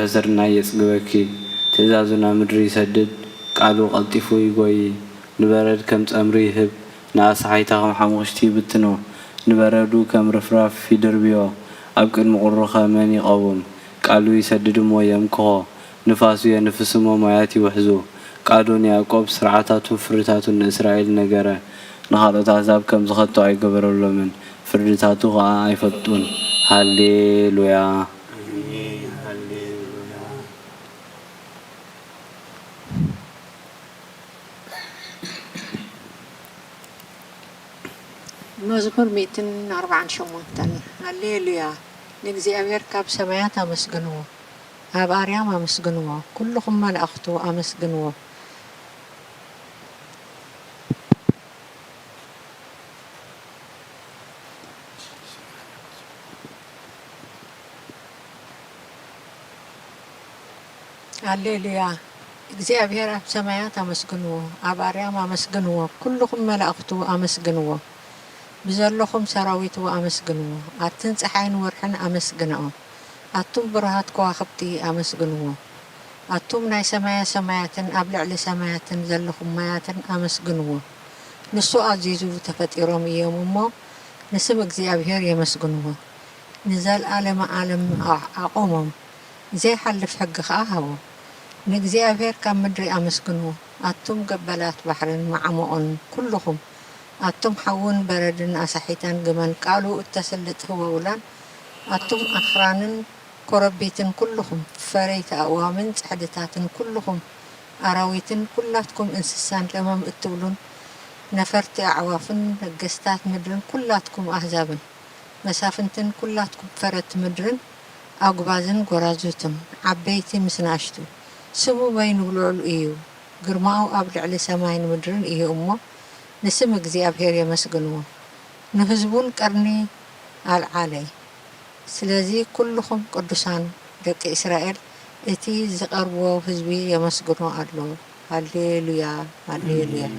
زرنا يسقبكي تزازنا مدري يسدد قالوا قلطفوا يقوي نبرد كم تأمري هب ناس حيتهم حموشتي بتنو نبردو كم رفراف في دربيو أبكر مقرخة من يقوم قالوا يسددوا مويم كو نفاسو ينفسمو ماياتي وحزو قالوا يعقوب سرعتاتو فرتاتو إسرائيل نجرة نهارت عذاب كم زخطوا أي قبروا لمن فرتاتو غا يفتون هاليلويا مزمور 148 هللويا لእግዚአብሔር ካብ ሰማያት አመስግንዎ ኣብ ኣርያም አመስግንዎ ኩልኩም መላእክቱ አመስግንዎ هللويا እግዚአብሔር ኣብ ሰማያት አመስግንዎ ኣብ ኣርያም አመስግንዎ ኩልኩም መላእክቱ አመስግንዎ بزلخم سراويتو أمسجنوا أتن صحين ورحن أمسجنوا أتم برهات كواخبتي أمسجنوا أتم ناي سماياتن أبلع لسماياتن زلخم ماياتن أمسجنوا نسو عزيزو تفتيرهم يومو نسم እግዚአብሔር يمسجنوا نزال عالم أقومهم زي حلف حق خاهو نግዚአብሔር كم مدري أمسجنوا أتم قبلات بحرن معمون كلهم أتم حون بردن أسحيتان جمال قالوا التسلط هو ولان أتم أخرانن كربيتن كلهم فريت أوامن سحدتاتن كلهم أراويتن كلاتكم إنسان لما مقتولون نفرت أعوافن قستات مدرن كلاتكم أحزابن مسافنتن كلاتكم فرت مدرن أقبازن قرازوتم عبيتي مسناشتو سمو بين ولعل إيو قرماو أبلع لسماين مدرن إيو أمو نسم እግዚአብሔር يمسجنوا نهزبون قرني العالي سلازي كلهم قدسان دق إسرائيل اتي زقربوا حزبي يمسجنوا الله هللويا هللويا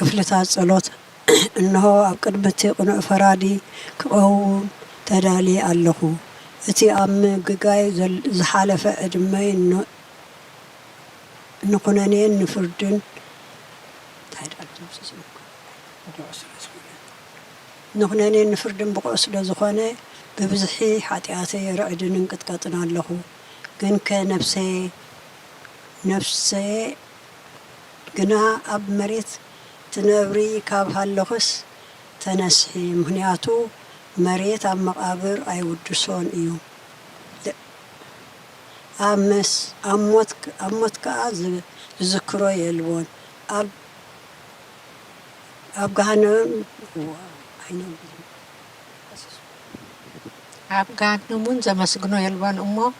كفلتات صلوت إنه أقدمتي قنوع فرادي كقوم تدالي الله أتي أم جاي زحالة أدمي إنه نقنانين نفردن نقنانين نفردن بقص لزخانة ببزحي حاتياتي رعدن قد قطنا له كن نفسي جنا أب مريت تنبري كاب هاللخص تنسحي مهنياتو مريت أم مقابر أي ودسون إيو أموت كأز ذكرو يلون أب جهنم أب جهنم من زمسجنو يلون أمه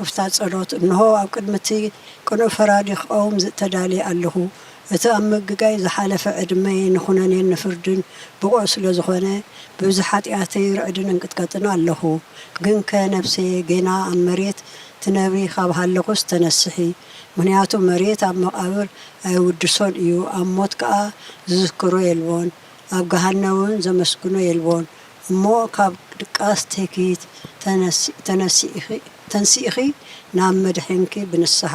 كفتات صلوت إنه أقدمتي كنو فرادي قوم تدالي الله أتأمج جاي زحالة أدمي نخونانين نفردن بقوس لزخانة بزحات يعتي رعدن قطنا الله جن كنفسي جنا أمريت تنبري خابها اللقص تنسحي منياتو مريت أم مقابر ودسون إيو أموت كا ذكروا يلون ኣብ ገሃነውን ዘመስግኖ የልቦን እሞ ካብ ድቃስ ቴኪት ተንሲእኺ ናብ መድሕንኪ ብንስሓ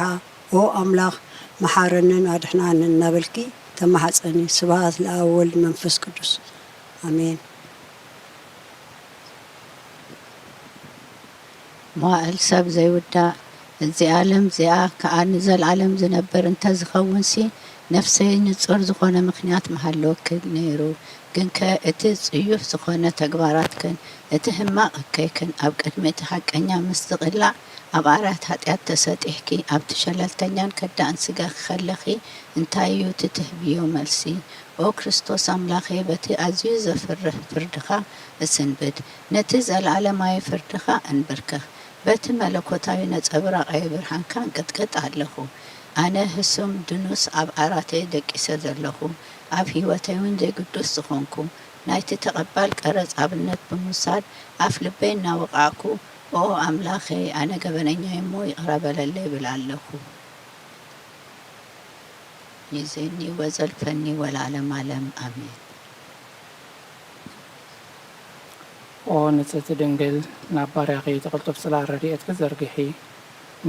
ኦ ኣምላኽ መሓረንን ኣድሕናንን እናበልኪ ተማሓፀኒ። ስብሃት ለኣብ ወልድ መንፈስ ቅዱስ ኣሜን። መዋዕል ሰብ ዘይውዳእ እዚ ዓለም እዚኣ ከዓ ንዘለዓለም ዝነብር እንተዝኸውንሲ ነፍሰይ ንጹር ዝኾነ ምክንያት መሃለወክል ነይሩ። ግን እቲ ጽዩፍ ዝኾነ ተግባራትክን እቲ ሕማቕ እከይክን ኣብ ቅድሚ እቲ ሓቀኛ ምስ ዝቕላዕ ኣብ ዓራት ኃጢአት ተሰጢሕኪ ኣብቲ ሸለልተኛን ከዳእን ስጋ ክኸለኺ እንታይ እዩ ትትህብዮ መልሲ? ኦ ክርስቶስ ኣምላኸ በቲ ኣዝዩ ዘፍርህ ፍርድኻ እስንብድ፣ ነቲ ዘለዓለማዊ ፍርድኻ እንብርክኽ። በቲ መለኮታዊ ነጸብራቃዊ ብርሃንካ እንቅጥቅጥ ኣለኹ። ኣነ ህሱም ድኑስ ኣብ ዓራተይ ደቂሰ ዘለኹ ኣብ ህይወተይ እውን ዘይግዱስ ዝኾንኩ ናይቲ ተቐባል ቀረጽ ኣብነት ብምውሳድ ኣፍ ልበይ እናወቃዕኩ ኦ ኣምላኸ ኣነ ገበነኛ እሞ ይቕረ በለለይ ብል ኣለኹ። ይዜኒ ወዘልፈኒ ወለዓለመ ዓለም ኣሜን። ኦ ንጽሕቲ ድንግል ናብ ባርያኺ ትቕልጡፍ ጽላል ረድኤት ክዘርግሒ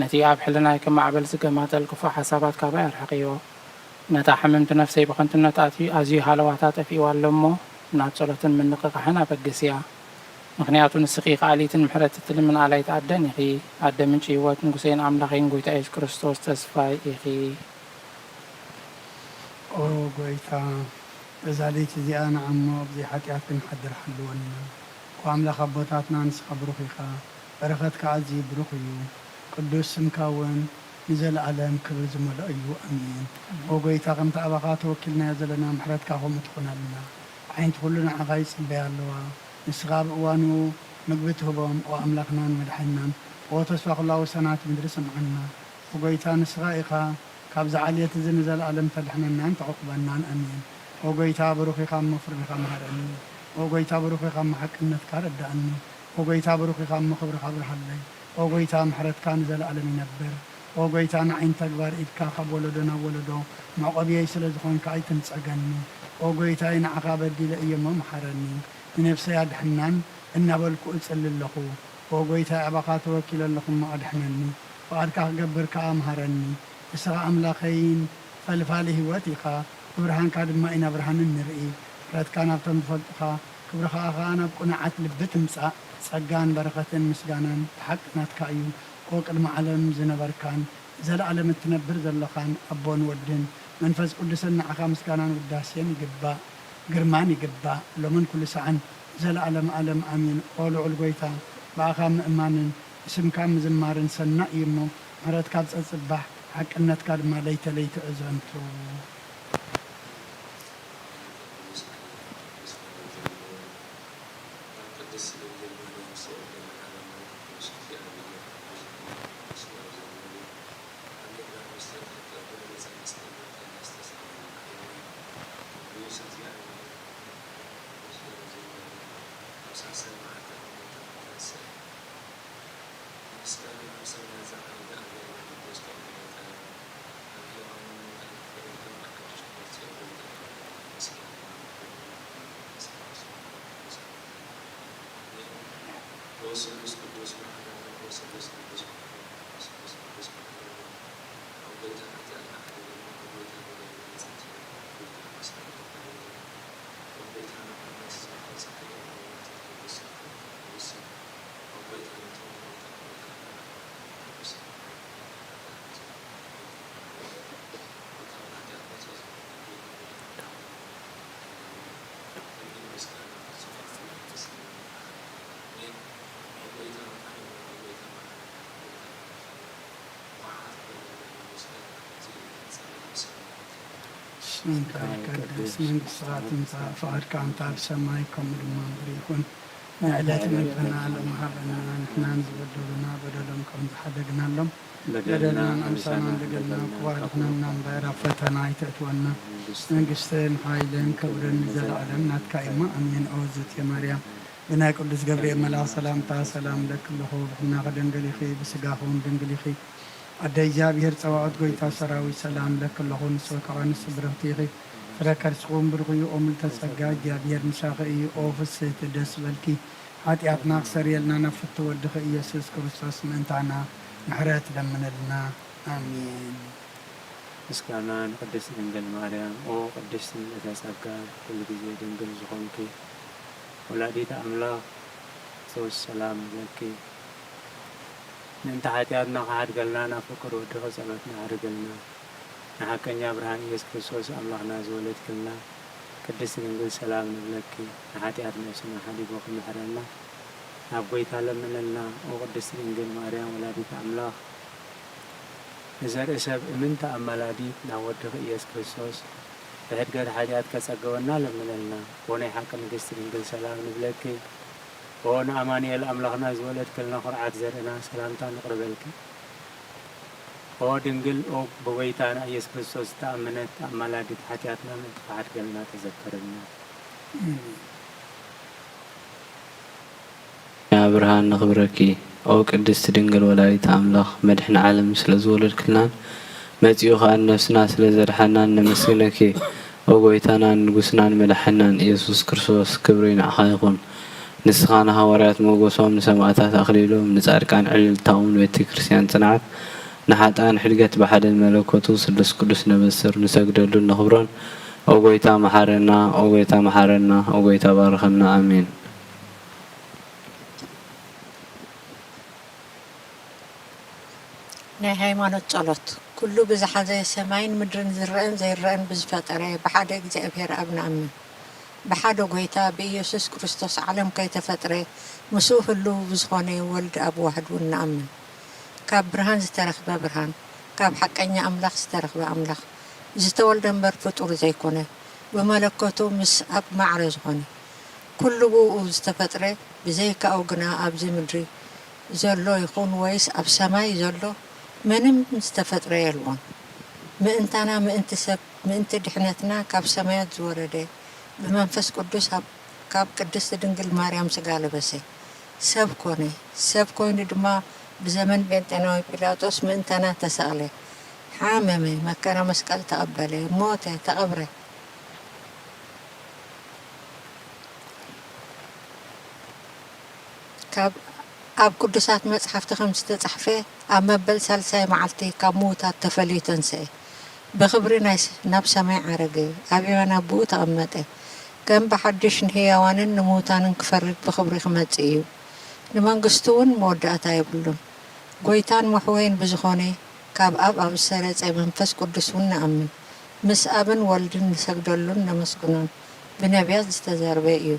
ነቲ ኣብ ሕልናይ ከማዕበል ዝገማጠል ክፉእ ሓሳባት ካባይ ኣርሕቕዮ። ነታ ሕምምቲ ነፍሰይ ብኸንትነት ኣዝዩ ሃለዋታ ጠፊእዋ ኣሎ እሞ ናብ ጸሎትን ምንቅቓሕን ኣበግስ እያ። ምክንያቱ ንስኺ ኻሊትን ምሕረት እትልምን ኣላይት ኣደን ኢኺ። ኣደ ምንጪ ህይወት ንጉሴን ኣምላኸይን ጎይታ ኢየሱስ ክርስቶስ ተስፋይ ኢኺ። ኦ ጎይታ እዛ ለይቲ እዚኣ ንዓሞ ብዘይ ሓጢኣት ክንሓድር ሓልወና። ኦ ኣምላኽ ኣቦታትና ንስኻ ብሩኽ ኢኻ፣ በረኸትካ ኣዝዩ ብሩኽ እዩ። ቅዱስ ስምካ እውን ንዘለዓለም ክብሪ ዝመልኦ እዩ ኣሜን። ኦ ጎይታ ከምቲ ኣባኻ ተወኪልናዮ ዘለና ምሕረትካ ከምኡ ትኾነልና። ዓይንቲ ኩሉ ንዓኻ ይጽበያ ኣለዋ። ንስኻ ብእዋኑ ምግቢ ትህቦም ኦ ኣምላኽናን መድሓኒናን ኦ ተስፋ ኩላዊ ሰናት ምድሪ ስምዓና። ኦ ጎይታ ንስኻ ኢኻ ካብዚ ዓልየት እዚ ንዘለዓለም ተድሕነናን ተዕቁበናን ኣሜን። ኦ ጎይታ ብሩኽ ኢኻ እሞ ፍርድኻ መሃረኒ። ኦ ጎይታ ብሩኽ ኢኻ እሞ ሓቅነትካ ረዳእኒ። ኦ ጎይታ ብሩኽ ኢኻ እሞ ክብርኻ ብርሃለይ። ኦ ጎይታ ምሕረትካ ንዘለዓለም ይነብር። ኦ ጎይታ ንዓይን ተግባር ኢድካ ካብ ወለዶ ናብ ወለዶ መዕቆብየይ ስለ ዝኾንካ ኣይትንጸገኒ። ኦ ጎይታዬ ንዓኻ በዲለ እየ እሞ መሓረኒ። ንነፍሰይ ኣድሕናን እናበልኩ እጽሊ ኣለኹ። ኦ ጎይታዬ ኣባኻ ተወኪለ ኣለኹ እሞ ኣድሕነኒ። ፍቓድካ ክገብር ከዓ መሃረኒ። ንስኻ ኣምላኸይን ፈልፋሊ ህይወት ኢኻ፣ ብብርሃንካ ድማ ኢና ብርሃንን ንርኢ። ፍረትካ ናብቶም ዝፈልጡኻ ክብርኻ ከዓ ናብ ቁንዓት ልቢ ትምጻእ። ጸጋን በረኸትን ምስጋናን ተሓቅናትካ እዩ። ኦ ቅድሚ ዓለም ዝነበርካን ዘለዓለም እትነብር ዘለኻን ኣቦን ወድን መንፈስ ቅዱስን ንዓኻ ምስጋናን ውዳሴን ይግባእ ግርማን ይግባእ ሎምን ኩሉ ሰዓን ዘለዓለም ዓለም ኣሜን። ኦ ልዑል ጎይታ ብኣኻ ምእማንን እስምካ ምዝማርን ሰናእ እዩ እሞ ምሕረትካ ዝጸጽባሕ ሓቅነትካ ድማ ለይተ ለይተ እዘንቱ። ስምካ ይቀደስ፣ መንግሥትካ ትምጻእ፣ ፍቓድካ እንታ ብሰማይ ከምኡ ድማ ምድሪ ይኹን። ንዕለት ምግብና ሎሚ ሃበና፣ ንሕና ዝበደሉና በደሎም ከም ዝሓደግናሎም በደልና ኣምሳና እንደገልና ክዋድኽናና እምበር ኣብ ፈተና ኣይተእትወና። መንግሥትን ሓይልን ክብርን ዘለዓለም ናትካ እሞ ኣሜን። ኦ እግዝእትየ ማርያም ብናይ ቅዱስ ገብርኤል መልኣኽ ሰላምታ ሰላም ለክለኹ ብሕናኸ ደንገል ኢኺ ብስጋኹን ድንግል ኢኺ ኣደ እግዚኣብሔር ጸዋዖት ጎይታ ሰራዊት ሰላም ለክለኹ ንስኻ ከዓ ንስ ብረኽቲ ኢኺ ክረከርስኩም ብርኩዩ ኦምል ተጸጋጅ እግዚአብሔር ምሳኸ እዩ ኦፍስ ተደስ በልኪ ኃጢአትና ክሰርየልና ነፍት ወድኸ ኢየሱስ ክርስቶስ ምእንታና ምሕረት ለምነልና አሜን። ምስጋና ንቅድስት ድንግል ማርያም ኦ ቅድስት ተጸጋ ኩሉ ጊዜ ድንግል ዝኾንኪ ወላዲተ አምላክ ሶስ ሰላም ለኪ ምእንተ ኃጢአትና ካሃድገልና ናፍቅር ወድኸ ጸሎትና አድርግልና ንሓቀኛ ብርሃን ኢየሱስ ክርስቶስ አምላክና ዝወለድክልና ቅድስት ድንግል ሰላም ንብለኪ ንኃጢአት ነፍስና ሓዲጎ ክምሕረና ናብ ጎይታ ለምነልና ኦ ቅድስት ድንግል ማርያም ወላዲተ አምላክ ንዘርኢ ሰብ እምንተ አማላዲት ናብ ወድኸ ኢየሱስ ክርስቶስ ብሕድገት ኃጢአት ከጸገወና ለምነልና ኦ ናይ ሓቂ ንግስቲ ድንግል ሰላም ንብለኪ ኦ ንአማኑኤል አምላክና ዝወለድክልና ኹርዓት ዘርእና ሰላምታ ንቕርበልኪ ኦ ድንግል ኦ ብጎይታና ኢየሱስ ክርስቶስ ተአምነት አማላዲት ኃጢአትና ምእንቲ ካሓድገልና ተዘከረና ያ ብርሃን ንኽብረኪ ኦ ቅድስት ድንግል ወላዲተ አምላክ መድሕን ዓለም ስለ ዝወለድክልናን መጺኡ ከዓ ነፍስና ስለ ዘድሓናን ነመስግነኪ ኦ ጎይታናን ንጉስናን መድሓናን ኢየሱስ ክርስቶስ ክብሪ ንዓኻ ይኹን። ንስኻ ንሃዋርያት ሞገሶም ንሰማዕታት አኽሊሎም ንጻድቃን ዕልልታኦም ቤተ ክርስቲያን ጽንዓት ንሓጣን ሕድገት ብሓደ መለኮቱ ስሉስ ቅዱስ ነብስር ንሰግደሉን ንኽብሮን ኦ ጎይታ መሓረና ኦ ጎይታ መሓረና ኦ ጎይታ ባርኸና አሜን። ናይ ሃይማኖት ጸሎት ኩሉ ብዝሓዘ ሰማይን ምድርን ዝረአን ዘይረአን ብዝፈጠረ ብሓደ እግዚኣብሔር ኣብ ንኣምን ብሓደ ጎይታ ብኢየሱስ ክርስቶስ ዓለም ከይተፈጥረ ምስኡ ህልው ብዝኾነ ወልዲ ኣብ ዋሕዱ ንኣምን ካብ ብርሃን ዝተረኽበ ብርሃን ካብ ሓቀኛ ኣምላኽ ዝተረኽበ ኣምላኽ ዝተወልደ እምበር ፍጡር ዘይኮነ ብመለኮቱ ምስ ኣብ ማዕረ ዝኾነ ኩሉ ብኡ ዝተፈጥረ ብዘይከኣው ግና ኣብዚ ምድሪ ዘሎ ይኹን ወይስ ኣብ ሰማይ ዘሎ ምንም ዝተፈጥረ የልዎን ምእንታና ምእንቲ ሰብ ምእንቲ ድሕነትና ካብ ሰማያት ዝወረደ ብመንፈስ ቅዱስ ካብ ቅድስቲ ድንግል ማርያም ስጋ ለበሰ ሰብ ኮነ ሰብ ኮይኑ ድማ ብዘመን ጴንጤናዊ ጲላጦስ ምእንታና ተሰቕለ ሓመመ መከራ መስቀል ተቐበለ ሞተ ተቐብረ ካብ ኣብ ቅዱሳት መጽሓፍቲ ከም ዝተጻሕፈ ኣብ መበል ሳልሳይ መዓልቲ ካብ ምዉታት ተፈልዩ ተንስአ ብኽብሪ ናብ ሰማይ ዓረገ ኣብ የማን ኣቦኡ ተቐመጠ ከም ብሓድሽ ንህያዋንን ንምዉታንን ክፈርድ ብኽብሪ ክመጽእ እዩ ንመንግስቱ እውን መወዳእታ የብሉን ጎይታን መሕወይን ብዝኾነ ካብ ኣብ ዝተረጸ መንፈስ ቅዱስ እውን ንኣምን ምስ ኣብን ወልድን ንሰግደሉን ነመስግኖን ብነቢያት ዝተዘርበ እዩ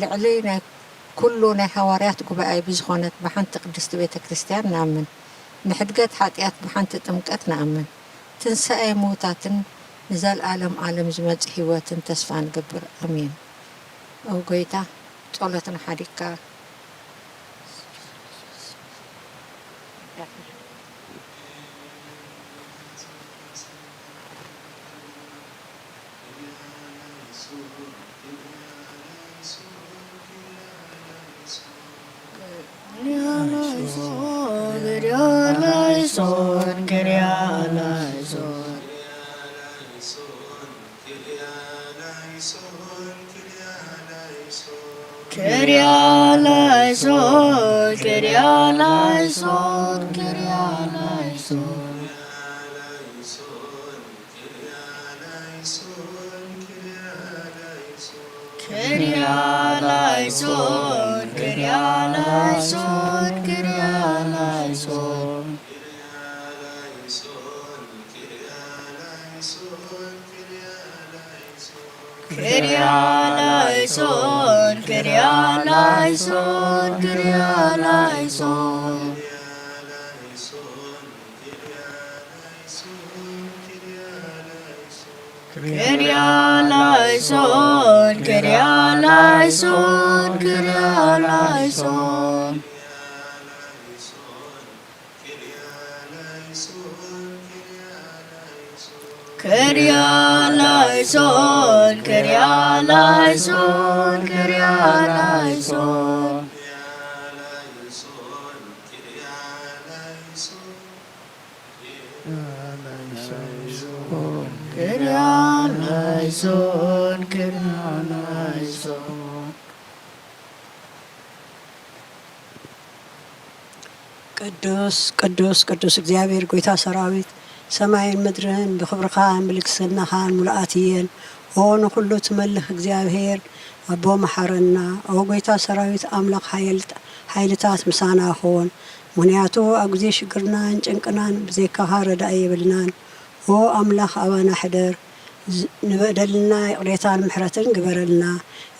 ልዕሊ ናይ ኩሉ ናይ ሃዋርያት ጉባኤ ብዝኾነት ብሓንቲ ቅድስቲ ቤተ ክርስቲያን ንኣምን ንሕድገት ኃጢአት ብሓንቲ ጥምቀት ንኣምን ትንሣኤ ምዉታትን ንዘለዓለም ዓለም ዝመጽእ ህይወትን ተስፋ ንገብር አሜን። ኦ ጎይታ ጸሎትን ሓዲካ ናይሶን ክናናይሶን ቅዱስ ቅዱስ ቅዱስ እግዚአብሔር ጎይታ ሰራዊት ሰማይን ምድርን ብክብርካ ብልግስናኻን ሙሉኣት እየን። ኦ ንኩሉ ትመልኽ እግዚአብሔር ኣቦ መሓረና። ኦ ጎይታ ሰራዊት ኣምላኽ ሓይልታት ምሳና ኾን። ምክንያቱ ኣብ ግዜ ሽግርናን ጭንቅናን ብዘይካኻ ረዳእ የብልናን። ኦ ኣምላኽ ኣባና ሕደር ንበደልና ይቕሬታን ምሕረትን ግበረልና።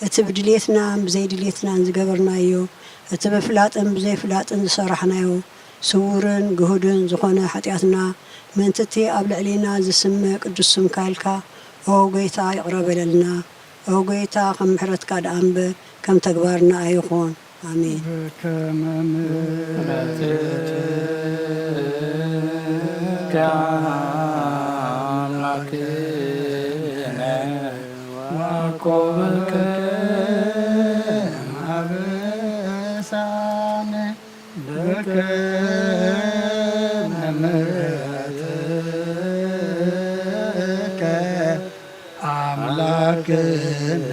እቲ ብድሌትናን ብዘይድሌትናን ዝገበርናዮ እቲ ብፍላጥን ብዘይፍላጥን ዝሰራሕናዮ ስውርን ግሁድን ዝኾነ ሓጢኣትና ምንትቲ ኣብ ልዕሊና ዝስምዕ ቅዱስ ስምካ ኢልካ ኦ ጎይታ ይቕረበለልና። ኦ ጎይታ ከም ምሕረትካ ደኣ እምበር ከም ተግባርና ኣይኹን። ኣሜን። አምላክነ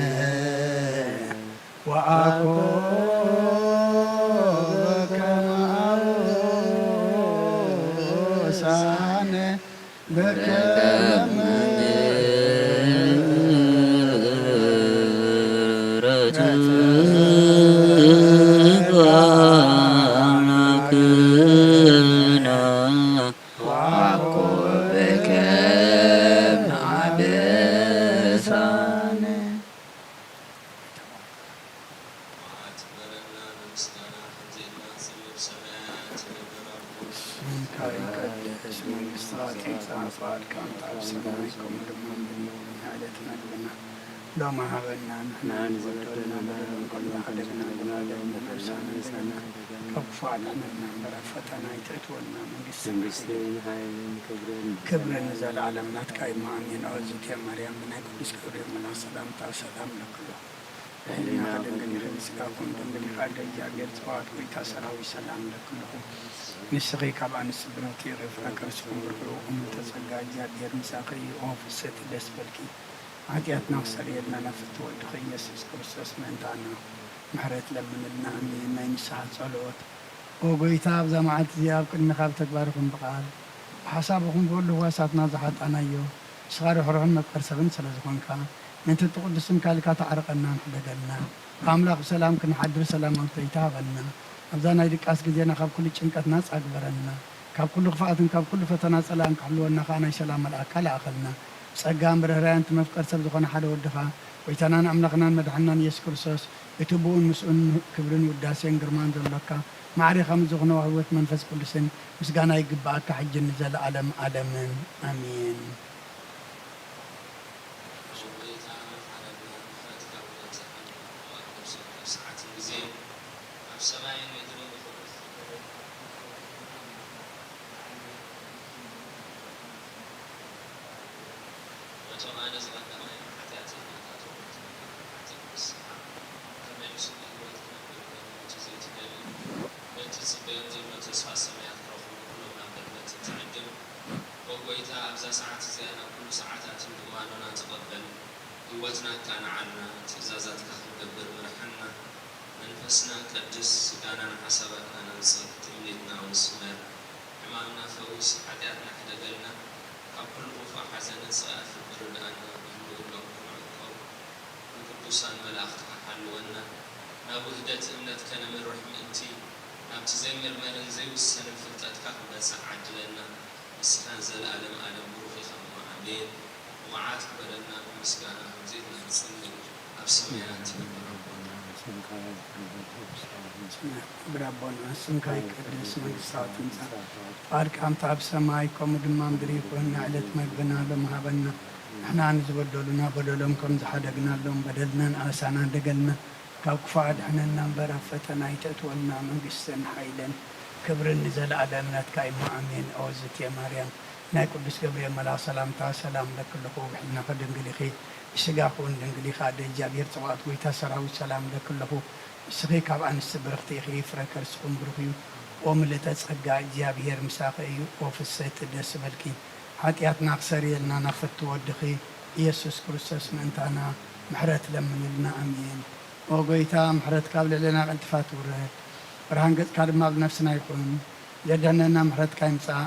ወአኮበ ከማውሳነ በከመ ሎማ ሀበና ንሕና ንወደድና ንቆምና ሓደግና ብናደግና ነብሳና ንዘና ከፍ አድኅነና እምበረ ፈተና ይትእትወና መንግሥትን ክብርን ዘለዓለም ናትካ ኢማ አሜን። አወዝቴ ማርያም ብናይ ቅዱስ ገብርኤል መልአክ ሰላምታ ሰላም ለክሎ ሕሊና ከድንግል ይኽእል ሥጋኩም ድንግል ይኻደ እግዚአብሔር ጽባዖት ጎይታ ሰራዊት ሰላም ለክልኹም ንስኺ ካብ ኣንስቲ ብረቲ ርፍረ ከርስኩም ብርክሩ ተጸጋ እግዚአብሔር ምሳኺ ኦ ፍሰት ደስ በልኪ ኃጢአትና ክሰርየልና ነፍቲ ወድኺ ኢየሱስ ክርስቶስ ምእንታና ምሕረት ለምንልና ኣሜን። ናይ ንስሓ ጸሎት ኦ ጎይታ ኣብዛ መዓልቲ እዚኣ ኣብ ቅድሚኻ ብተግባርኩም ብቓል ብሓሳብኹም ብኩሉ ህዋሳትና ዝሓጣናዮ ንስኻ ርኅሩሕን መፍቀር ሰብን ስለ ዝኾንካ ምንቲ ቅዱስን ካልካ ተዓርቐና ንሕደገልና ብኣምላኽ ብሰላም ክንሓድር ሰላማዊ ጎይታ ሃበና። ኣብዛ ናይ ድቃስ ግዜና ካብ ኩሉ ጭንቀትና ጻግበረና ካብ ኩሉ ክፍኣትን ካብ ኩሉ ፈተና ጸላእን ክሕልወና ከዓ ናይ ሰላም መልኣካ ለኣኸልና ጸጋን ብርህራያን መፍቀር ሰብ ዝኾነ ሓደ ወድኻ ጎይታናን ኣምላኽናን መድሓናን ኢየሱስ ክርስቶስ እቲ ብኡን ምስኡን ክብርን ውዳሴን ግርማን ዘለካ ማዕሪኻ ምዝኾነ ህይወት መንፈስ ቅዱስን ምስጋና ይግባአካ ሕጂ ንዘለዓለም ዓለምን ኣሜን። ጎይታ ኣብዛ ሰዓት እዚኣና ኩሉ ሰዓታትን ድማኖና ተቐበል ህይወትና ካንዓልና ትእዛዛትካ ክንገብር ምርሐና መንፈስና ቀድስ ስጋናን ሓሳባትና ናንጽህ ትምኒትና ውንስመር ሕማምና ፈውስ ሓጢኣትና ሕደገልና ካብ ኩሉ ቁፋ ሓዘንን ስቓት ፍብርድኣና ይህልውሎም ክንዕቆብ ንቅዱሳን መላእኽትካ ሓልወና ናብ ውህደት እምነት ከነምርሕ ምእንቲ ናብቲ ዘይምርመርን ዘይውሰንን ፍልጠትካ ክንበጽሕ ዓድለና እስካን ዘለዓለም ዓለም ብሩኽ ኢኸም ኣሜን። መዓት ክበለና ብምስጋና ከምዚኢልና ንጽልይ ኣብ ሰማያት ረቦና ብራቦና ስምካ ይቀደስ መንግሥትካ ትምጻእ ፈቃድካ ከምቲ ኣብ ሰማይ ከምኡ ድማ ምድሪ ይኹን። ንዕለት መግብና ሎሚ ሃበና ንሕና ንዝበደሉና በደሎም ከም ዝሓደግናሎም በደልናን ኣሳናን ደገልና ካብ ክፉእ ኣድሕነና እምበር ኣብ ፈተና ይተእትወና መንግሥትን ሓይልን ክብርን ንዘለዓለም ናትካ ኢማ ኣሜን። ኣወዝትየ ማርያም ናይ ቅዱስ ገብርኤል መልአክ ሰላምታ ሰላም ለክልኹ ውሕልና ከድንግል ኢኺ ብስጋኹን ድንግል ኢኻ ደ እግዚአብሔር ጽባዖት ጎይታ ሰራዊት ሰላም ለክልኹ እስኺ ካብ ኣንስቲ ብርኽቲ ኢኺ ፍረ ከርስኩም ብሩኽ እዩ። ኦ ምልእተ ጸጋ እግዚአብሔር ምሳኺ እዩ። ኦ ፍሰት ደስ በልኪ ኃጢአትና ክሰርየልና ናፈቲ ወድኺ ኢየሱስ ክርስቶስ ምእንታና ምሕረት ለምንልና ኣሜን። ኦ ጎይታ ምሕረት ካብ ልዕልና ቅልጥፋት ውረድ ብርሃን ገጽካ ድማ ኣብ ነፍስና ይኹን። ዘድህነና ምሕረትካ ይምጻእ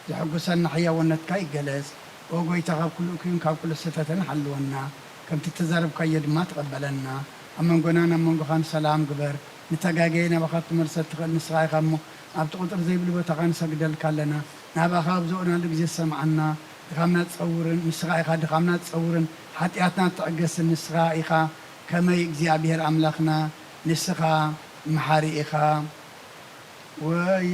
ዘሐጉሰና ሕያውነትካ ይገለጽ። ኦ ጎይታ ካብ ኩሉ እኩይን ካብ ኩሉ ስህተትን ሓልወና ከምቲ ተዛረብካዮ ድማ ተቐበለና። ኣብ መንጎናን ኣብ መንጎኻን ሰላም ግበር ንተጋገየ ናባኻ ትመልሰት ትኽእል ንስኻ ኢኻ እሞ ኣብቲ ቁጥር ዘይብሉ ቦታኻ ንሰግደልካ ኣለና። ናባኻ ኣብ ዘኡናሉ ግዜ ሰምዓና ድኻምና ትፀውርን ንስኻ ኢኻ ድኻምና ትፀውርን ሓጢኣትና ትዕገስን ንስኻ ኢኻ ከመይ እግዚኣብሔር ኣምላኽና ንስኻ መሓሪ ኢኻ ወይ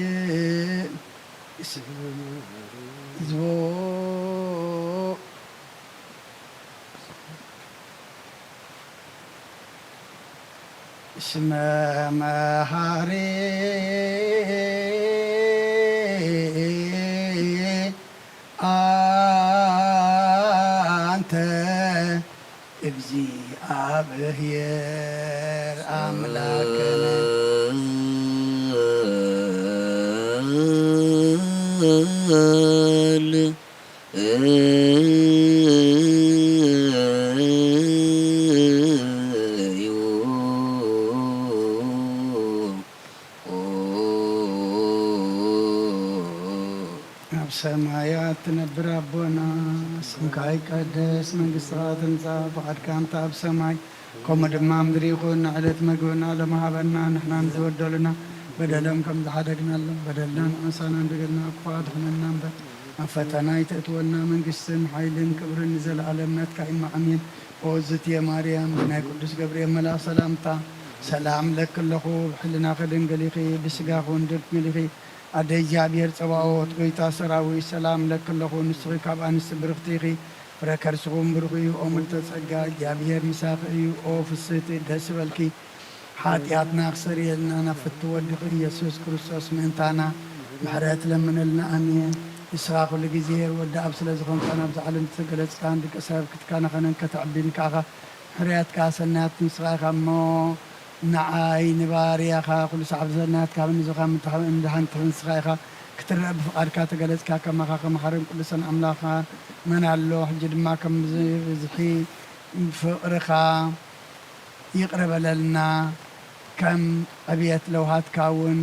ዝቦ እስመ መሃሪ አንተ እግዚአብሔር አምላክነ ሰማያት ትነብር አቦና ስምካ ይቀደስ መንግሥትኻ ትምጻእ ፈቃድካ እንተ ኣብ ሰማይ ከምኡ ድማ ምድሪ ይኹን ዕለት መግብና ለመሃበና ንሕና ንዝበደሉና በደሎም ከም ዝሓደግናሎም በደልና ንዕሳና እንደገልና እኳ ድኽነና እምበር ኣብ ፈተና ይተእትወና መንግስትን ሓይልን ክብርን ንዘለኣለምነትካ ኢማ ኣሜን። ኦ እግዝእትየ ማርያም ብናይ ቅዱስ ገብርኤል መልኣክ ሰላምታ ሰላም ለክለኹ ብሕልና ክድንግል ኢኺ ብስጋኹን ድንግል ኢኺ ኣደ እግዚኣብሔር ፀባኦት ጎይታ ሰራዊት ሰላም ለክለኹ ንስኺ ካብ ኣንስቲ ብርኽቲ ኢኺ ፍረ ከርስኹም ብሩኽ እዩ። ኦ ምልዕተ ጸጋ እግዚኣብሔር ምሳኺ እዩ። ኦ ፍስሕቲ ደስ በልኪ ሓጢኣትና ክሰርየልና ናብ ፍቲ ወድኺ ኢየሱስ ክርስቶስ ምእንታና ምሕረት ለምነልና ኣሜን። ንስኻ ኩሉ ግዜ ወዲ ኣብ ስለ ዝኾንካ ናብዚ ዓለም ዝተገለጽካ ንደቂ ሰብ ክትካናኸነን ከተዕቢን ከኣኻ ሕርያትካ ሰናያት ንስኻ ኢኻ እሞ ንዓይ ንባርያኻ ኩሉ ሰዓብ ሰናያትካ ንዝኻ እንድሃንትኽ ንስኻ ኢኻ ክትርአ ብፍቓድካ ተገለጽካ ከማኻ ከመሓርን ቅዱሰን ኣምላኽኻ መን ኣሎ ሕጂ ድማ ከም ብዝሒ ፍቕርኻ ይቕረበለልና ከም ዕብየት ለውሃትካ እውን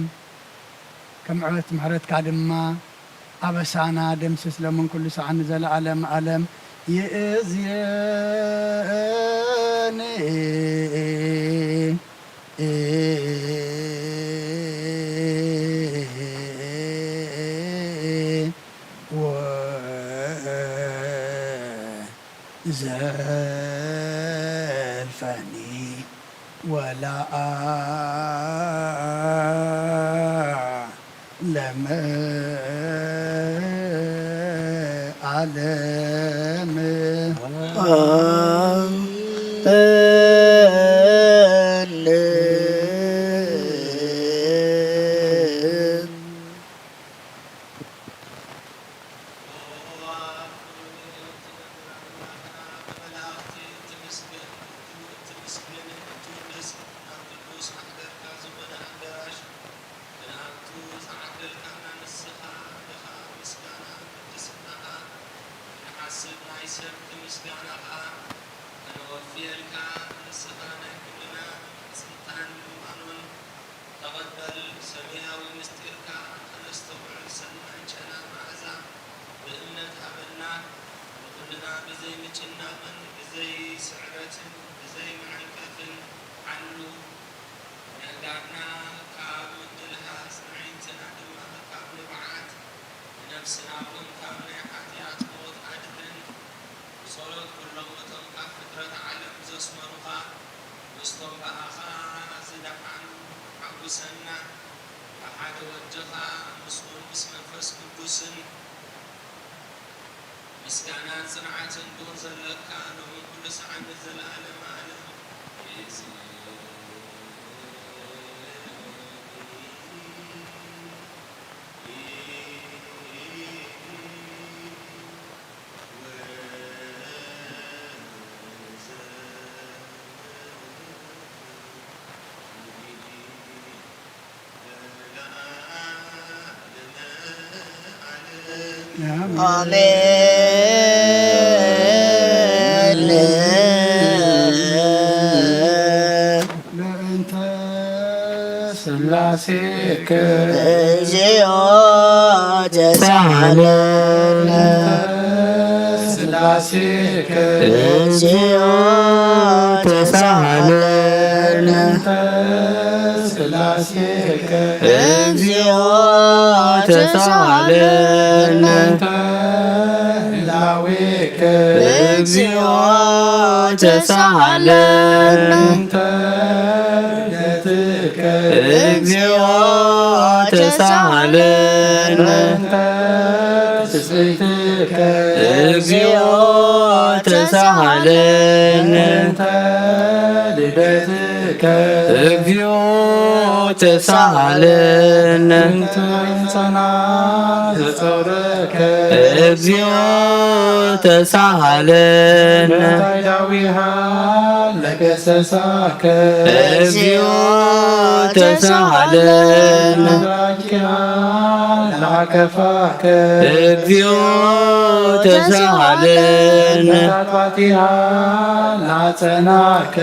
ከም ዕብየት ምሕረትካ ድማ ኣበሳና ደምስስ ለምን ኩሉ ሰዓ ንዘለዓለም ዓለም ይእዝየኒ ዘልፈኒ ወላአ ለመዓለም مسكانات صنعة دون زلك كانوا كل سعة الزلالة معلم Amen. ስላሴከ እግዚኦ ተሳሃለነ ስላሴከ እግዚኦ ተሳሃለነ ስላሴከ እግዚኦ ተሳሃለነ ህላዌከ እግዚኦ ተሳሃለነ ልደትከ እግዚኦ ተሳሃለነ ትጽይትከ እግዚኦ ተሳሃለነ ልደትከ እግዚኦ ተሳሃለነ እንተይንጸና ዘጸውረከ እግዚኦ ተሳሃለነ ታይዳዊሃ ለገሰሳከ እግዚኦ ተሳሃለነ ራኪያ ለአከፋከ እግዚኦ ተሳሃለነ ታጥባቲሃ ላጸናከ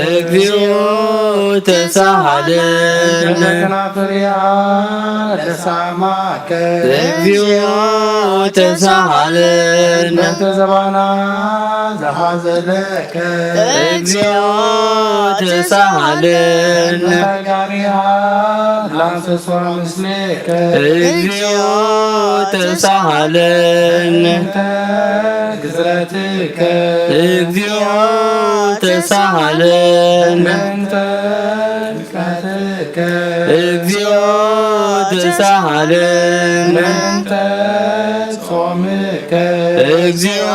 እግዚኦ ተሳሃለነ ለከናፍሪያ ለሳማከ እግዚኦ ተሳሃለነ ለተዘባና ዘሐዘለከ እግዚኦ ተሳሃለነ ተጋሪያ ላንሰሷ ምስሌከ እግዚኦ ተሳሃለነ ግዝረትከ እግዚኦ ተሳሃለነ ልቀትከ እግዚኦ ተሳሃለነ ጾምከ እግዚኦ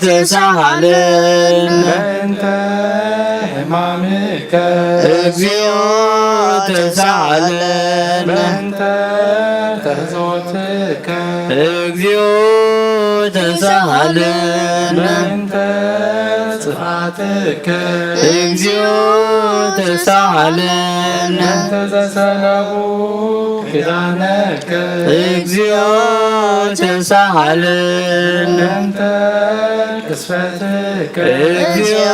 ተሳሃለነ ሕማምከ እግዚኦ ተሳሃለነ ተህዞትከ እግዚኦ ተሳሃለነ ጽፋትከ እግዚኦ ተሳሃለነ ተዘሰለቡ ኪዳነከ እግዚኦ ተሳሃለነ ቅስፈትከ እግዚኦ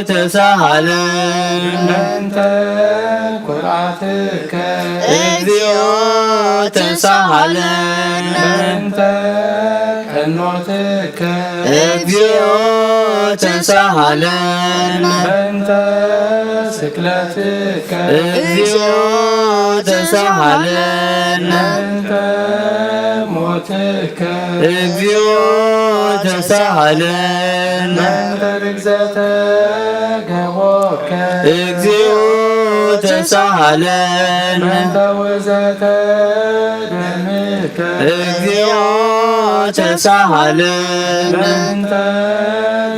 ተሳሃለነ ኩርዓትከ እግዚኦ ተሳሃለነ ቀኖትከ እግዚኦ ተሳሃለነ ስቅለትከ እግዚኦ ተሳሃለነ ሞትከ እግዚኦ ተሳሃለነ ርግዘተ ገቦከ እግዚኦ ተሳሃለነ ተውዘተ ደምከ እግዚኦ ተሳሃለነ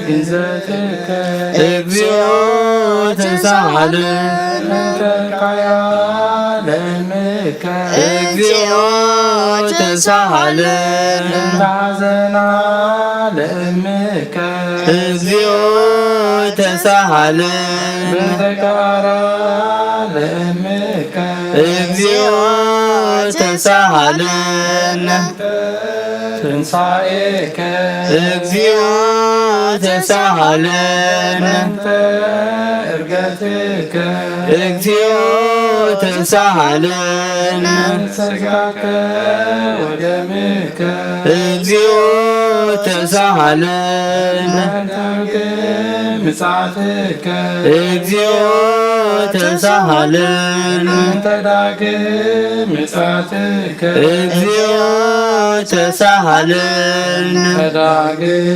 ግንዘትከ እግዚኦ ተሳሃለነ ካያ ለምከ እግዚኦ ተሳሃለነ ታዘና ለምከ እግዚኦ ተሳሃለነ ተቃራ ለምከ እግዚኦ ተሳሃለነ ትንሣኤከ እግዚኦ ተሳሃለነ እርገትከ እግዚኦ ተሳሃለነ ሥጋከ ወደምከ እግዚኦ ተሳሃለነ ምጽአትከ እግዚኦ ተሳሃለነ ተዳግም ምጽአትከ እግዚኦ ተሳሃለነ ተዳግም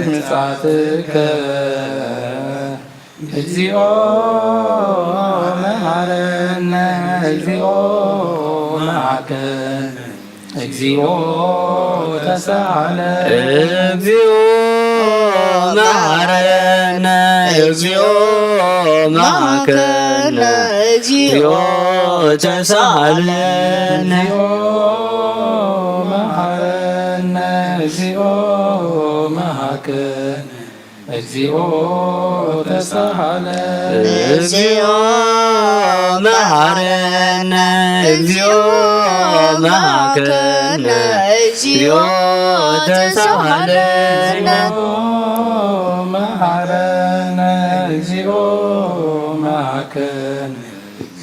ምጽአትከ እግዚኦ መሐረነ እግዚኦ መሐከነ እግዚኦ ተሳሃለነ እግዚኦ መሐረነ እግዚኦ መሐከነ እግዚኦ ተሳሃለነ መሐረነ እግዚኦ መሐከነ እግዚኦ ተሳሃለነ እግዚኦ መሐረነ እግዚኦ መሐከነ እግዚኦ ተሳሃለነ መሐረነ እግዚኦ መሐከነ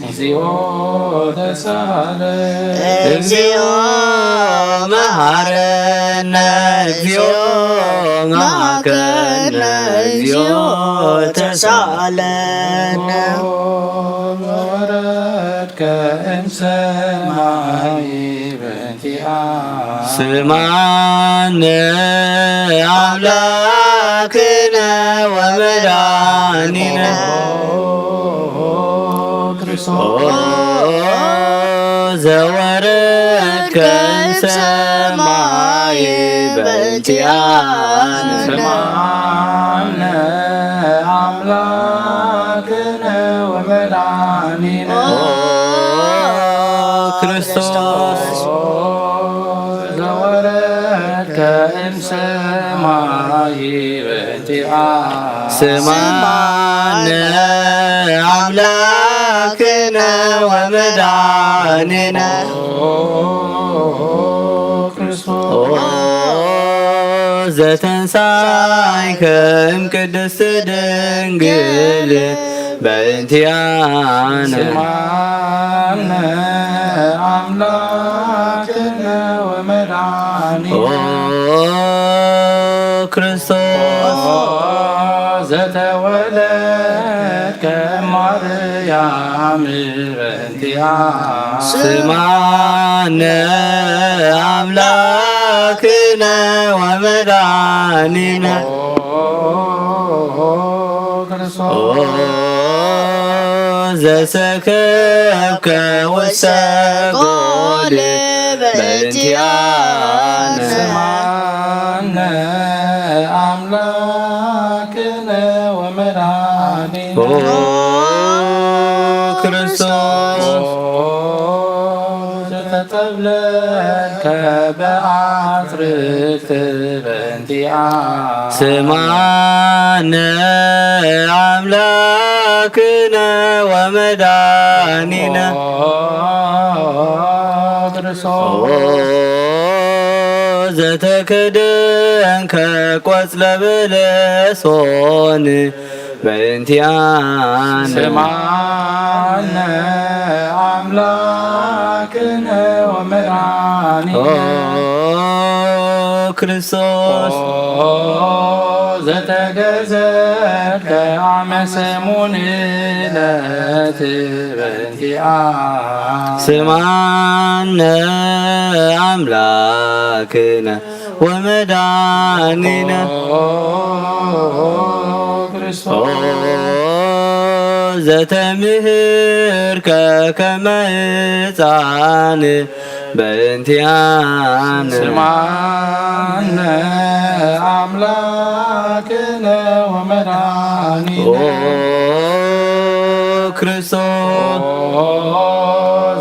እግዚኦ ተሳለ እግዚኦ መሐረነ እግዚኦ መሐከነ እግዚኦ ተሳለነ ወረድከ እምሰማይ በእንቲአነ ስማነ አምላክነ ወመድኃኒነ ዘወረድከ እምሰማይ በእንቲአነ ስማነ አምላክነ ወመድኃኒነ ክርስቶስ ዘወረድከ እምሰማይ በእንቲአነ ስማነ አምላክነ ወመድኃኒነ ዘተንሣእከ እምቅድስት ድንግል በእንቲአነ ስማነ አምላክነ ወመድኃኒነ ክርስቶስ ዘተወለድከ እማርያም በእንቲአነ ስማነ አምላክነ ወመድኃኒነ ዘሰከብከ ውስተ ጎል በእንቲአነ ስማነ አምላክነ ወመድኃኒነ ክርስቶስ ዘተጠብለልከ በአጽርቅት በእንቲአነ ስማነ አምላክነ ወመድኃኒነ ዘተከደንከ ቆጽለ በለሶን በእንቲአነ ስማነ አምላክነ ወመድኃኒነ ክርስቶስ ዘተገዘትከ አመ ሰሙን ዕለት በእንቲአነ ስማነ አምላክነ ወመድኃኒነ ዘተምህርከ ከመ ሕፃን በእንቲአነ ስማነ አምላክነ ወመድኃኒነ ክርስቶስ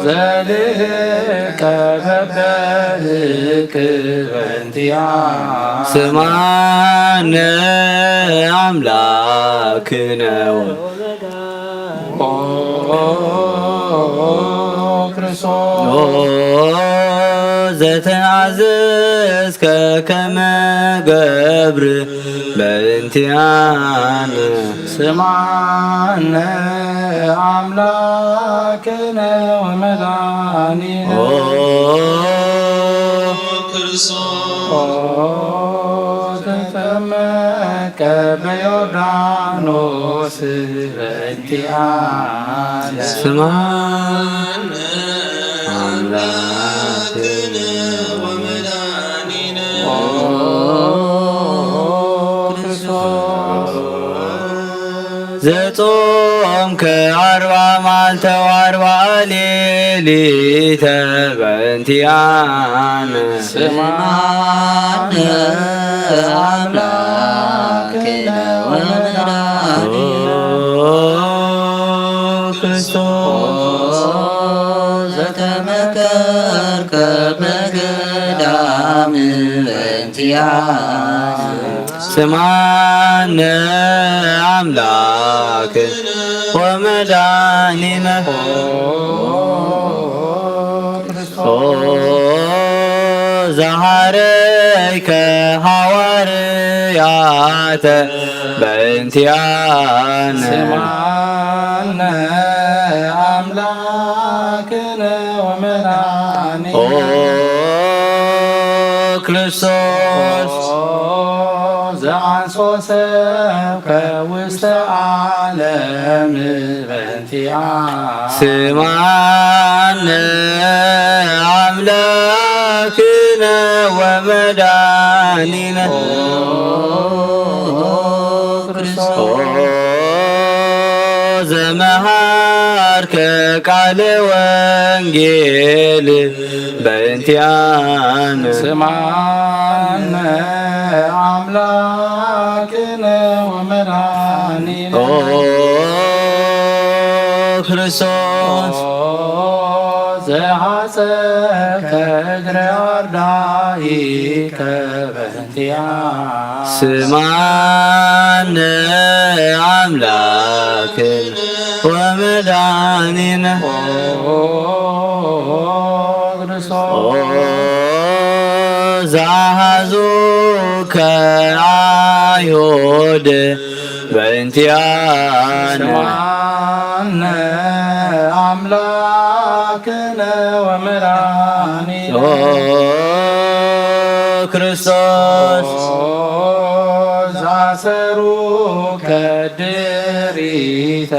ዘልቀ በበልቅ በእንቲአነ ስማነ አምላክነ ዘተአዘዝከ ከመ ገብር በእንቲአነ ስማነ አምላክነ ወመድኃኒነ ተጠመቀ በዮርዳኖስ በእንቲአነ ስማነ አምላክነ ወመድኃኒነ ዘጾምከ 40 መዓልተ ወ40 ሌሊተ በእንቲአነ ስማነ አምላክነ ወመድኃኒነ ክርስቶስ ዘተመከርከ በገዳም በእንቲአነ ስማነ አምላክ ወመድኃኒነ ዘሐረይከ ሐዋርያተ በእንቲአነ ስማነ አምላክነ ወመድኃኒነ ኦ ክርስቶስ ዘአንሶ ሰብከ ውስተ ዓለም በእንቲአነ ስማነ አምላክነ ወመድኃኒነ ዘመሃርከ ቃለ ወንጌል በእንቲአነ ስማነ አምላክነ ወመድኃኒነ ክርስቶስ ዘሐፀከ እግረ አርዳኢከ በእንቲአነ ስማነ አምላክነ ወመድኃኒነ ክርስቶስ ዘአሐዙከ አይሁድ በእንቲአነ ስማነ አምላክነ ወመድኃኒነ ክርስቶስ ዘአሰሩከ ድሪተ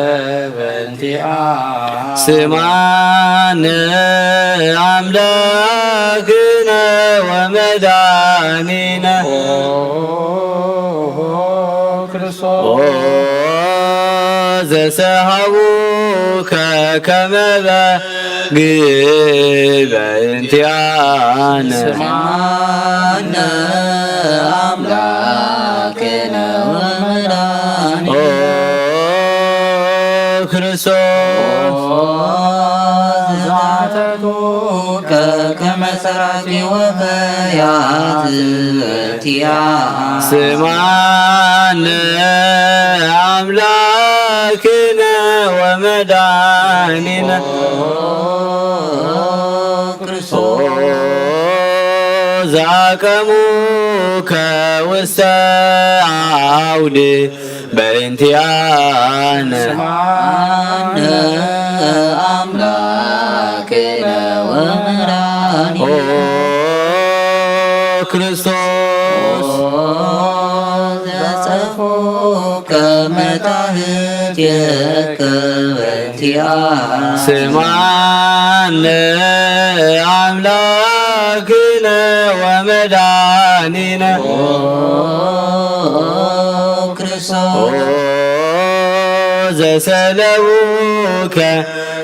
በእንቲአነ ስማነ አምላክነ ወመድኃኒነ ክርስቶስ ዘሰሃቡከ ከመ በግ በእንቲአነ ስማነ አምላክነ ወመድኃኒነ ክርስቶስ ዛተቱከ ከመ ሰራጺ ወፈያት በእንቲአነ ስማነ አምላክነ ወመድኃኒነ ዘአቀሙከ ውስተ አውድ በእንቲአነ ስማነ አምላክነ ወመድኃኒነ ክርስቶስ ዘጸፉከ መታህትከ በእንቲአነ ስማነ አምላክነ ወመድኃኒነ ክርስቶስ ዘሰለቡከ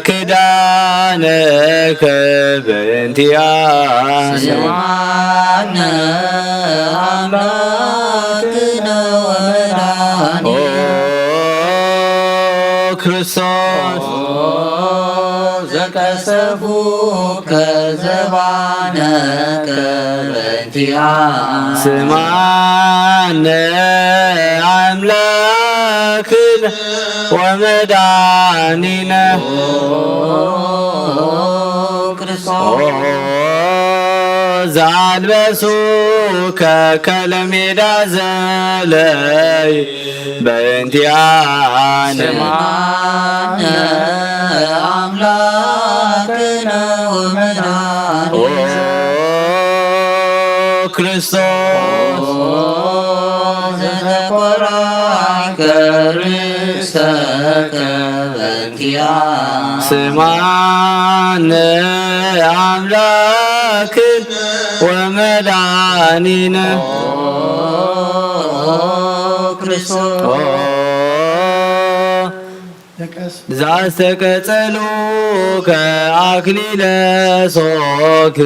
ክዳነከ በእንቲአነ ስማነ አምላክነ ወመድኃኒነ ክርስቶስ ዘቀሰፉከ ዘባነከ በእንቲአነ ስማነ አምላክነ ወመድኃኒነ ክርስቶስ ዘአልበሱከ ከለሜዳ ዘለይ በእንቲአነ ስማነ አምላክነ ወመድኃኒነ ክርስቶስ ዘተቆራኝከ ርእሰከ በእንቲአነ ስማነ አምላክነ ወመድኃኒነ ክርስቶስ ዛስተቀጸሉከ አክሊለ ሦክ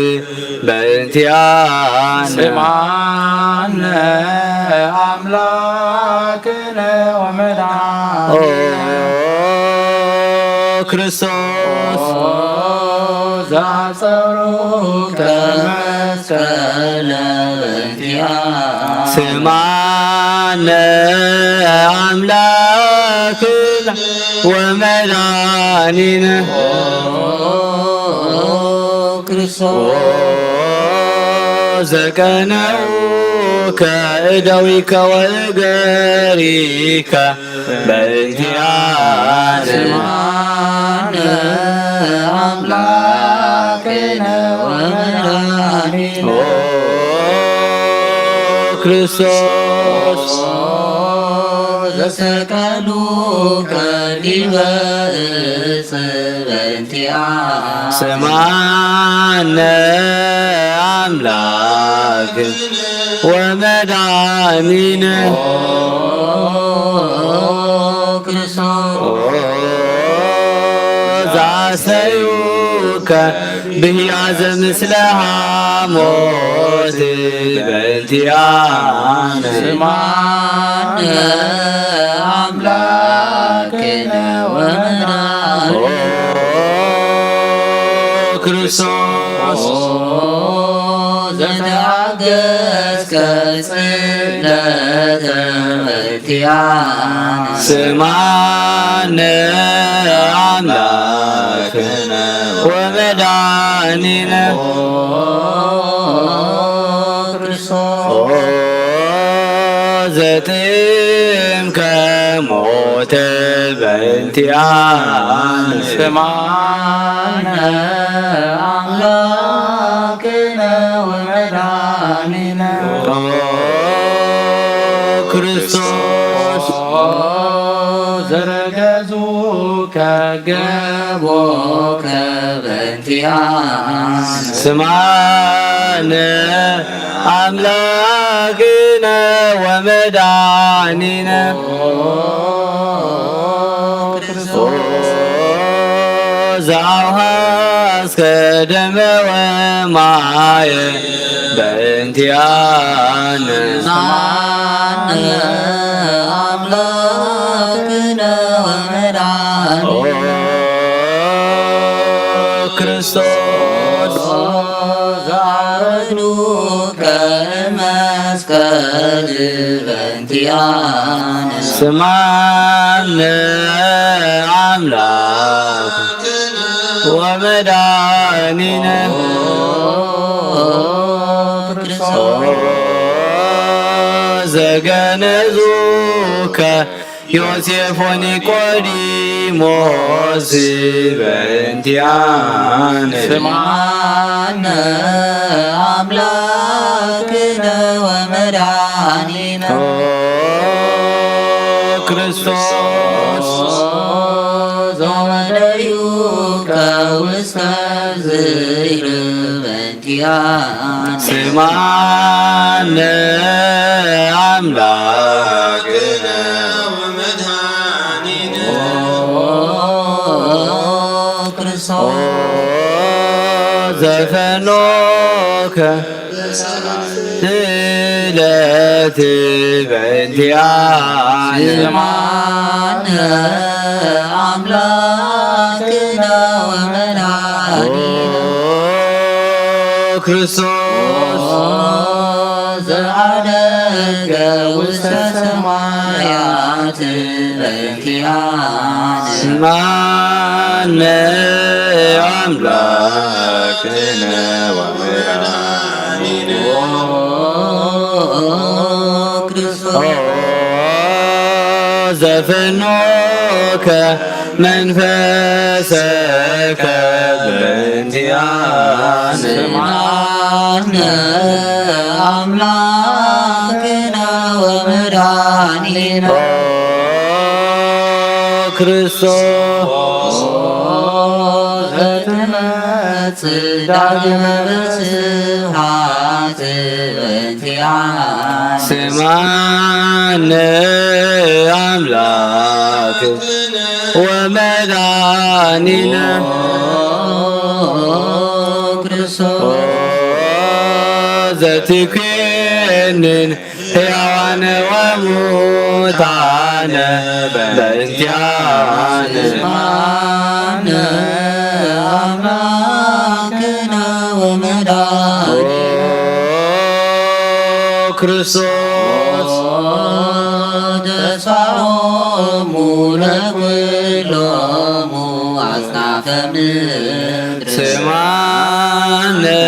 በእንቲአነ ስማነ አምላክነ ወመድኃኒነ ክርስቶስ ዘአጸሩከ መስቀለ በእንቲአነ ስማነ አምላክነ ወመድኃኒነ ክርስቶስ ዘቀነዑ كأدويك وإجاريك بإنتيان سمعنا أملاكنا ومدانينا كريستوس زسكالوك لبأس بإنتيان سمعنا أملاك ومدانينا زعسيوك به عزم مثلها موت بإنتيان سمعنا أملاكنا ومدانينا كريستوس زتعجز كسلة بإنتيان سمعنا أملاكنا ومدانينا زتم كموت بإنتيان سمعنا أملاكنا ومدانينا كريستوس زرجزوك جابوك بإنتيان سمعنا أملاكنا ومدانينا زعوهاس كدم ومعاي بإنتيان سمعنا أملاكنا ومدانينا كريستوس زعرنوك مسكال بإنتيان سمعنا أملاك ومدانينا زغنزوك يوسف ونيقوديموس بإنتيان سمعنا أملاكنا ومدانينا كريستوس زوديوك وسكزير بإنتيان سمعنا أملاكنا زفنوك تلات بإنتيان سمعنا أملاكنا ومدانينا كريستوس زعلك وسط سمايات بإنتيان سمعنا أملاكنا ومدانينا زفنوك منفسك بإنتيان سمعنا أملاكنا ومدانينا كريستوس داجم بسهات بإنتيان سمعنا أملاك ومدانينا ذاتكين حيوان وموتان بإنتيان سمعنا أملاكنا ومدانينا كريستوس دسعهم لكلهم أصناف مدر سمعنا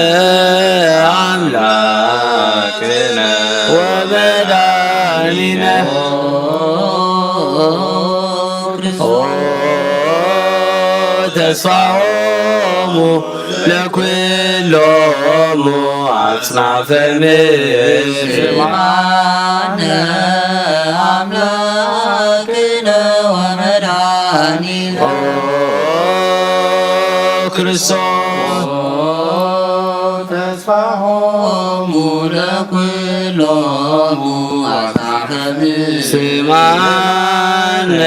أملاكنا ለኩሎሙ አጽናፈ ምድር ስማነ አምላክነ ወመድኃኒነ ክርስቶስ ተስፋሆሙ ለኩሎሙ አጽናፈ ምድር ስማነ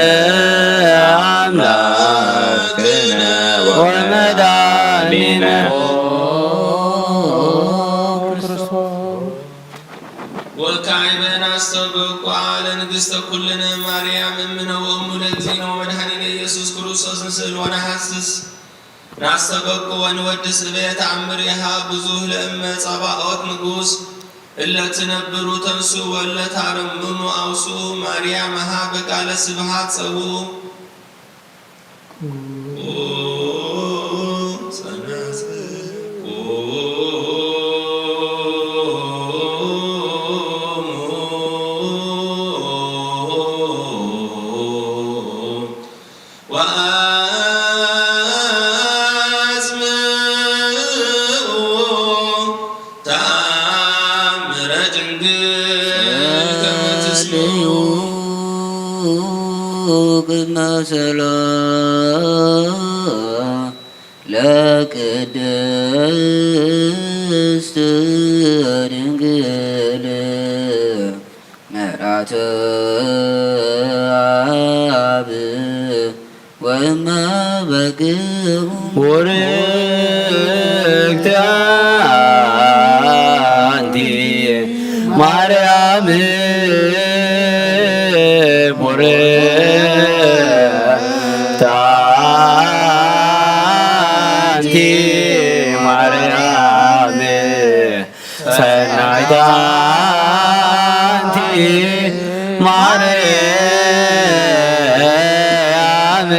አምላክነ ወመድኃኒነ ወካዕበን አስተብቋ ለንግሥተ ኩልነ ማርያም እምነ ወእሙ ለእግዚእነ ወመድኃኒነ ኢየሱስ ክርስቶስ ንስእል ወነሐስስ ናስተበቁ ወንወድስ እበየ ተአምሪሃ ብዙኅ ለእመ ጸባኦት ንጉሥ እለ ትነብሩ ተንሱ ወለ ታረምሙ አውሱ ማርያምሃ በቃለ ስብሐት ጸውዑ ሰላም ለቅድስት ድንግል መራተ አብ ወእመ በግዑ ወርክት አንቲ ማርያም ወርክት አንቲ ማርያም ሰናይት አንቲ ማርያም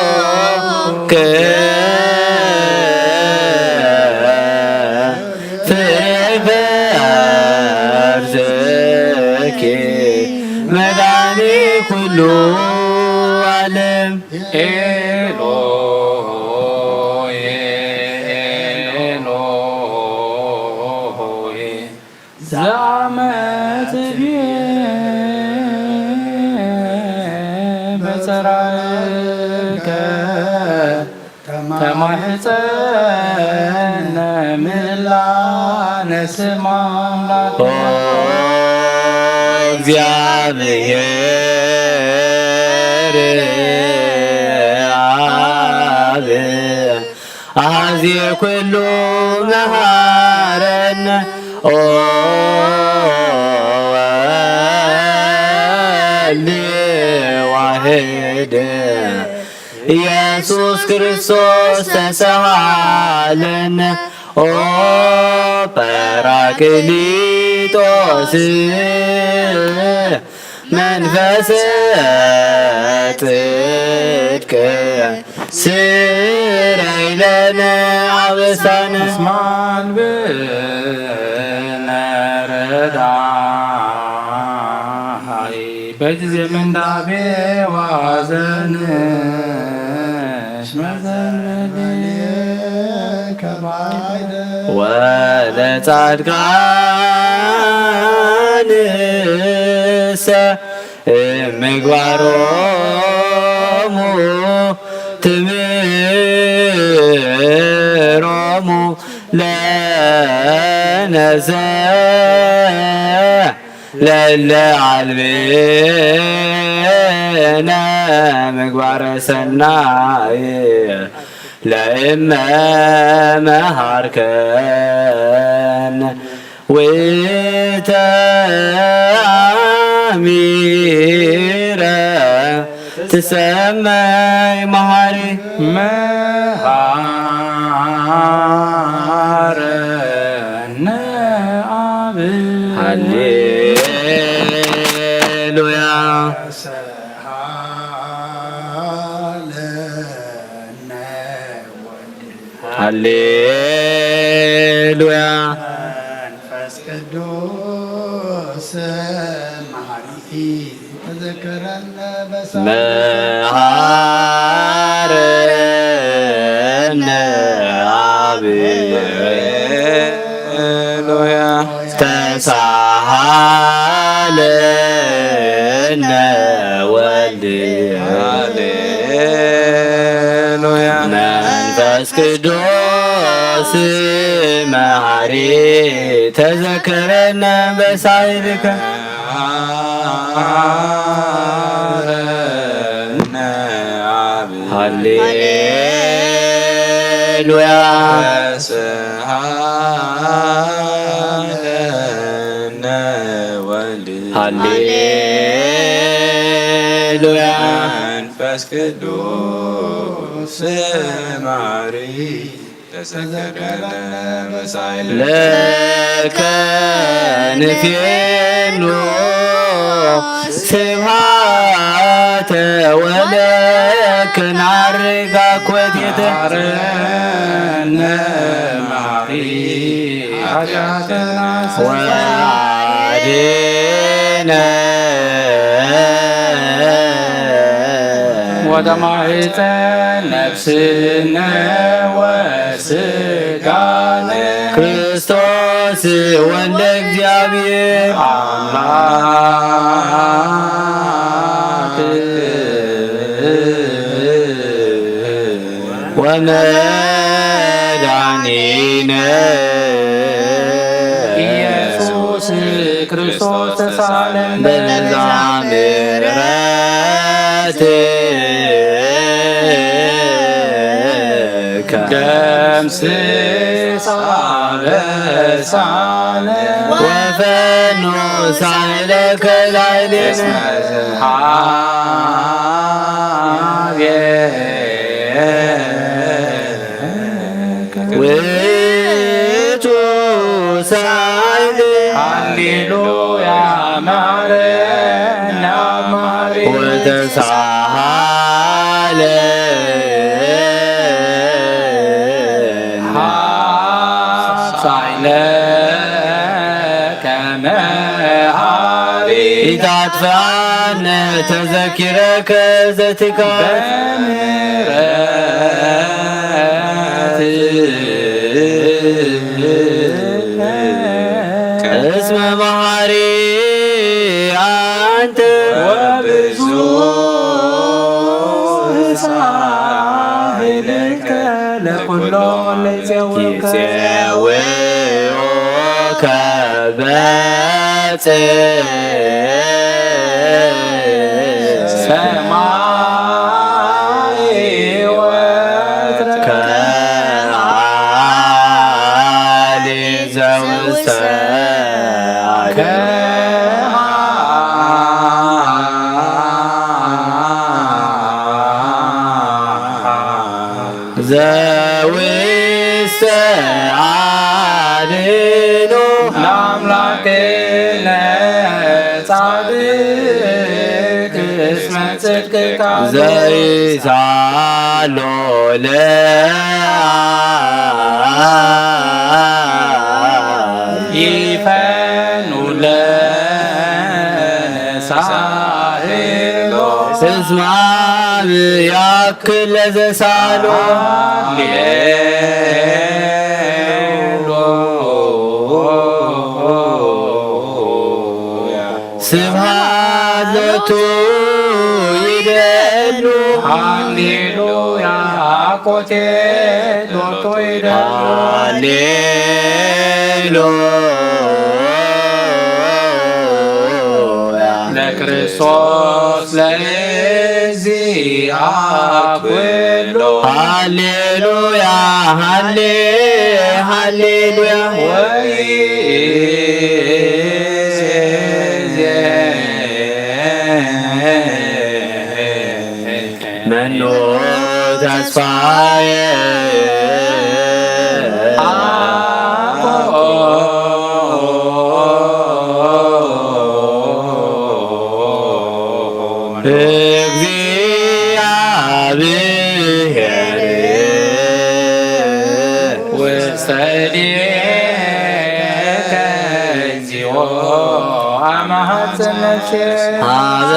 ወቡሩክ ፍሬ በአርዘኪ መድኃኒ ኩሉ ዓለም ኤሎሄ ኤሎሄ ዘአመትብየ በጸራእከ ተማሕፀነ ምላነ ስማ አምላክ እግዚአብሔር አብ አኀዜ ኩሉ መሃረነ ወወልድ ዋሕድ ኢየሱስ ክርስቶስ ተሰሃለነ ኦ ጰራቅሊጦስ መንፈሰ ጽድቅ ስረይ ለነ አበሳነ እስማን ብነ ረዳይ በጊዜ ምንዳቤ ዋዘንሽ መዘንበሌ ከባይደ ወለጻድቃንሰ እምግባሮሙ ትምሮሙ ለነዘ ለለ አልቤነ ምግባረ ሰናይ ለእመ መሃርከን ወተአሚረ ትሰመይ መሃሪ መሃረነ አብ ሃሌሉያ ሃሌሉያ መንፈስ ቅዱስ መሐሪ ተዘከ ተዘከረነ በሳልከ መሃረነ ሃሌሉያ ተሳሃለነ ወልድ ሃሌሉያ መንፈስ ቅዱስ መሐሪ ተዘከረነ በሳይልከ ሃሌሉያ ተሳሃለነ ወልድ ሃሌሉያ መንፈስ ቅዱስ መሐሪ ተዘከረነ በሳይልከ ለከ ንፌኑ ስብሐተ ወለከ ናርጋ ኮቴተ ረነ ማሪ ኃጢአተና ወአድኅነ ወተማኅፀነ ነፍስነ ወሥጋነ ክርስቶስ ወልደ እግዚአብሔር አምላክ ወመድኃኒነ ኢየሱስ ክርስቶስ ተሳለን በዛ ምሕረትከ ደምስሳ ረሳነ ወፈኑ ሳይለከ ላዕሌነ ውእቱ ሳይል ሃሌሉያ ማረነ አማሬ ወተሳሃለነ ሳይለከ መሐሪ ኢታጥፍአነ ተዘኪረከ ዘትካት እስመ መሐሪ አንተ ወብዙ ሳህልከ ለኩሎ ለይፄውከ ይፄውዖከ በጽድቅ ሰማይ ወትረ ከአሊ ዘውስተ ዘውስተ አድኅኖ ለአምላክነ ጻድቅ እስመ ጽድቅከ ዘይሳሎ ይፈኑ ለነሳህሎ እስመ አብ ያክል ለዘሳሎ ስብሐት ሎቱ ይደሉ ሃሌሉያ አኮቴት ሎቶ ይደሉ ሃሌሉያ ለክርስቶስ ለእግዚአ ኩሎ ሃሌሉያ ሃሌሉያ መኖ ተስፋዬ እግዚአብሔር ውስተ እዴከ እግዚኦ አማሐፀነ ነፍሴ ሀበ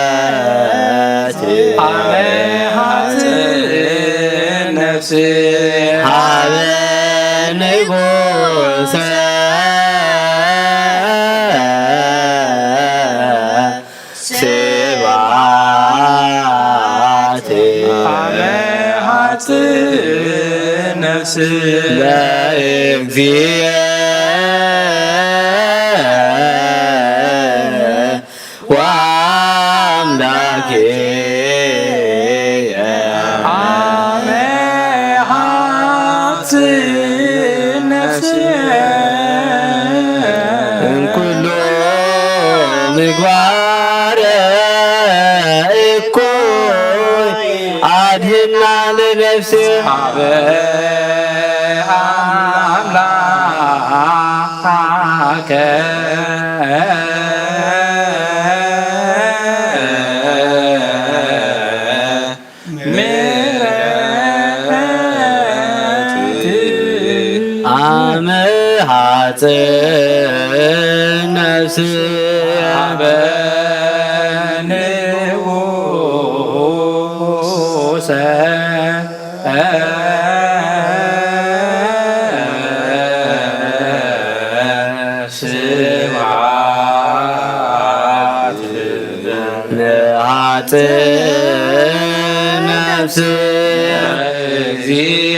ምሕረት አመሃት ነፍስ ሀበ ንጉሰ ስብሐት አመሃት ነፍስ ለእግዚእ ወአምላክየ አመሃት ነፍስ እንኩሉ ምግባረ እኩይ አድኅና ለነፍሴ ሀበ አምላከ አመሃጽ ነፍስ ሀበ ንጉሰ ስብሐት ንሃጽ ነፍስ እግዚእ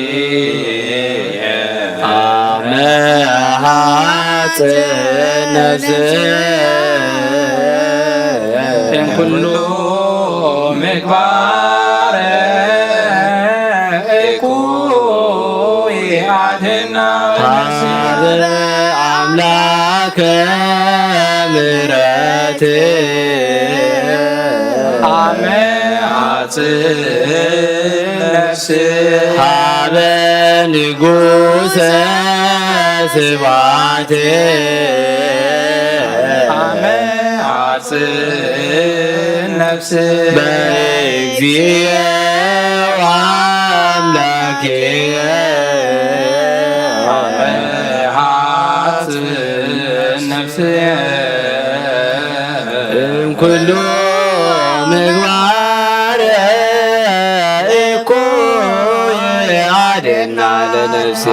ወአምላክየ አመሃጽ ነፍስ እምኩሉ ምግባረ እኩይ አድኅና ሀበ አምላከ ምሕረት አመሃጽ ነፍስ ሀበ ንጉሰ ስብሐት አመሃጽ ነፍስ በእግዚእ ወአምላክየ አመሃጽ ነፍስ እምኩሉ ምግባረ እኩይ አድኅና ለነፍሴ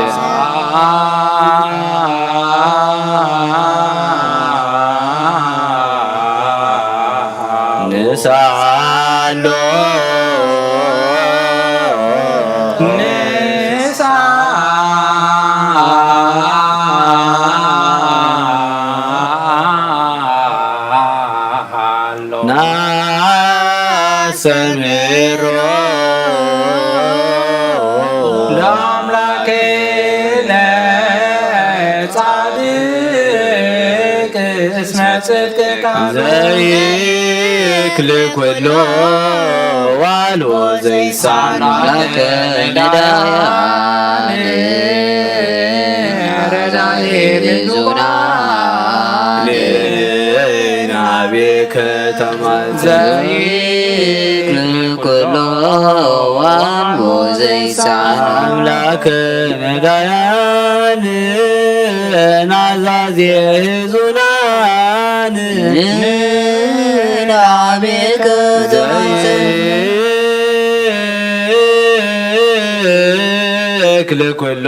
ንሳሎ ንሳሎ ናሰምሮ ለአምላክነ ጻድቅ እስመ ጽድቅከ ዘይክል ኩሎ ዋልዎ ዘይሳና አምላከ ነዳያን ረዳኤ ብዙናን ናቤ ከተማ ዘይክል ኩሎ ዋልዎ ዘይሳን አምላከ ነዳያን ናዛዜ ሕዙናን ናቤ ከተማ ዘይክል ኩሎ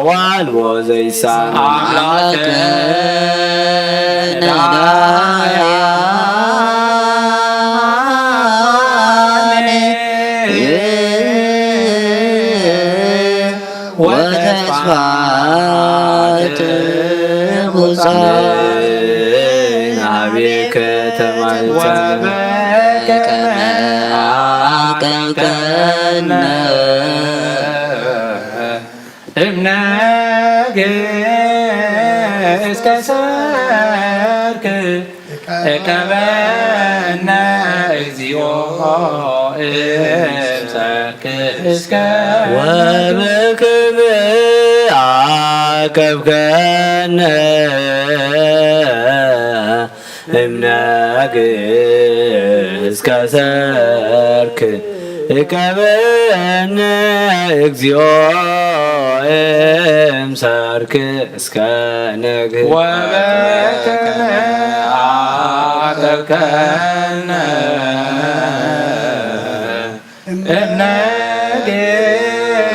ዋልዎ ዘይሳን አምላከ ነዳያን ወተስፋት ሁፃን ናቤ ከተማ ወበከመ አቀብከነ እምነግ እስከ ሰርክ እቀበነ እግዚኦ እምሰርክ እስከ ወበክብ አቀብከነ እምነግስ ከሰርክ እቀበነ እግዚኦ እምሰርክ እስከ ነግህ ወበከመ አጠብከነ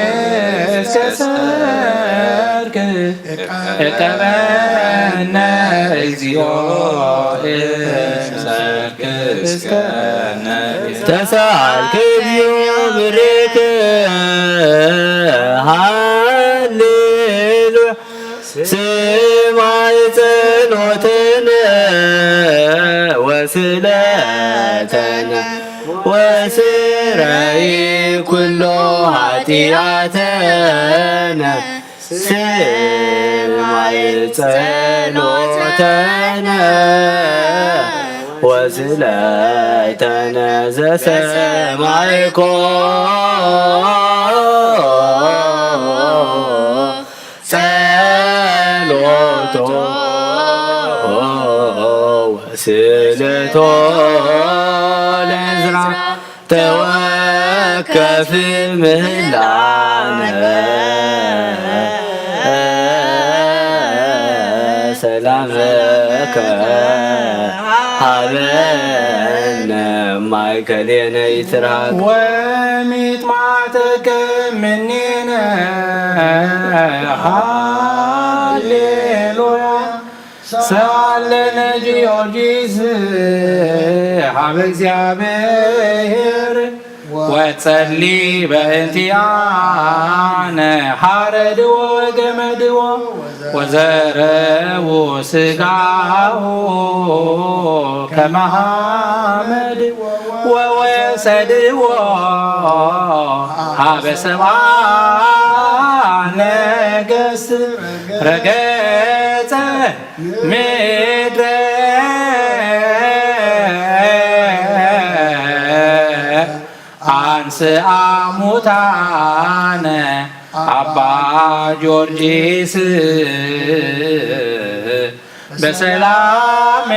እምነግስ ከሰርክ እቀበነ እግዚኦ እምሰርክ እስከ ነግህ ተሳልክ እግዚኦ ብሬክ ሃሌሉያ ስማይ ጸሎተነ ወስለተነ ወስረይ ኩሎ ኃጢአተነ ስማይ ጸሎተነ ወስለተነ ዘሰማይኮ ጸሎቶ ወስለቶ ለዕዝራ ተወከፍ ምህላነ ሰላመከ ሀበነ ማእከሌነ ይትርሃቅ ወሚጥማዕተከ እምኔነ ሃሌሉያ ሰአለነ ጊዮርጊስ ሀበ እግዚአብሔር ወጸሊ በእንቲአነ ሐረድዎ ወገመድዎ ወዘረዎ ስጋሁ ከመ ሐመድ ወወሰድዎ ሀበ ሰብአ ነገሥት ረገጸ ምድረ አንስአ ሙታነ አባ ጊዮርጊስ በሰላም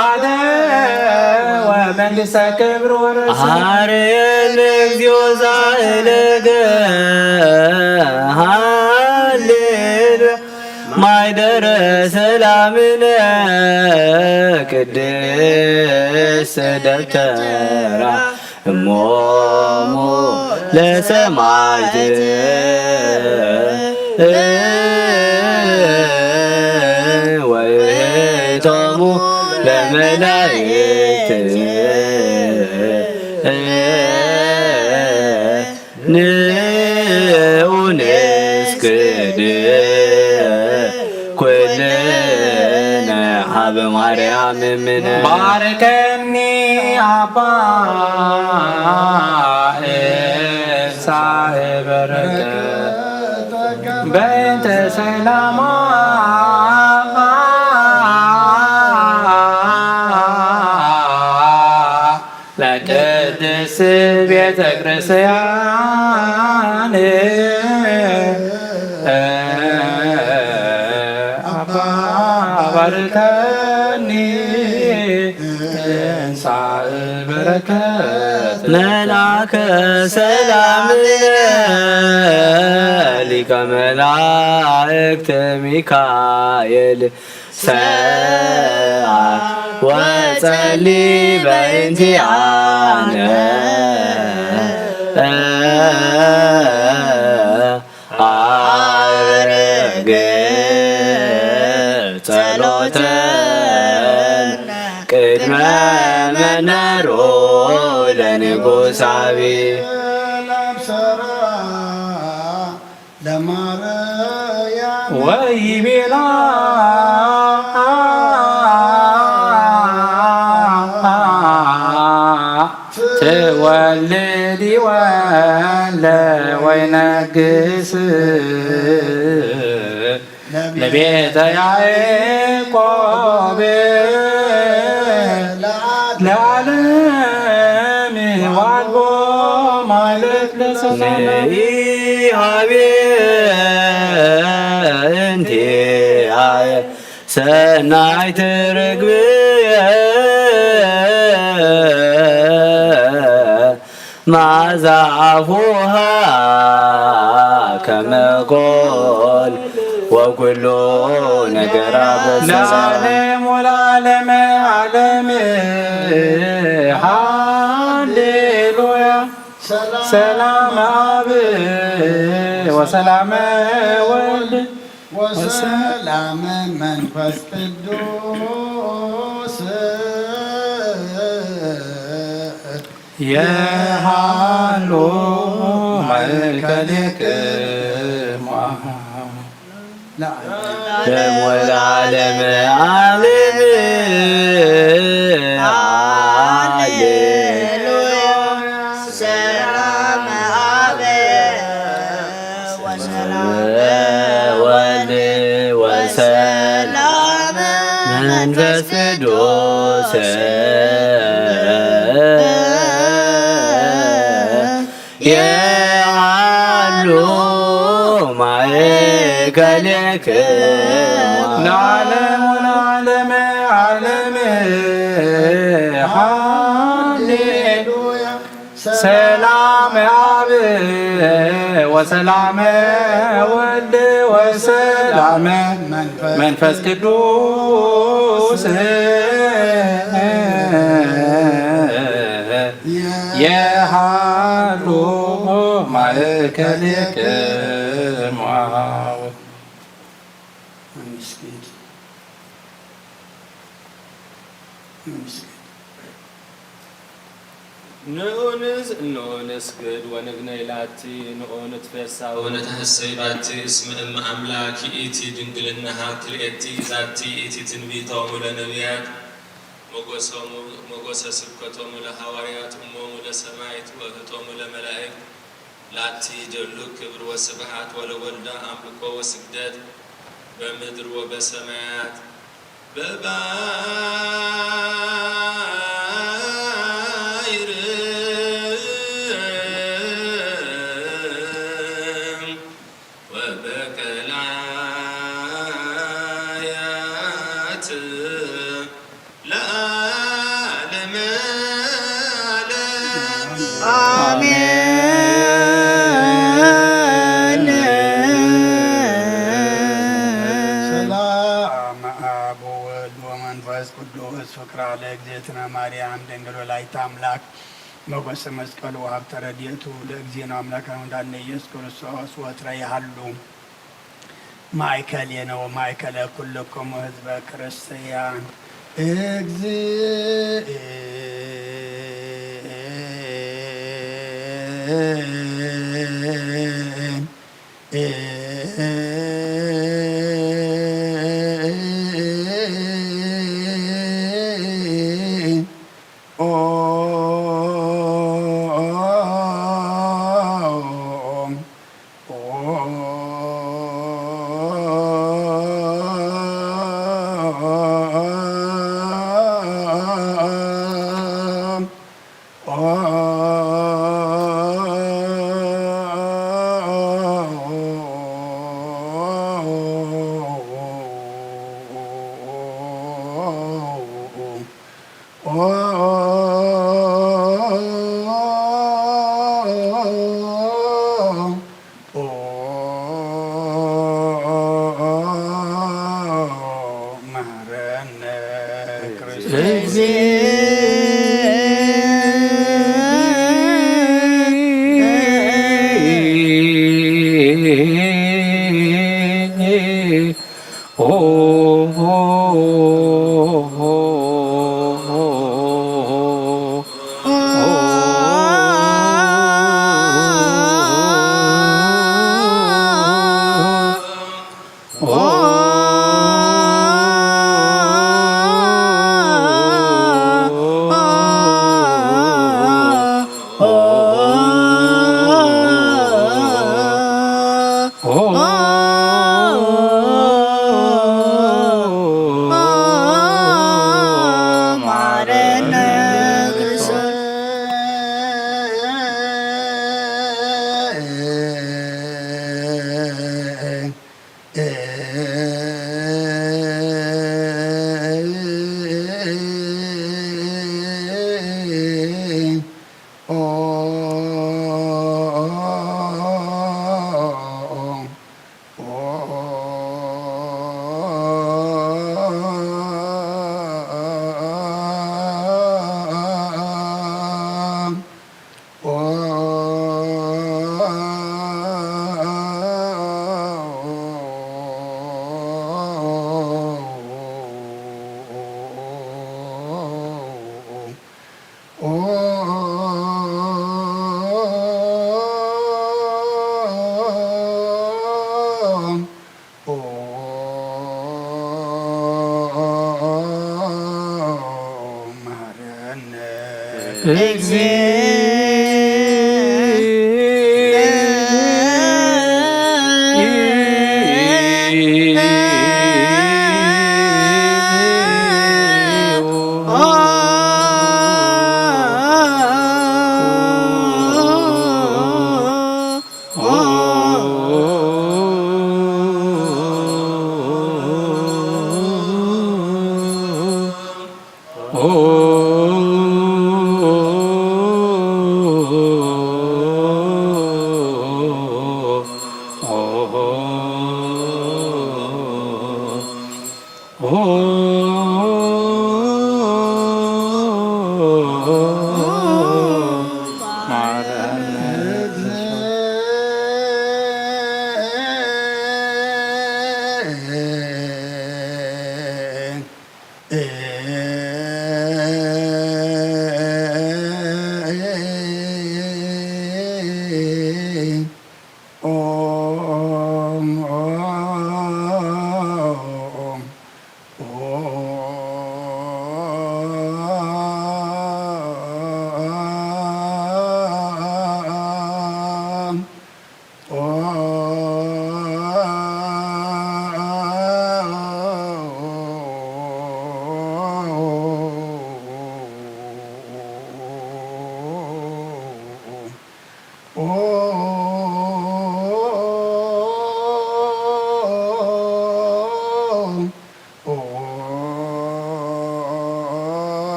አደወ መንግሥተ ክብር ወረሰ ሐረየነ እግዚኦ ዛእለገ ሃሌሉያ ማይደረ ሰላምነ ቅድስት ደብተራ እሞሙ ለሰማዕት ወይቶሙ ለመላእክት ንኡንስክድ ኩልነ ሀበ ማርያም እምነ ባርከኒ አባ እሳዕ በረከት በእንተ ሰላማ ለቅድስት ቤተ ክርስቲያን አባ ባርከኒ እንሳዕ በረከት መልአከ ሰላም ሊቀ መላእክት ሚካኤል ሰአል ወጸሊ በእንቲአነ አረገ ጸሎተን ቅድመ መንበሮ ለንጉሳዊ ወይቤላ ትወልድ ወለ ወይነግስ ለቤተ ያዕቆብ ለዓለም ዋልቦ ማለት ለሰላም ሀቤ እንቲአየ ሰናይት ርግብየ መዓዛ አፉሃ ከመ ኮል ወኩሉ ነገራ ለዓለም ወለዓለመ ዓለም ሃሌሉያ ሰላም አብ ወሰላም ወልድ ወሰላም መንፈስ ቅዱስ የሃሎ ማእከልክሙ ለዓለም ወለዓለመ ዓለም ሃሌሉያ ሰላም አብ ወወልድ ወሰላም መንፈስ ቅዱስ የሃሎ ማእከልክሙ ለዓለም ወለዓለመ ዓለም ሃሌሉያ ሰላም አብ ወሰላም ወልድ ወሰላም መንፈስ ቅዱስ የሃሎ ማእከልክሙ ንስግድ ወንግነይ ላቲ ንትፌሳ ወነተሐሰይ ባቲ እስመ እመ አምላክ ይእቲ ድንግልናሃ ክልኤቲ ዛቲ ይእቲ ትንቢቶሙ ለነቢያት ሞገሰ ስብከቶሙ ለሐዋርያት እሞሙ ለሰማዕት ወእህቶሙ ለመላእክት ላቲ ደሉ ክብር ወስብሐት ወለወልዳ አምልኮ ወስግደት በምድር ወበሰማያት በባሕር ወበቀላያት ለዓለመ ዓለም ሰላም አብ ወወልድ ወመንፈስ ቅዱስ ፍቅራ ለእግዝእትነ ማርያም ድንግል ወላዲተ አምላክ ሞገሰ መስቀሉ ሀብተ ረድኤቱ ለእግዚእነ አምላክነ ወመድኃኒነ ኢየሱስ ክርስቶስ ወትረ ያሃሉ ማእከሌነ ወማእከለ ኩልክሙ ህዝበ ክርስቲያን መሐረነ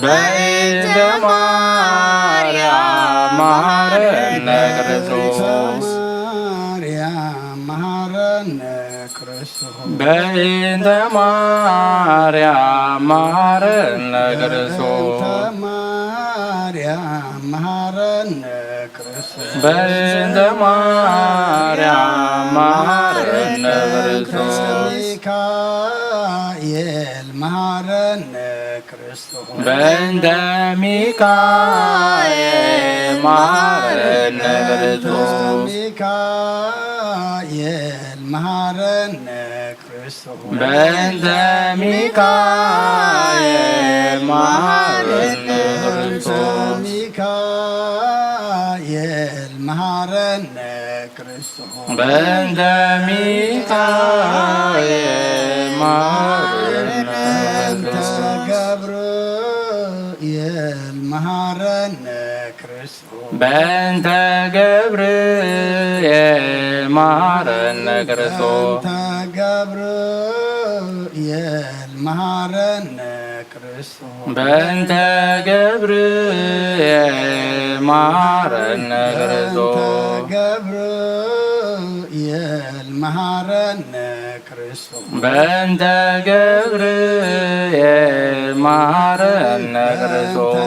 በእንተ ማርያም መሐረነ ክርስቶስ በእንተ ማርያም መሐረነ ክርስቶስ በእንተ ማርያም መሐረነ ክርስቶስ በእንተ ሚካኤል መሐረነ ክርስቶስ በእንተ ሚካኤል መሐረነ ክርስቶስ በእንተ ሚካኤል መሐረነ በእንተ ገብርኤል መሐረነ ክርስቶስ በእንተ ገብርኤል መሐረነ ክርስቶስ በእንተ ገብርኤል መሐረነ ክርስቶስ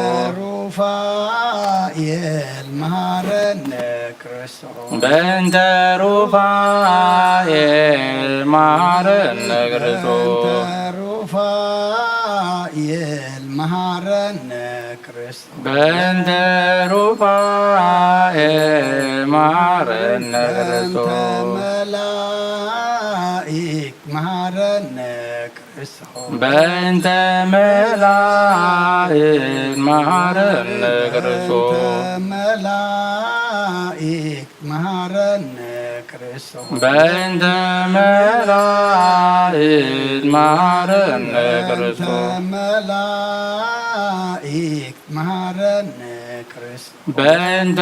በእንተ ሩፋኤል መሐረነ ክርስቶስ በእንተ ሩፋኤል መሐረነ ክርስቶስ በእንተ መላእክት መሐረነ ክርስቶስ በእንተ መላእክት መሐረነ ክርስቶስ መላእክት መሃረነ ክርስቶስ በእንተ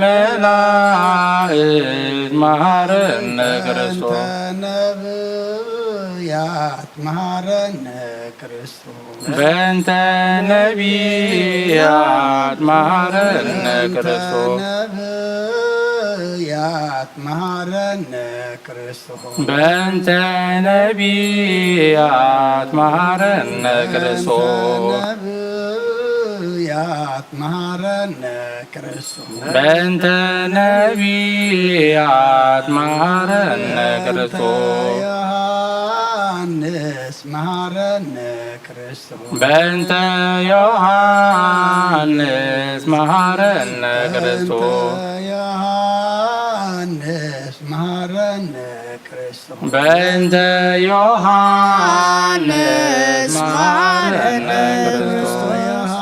መላእክት መሃረነ ክርስቶስ ነቢያት መሃረነ ክርስቶስ በእንተ ነቢያት መሃረነ ክርስቶስ ነቢያት መሃረነ ክርስቶስ በእንተ ነቢያት መሃረነ ክርስቶስ ነቢያት መሃረነ ክርስቶስ በእንተ ነቢያት መሃረነ ክርስቶስ ዮሐንስ መሃረነ ክርስቶስ በእንተ ዮሐንስ መሃረነ ክርስቶስ ዮሐንስ መሃረነ ክርስቶስ በእንተ ዮሐንስ መሃረነ ክርስቶስ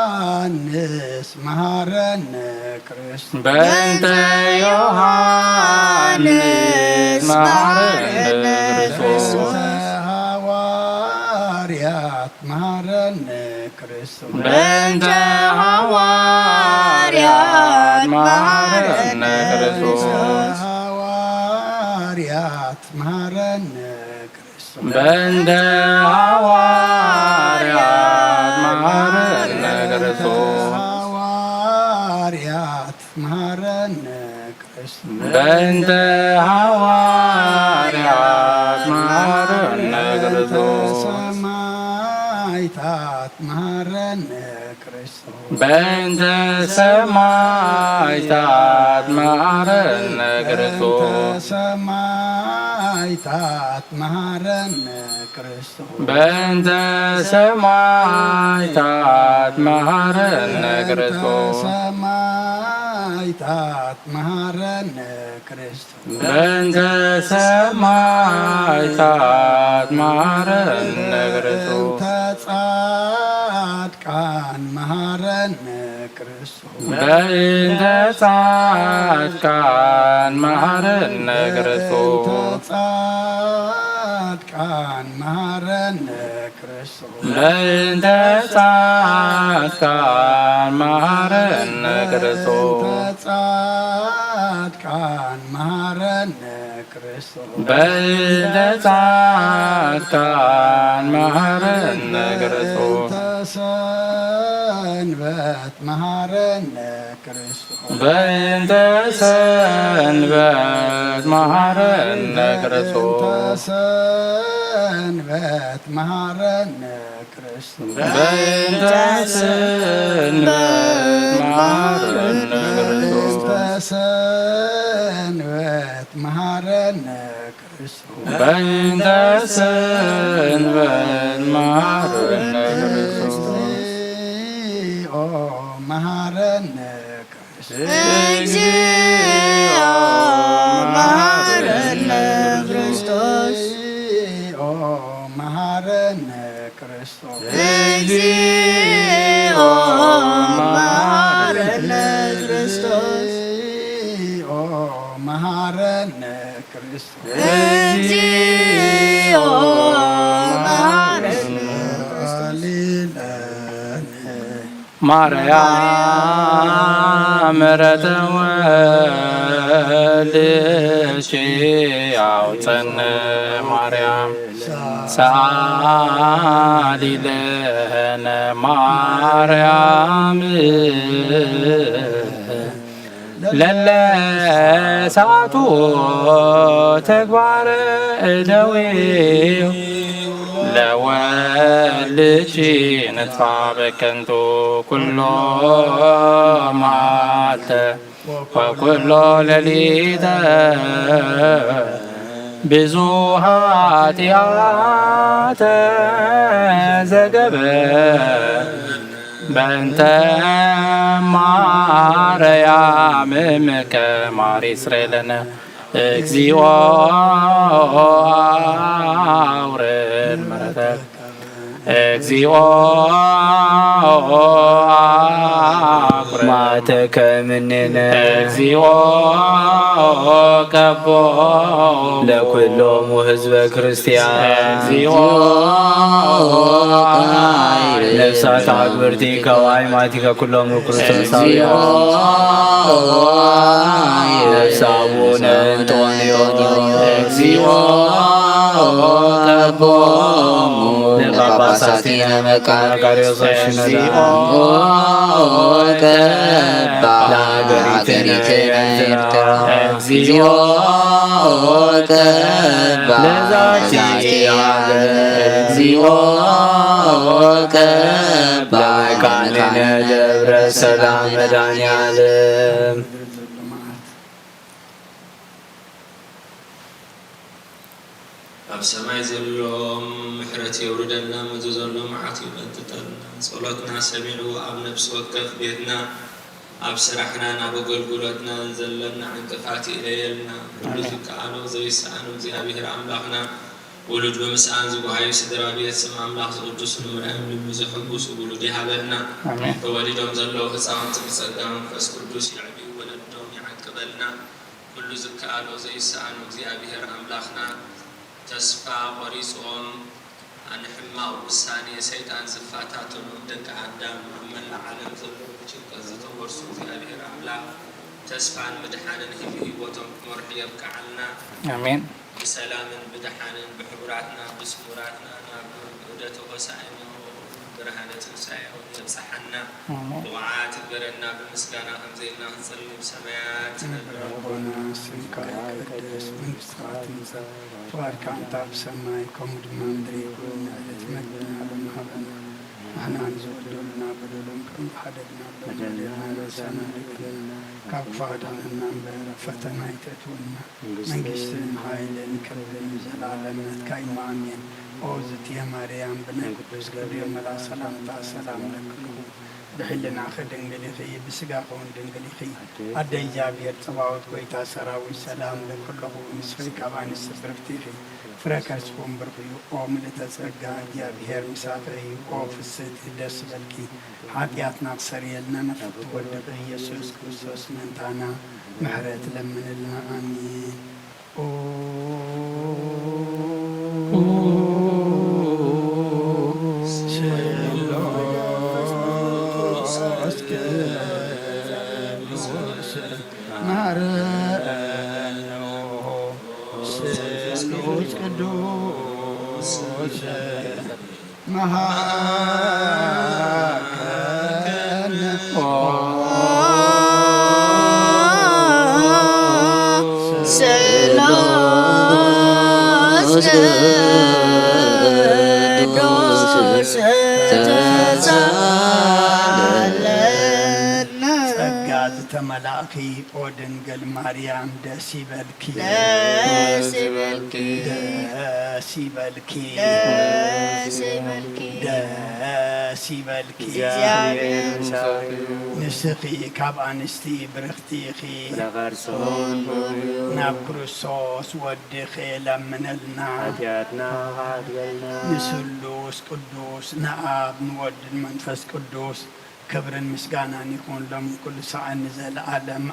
ዮሐንስ መሃረነ ክርስቶስ በእንተ ዮሐንስ መሃረነ ክርስቶስ ሐዋርያት መሃረነ ክርስቶስ በእንተ ሐዋርያት መሃረነ ክርስቶስ ሐዋርያት መሃረነ ክርስቶስ በእንተ ሐዋርያት መሃረነ ክርስቶስ ሐዋርያት መሃረነ ክርስቶስ በእንተ ሐዋርያት መሃረነ ክርስቶስ ሰማዕታት መሃረነ ክርስቶስ በእንተ ሰማዕታት መሃረነ ክርስቶስ ሰማዕታት መሃረነ ክርስቶስ በእንተ ሰማዕታት መሃረነ ክርስቶስ ሰማዕታት መሃረነ ክርስቶስ በእንተ ሰማዕታት መሃረነ ክርስቶስ ጻድቃን መሃረነ ክርስቶስ በእንተ ጻድቃን መሃረነ ክርስቶስ ጻድቃን መሃረነ ክርስቶስ በእንተ ጻድቃን መሃረነ ክርስቶስ ጻድቃን መሃረነ ክርስቶስ በእንተ ጻድቃን መሃረነ ክርስቶስ ሰንበት መሃረነ ክርስቶስ በእንተ ሰንበት መሃረነ ክርስቶስ ሰንበት መሃረነ ክርስቶስ በእንተ ሰንበት መሃረነ ክርስቶስ ሰንበት መሃረነ ክርስቶስ በእንተ ሰንበት መሃረነ ክርስቶስ እግዚኦ መሃረነ ክርስቶስ እግዚኦ መሐረነ ክርስቶስ እግዚኦ መሃረነ ክርስቶስ እግዚኦ መሐረነ ክርስቶስ እግዚኦ መሃረነ ክርስቶስ እግዚኦ መሐረነ ማርያም ምሕረተ ወልድሽ አውፀነ ማርያም ሰአሊ ለነ ማርያም ለለ ሰዓቱ ተግባረ እደዊው ለወልድሽ ንጥፋ በከንቱ ኩሎ መዓልተ ወኩሎ ሌሊተ ብዙ ኃጢአተ ዘገበር በእንተ ማርያም እምከ ማሪ እስራኤልነ እግዚኦ አውረድ ምሕረተከ እግዚኦ አውረድ شفاعتك مننا እግዚኦ ከቦ لكلهم وحزب ክርስቲያን እግዚኦ ነፍሳት አክብርቲ ከዋይማቲከ ኩሎም ክርስቶሳውያን ነፍስ አቡነ አንጦንዮስ እግዚኦ ከቦ ለጳጳሳቲነ መቃርዮስ ሽነዳ ለሀገሪትነ ኤርትራ እግዚኦ ለዛቲ ሀገር እግዚኦ ለመካንነ ደብረ ሰላም መድኃኔዓለም ኣብ ሰማይ ዘሎም ምሕረት የውርደና ምድሪ ዘሎ መዓት ይበጥጠልና ጸሎትና ሰሚዑ ኣብ ነፍሲ ወከፍ ቤትና ኣብ ስራሕና ናብ ኣገልግሎትና ዘለና ዕንቅፋት ይለየልና ኩሉ ዝከኣሎ ዘይሰኣኑ እግዚኣብሔር ኣምላኽና ውሉድ ብምስኣን ዝጓሃዩ ስድራ ቤት ስም ኣምላኽ ዝቅዱስ ንምርአም ልቢ ዘሕጉስ ውሉድ ይሃበልና ተወሊዶም ዘለዉ ህፃውንቲ ብጸጋ መንፈስ ቅዱስ ይዕብዩ ወለዶም ይዓቅበልና ኩሉ ዝከኣሎ ዘይሰኣኑ እግዚኣብሔር ኣምላኽና ተስፋ ቆሪጾም ኣነ ሕማቕ ውሳኔ ሰይጣን ዝፋታተሉ ደቂ ኣዳም ኣብ መላእ ዓለም ዘለዉ ብጭንቀት ዝተወርሱ እግዚኣብሔር ኣምላኽ ተስፋን ምድሓንን ሂቡ ሂወቶም ክመርሑ የብቅዓልና አሜን። ብሰላምን ብድሓንን ብሕቡራትና ብስሙራትና ናብ ዑደተ ሆሳዕና ብርሃነ ትንሣኤውን የብፅሓና ብቕዓት ይግበረና ብምስጋና ከምዘይልና ክንጸልይ ሰማያት ረቦና ስምካ ይቅደስ መንግሥትካ ትምጻእ ፍቃድካ እንተ ኣብ ሰማይ ከምኡ ድማ ምድሪ ይኩን ዕለት መግብና ሃበና ንሕና ንዝበደሉና በደሎም ከም ሓደግና በደልና ነሳና ይክለልና ካብ ክፋድና እምበር ፈተና ይተእትወና መንግስትን ሓይልን ክብርን ዘለዓለምነትካ ይማኣሜን ኦ ዝትየ ማርያም ብናይ ቅዱስ ገብርኤል መልኣክ ሰላምታ ሰላም ለክልኩ ብሕልና ድንግል ኢኺ ብስጋ ኸውን ድንግል ኢኺ ኣደ እግዚኣብሔር ጽባዖት ጎይታ ሰራዊት ሰላም ለኩለኹ ንስኺ ካብ ኣንስቲ ብርክቲ ኢኺ ፍረ ከርስኩም ብርክዩ ኦ ምልዕተ ጸጋ እግዚኣብሔር ምሳኺ እዩ ኦ ፍስሕቲ ደስ በልኪ ሓጢኣትና ክሰርየልና ነፍሲ ትወድቕ ኢየሱስ ክርስቶስ ምንታና ምሕረት ለምንልና ኣሚን ተመላእኺ ኦ ድንግል ማርያም ደስ ይበልኪ ደስ ይበልኪ ደስ ይበልኪ ደስ ይበልኪ ንስኺ ካብ ኣንስቲ ብርክቲ ኢኺ ናብ ክርስቶስ ወዲኺ ለምነልና ንስሉስ ቅዱስ ንኣብ ንወድን መንፈስ ቅዱስ ክብርን ምስጋናን ይኹን ሎም ኩሉ ሰዓት ንዘለዓለም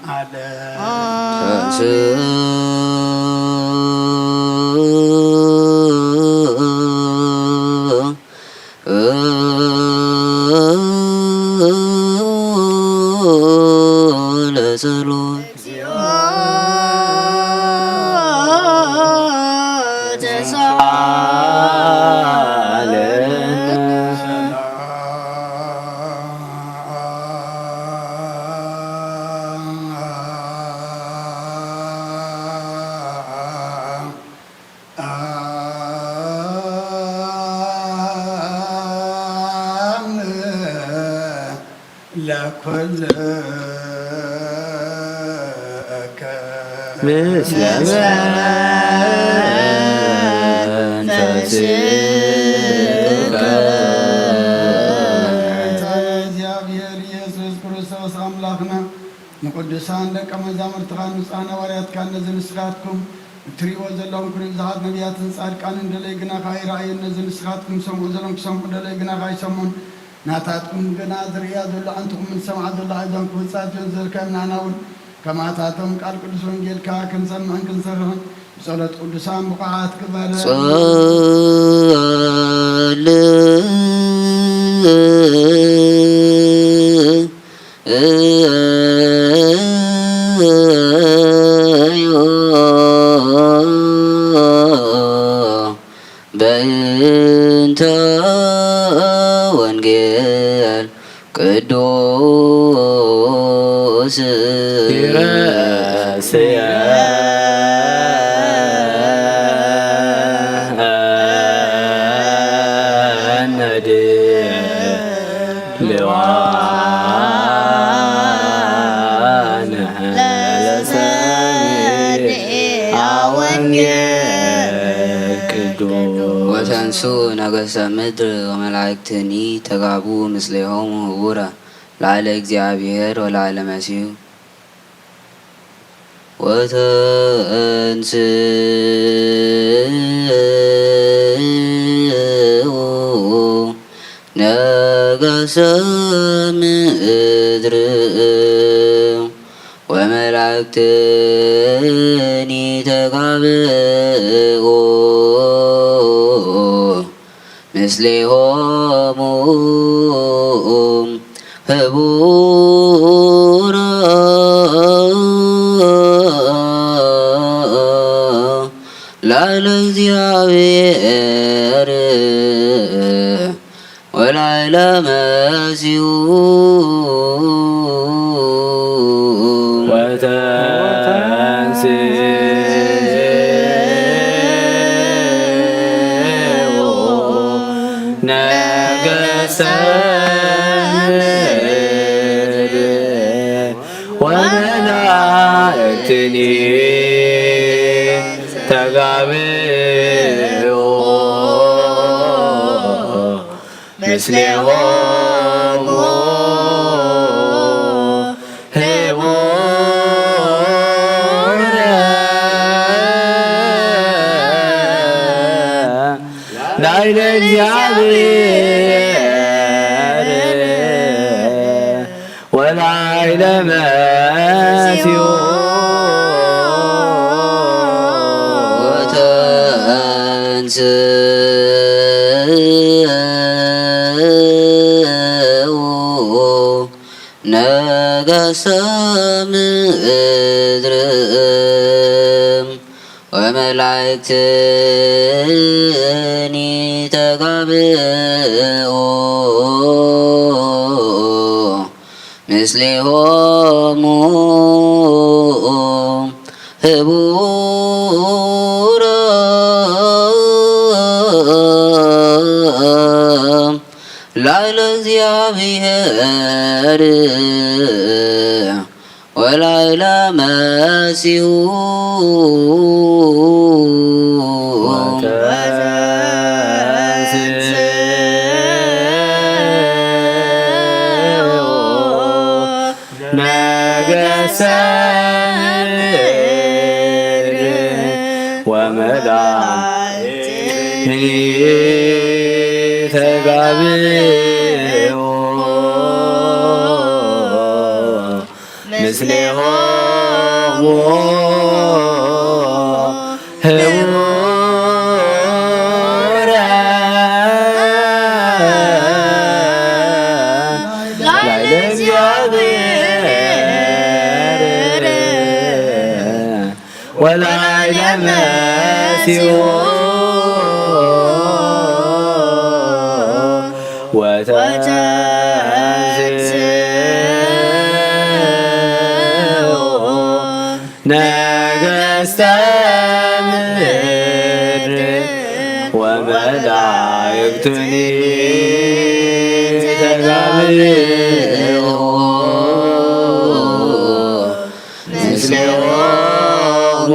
እግዚአብሔር ኢየሱስ ክርስቶስ አምላክና ንቅዱሳን ደቀ መዛሙርትኻ ንጹሓን ሐዋርያትካ እነዚ ንስኻትኩም እትሪእዎ ዘለኹም ኩሉ ብዙሓት ነቢያትን ጻድቃንን ደለይ ግናኻ ይረኣዩ እነዚ ንስኻትኩም ሰምዑ ዘለኹም ክሰምዑ ደለይ ግናኻ ይሰምዑን ናታትኩም ግና ዝርያ ዘሎ አንትኩም ምን ሰምዓ ዘሎ አይዞን ክውጻት ዘርከም ናናውን ከማታቶም ቃል ቅዱስ ወንጌልካ ክንሰምዕን ክንሰርሕን ጸሎት ቅዱሳን ብቃዓት ክበረ በእንተ ወንጌል ቅዱስ ይረስየ ወተንሱ ነገሥተ ምድር ወመላእክትኒ ተጋቡ ምስሌሆሙ ህቡረ ላዕለ እግዚአብሔር ወላዕለ መሲሑ ወተንስ ነገሥተ ምድር ወመላእክትኒ ተጋብኡ ምስሌሆሙ ህቡረ ላዕለ እግዚአብሔር ወላዕለ መሲሑ ነገሥተ ምድር ወመላእክትኒ ተጋብኡ ምስሌሆሙ ህቡረ ላዕለ እግዚአብሔር ወላዕለ መሲሑ ወተንስ ነገሥተ ምድር ወመላእክትኒ ተጋብኡ ምስሌሆሙ ህቡረ ላዕለ እግዚአብሔር ወላዕለ መሲሑ ነገሥተ ምድር ወመላእክትኒ ተጋብኡ ምስሌሆሙ ህቡረ ላዕለ እግዚአብሔር ወላዕለ መሲሑ ነገሥተ ምድር ወመላእክትኒ ተጋብኡ ምስሌሆሙ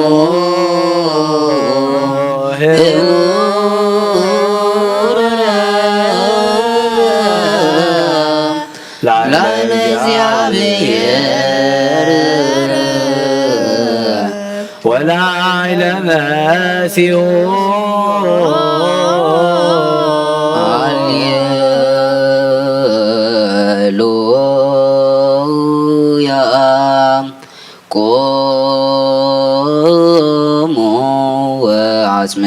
ህቡረ ላዕለ እግዚአብሔር ወላዕለ መሲሑ ሃሌሉያ ቆሙ ወአጽምዑ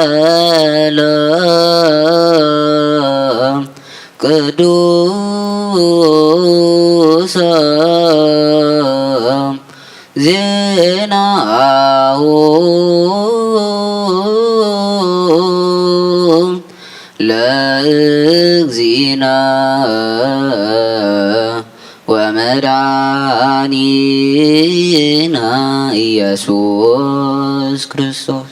ወንጌለ ቅዱሰ ዜናሁ ለእግዚእነ ወመድኃኒነ ኢየሱስ ክርስቶስ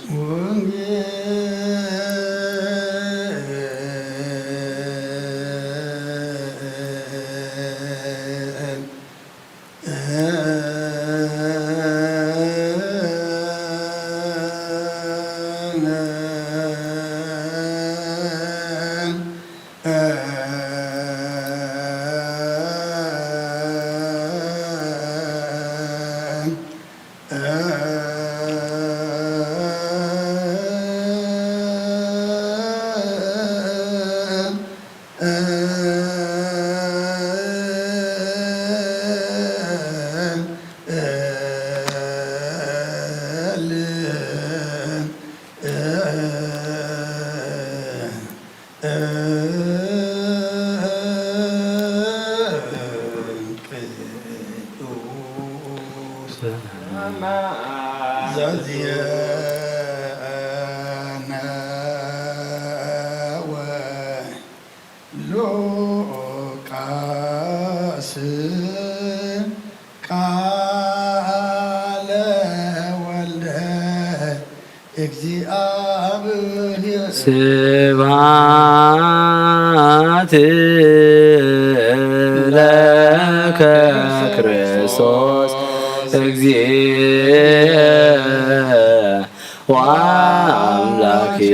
ስብሐት ለከ ክርስቶስ እግዚእ ወአምላክየ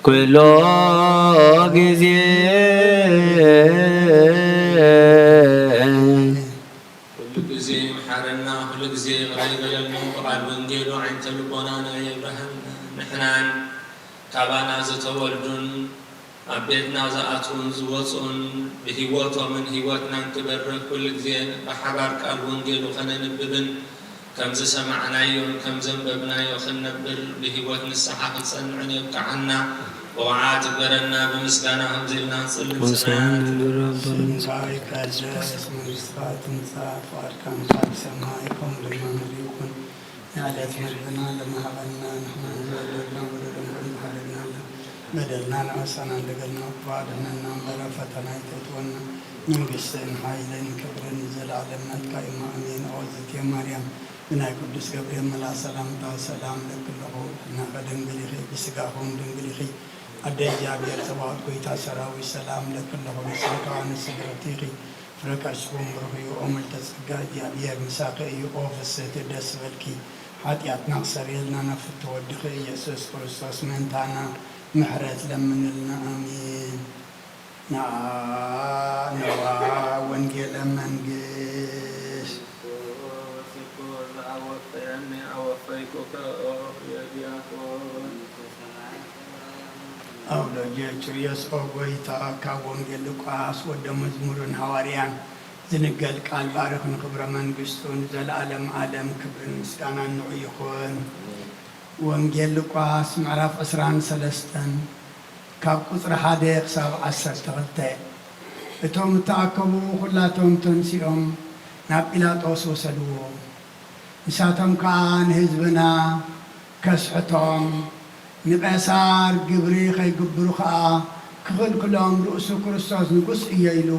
ኩሎ ጊዜ ኩሉ ጊዜ መሐረና ኩሉ ጊዜ ቃል በለና በቃል ወንጌሉ ዓይንተ ልቦናና የብርሃን ንሕናን ካባና ዝተወልዱን ኣብ ቤትና ዝኣትውን ዝወፁን ብሂወቶምን ሂወትናን ክበርህ ኩሉ ግዜ ብሓባር ቃል ወንጌሉ ኸነንብብን ከም ዝሰማዕናዮን ከም ዘንበብናዮ ክንነብር ብሂወት ንስሓ ክንጸንዕን የብቃዓና ወዓት ግበረና ብምስጋና ከምዚ ኢልና ንጽልም ሰማይ ቀደስ መንግሥትካ ትምጻእ ፈቃድካ ኣብ ሰማይ ከምኡ ድማ ምድሪ ይኩን ንዕለት ምግብና ለመሃበና ንሕና ዝበደልና በደልና ሓደግናለ በደልና ንዕሳና እንደገና ባድነና እምበረ ፈተና ይተትወና መንግሥትን ሓይልን ክብርን ዘለዓለም ናትካ ኢማ ኣሜን። ኦዝቴ ማርያም ብናይ ቅዱስ ገብርኤል መልአክ ሰላምታ ሰላም ለክለኹ ናኸ ድንግል ኢኺ ብስጋኹም ድንግል ኢኺ ኣደ እግዚአብሔር ጽባኦት ጐይታ ሰራዊት ሰላም ለክለኹ ምስልካ ንስግረቲ ኢኺ ፍረቀስኩም ርህዩ ኦ ምልዕተ ጸጋ እግዚአብሔር ምሳኺ እዩ ኦ ፍስሕቲ ደስ በልኪ ኃጢአትና ክሰሪየልና ነፍሲ ትወድኺ ኢየሱስ ክርስቶስ መንታና ምሕረት ለምንልና አሜን። ነዋ ወንጌለ መንግሥት አውሎጀችርየስ ኦ ጐይታ ካብ ወንጌል ሉቃስ ወደ መዝሙርን ሐዋርያን ዝንገል ቃል ባርኽ ንክብረ መንግሥቱን ዘለዓለም ዓለም ክብርን ምስጋናን ንዑ ይኹን። ወንጌል ሉቃስ ምዕራፍ 23 ካብ ቁፅሪ 1 ክሳብ 12 እቶም ተኣከቡ ኩላቶም ተንሲኦም ናብ ጲላጦስ ወሰድዎ። ንሳቶም ከዓ ንህዝብና ከስሕቶም ንቀሳር ግብሪ ከይግብሩ ከዓ ክኽልክሎም ርእሱ ክርስቶስ ንጉስ እየ ኢሉ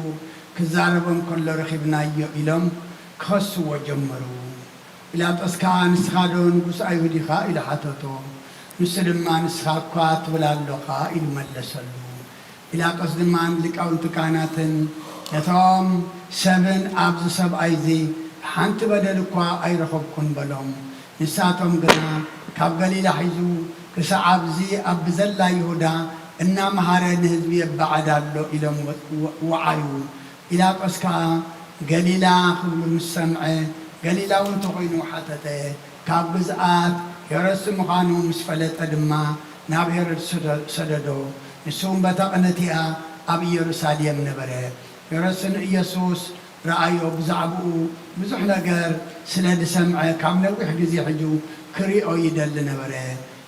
ክዛረቦም ከሎ ረኺብናዮ ኢሎም ክኸስዎ ጀመሩ። ጲላጦስ ከዓ ንስኻ ዶ ንጉስ ኣይሁድ ኢኻ ኢሉ ሓተቶ። ንሱ ድማ ንስኻ እኳ ትብል ኣለኻ ኢሉ መለሰሉ። ጲላጦስ ድማ ሊቃውንቲ ካህናትን ነቶም ሰብን ኣብዚ ሰብኣይ እዚ ሓንቲ በደል እኳ ኣይረኸብኩን በሎም። ንሳቶም ግና ካብ ገሊላ ሒዙ ክሳብ እዚ ኣብ ብዘላ ይሁዳ እናመሃረ ንህዝቢ የበዓድ ኣሎ ኢሎም ወዓዩ። ጲላጦስ ከዓ ገሊላ ክብሉ ምስ ሰምዐ ገሊላዊ እንተኮይኑ ሓተተ ካብ ግዝኣት ሄሮድስ ምዃኑ ምስ ፈለጠ ድማ ናብ ሄሮድስ ሰደዶ ንሱ በታ ቅነቲኣ ኣብ ኢየሩሳሌም ነበረ ሄሮድስን ኢየሱስ ረኣዮ ብዛዕባኡ ብዙሕ ነገር ስለ ዝሰምዐ ካብ ነዊሕ ግዜ ሕጁ ክሪኦ ይደሊ ነበረ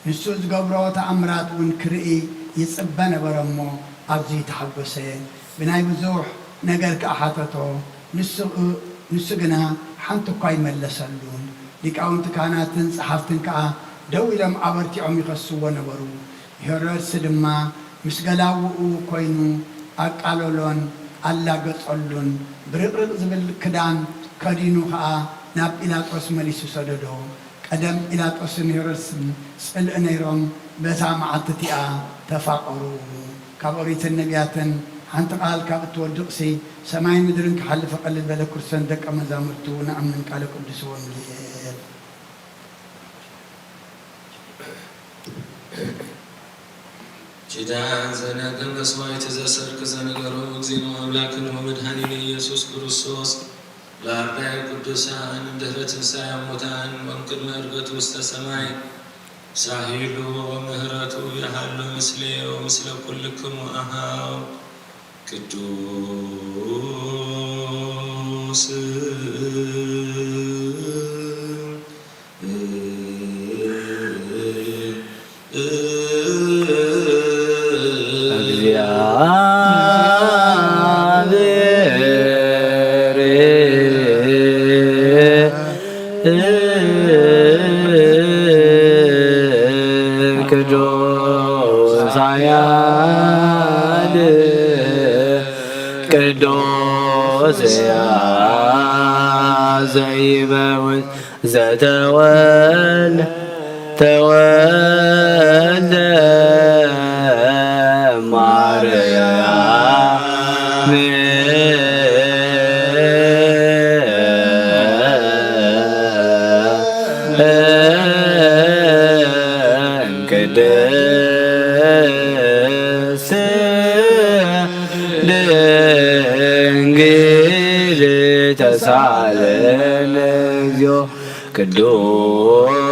ንሱ ዝገብሮ ተኣምራት እውን ክርኢ ይፅበ ነበረ እሞ ኣብዚ ተሓጎሰ ብናይ ብዙሕ ነገር ከዓ ሓተቶ ንሱ ግና ሓንቲ እኳ ይመለሰሉን ሊቃውንቲ ካህናትን ጸሓፍትን ከዓ ደው ኢሎም ኣበርቲዖም ይኸስዎ ነበሩ ሄሮድስ ድማ ምስ ገላውኡ ኮይኑ ኣቃለሎን ኣላገጸሉን ብርቅርቅ ዝብል ክዳን ከዲኑ ከዓ ናብ ጲላጦስ መሊሱ ሰደዶ ቀደም ጲላጦስን ሄሮድስን ጽልእ ነይሮም በታ መዓልትቲኣ ተፋቐሩ ካብ ኦሪትን ነቢያትን ሓንቲ ቃል ካብ እትወድቕሲ ሰማይ ምድርን ክሓልፈ ቀልል በለ ክርስቶን ደቀ መዛሙርቱ ንኣምን ቃል ቅዱስ ወንጌል ኪዳን ዘነግር መስዋዕት ዘሰርክ ዘነገሮ እግዚኦ አምላክን ወመድኃኒነ ኢየሱስ ክርስቶስ ለአርዳኢ ቅዱሳን ድኅረ ትንሣኤ ሙታን ወእምቅድመ ዕርገቱ ውስተ ሰማይ ሳሂሉ ወምህረቱ ይሃሉ ምስሌ ወምስለ ኩልክሙ አሃው ቅዱስ ዘይበውት ዘተወልደ ማርያም ቅድስት ድንግል ተሳለን እግዚኦ ቅዱስ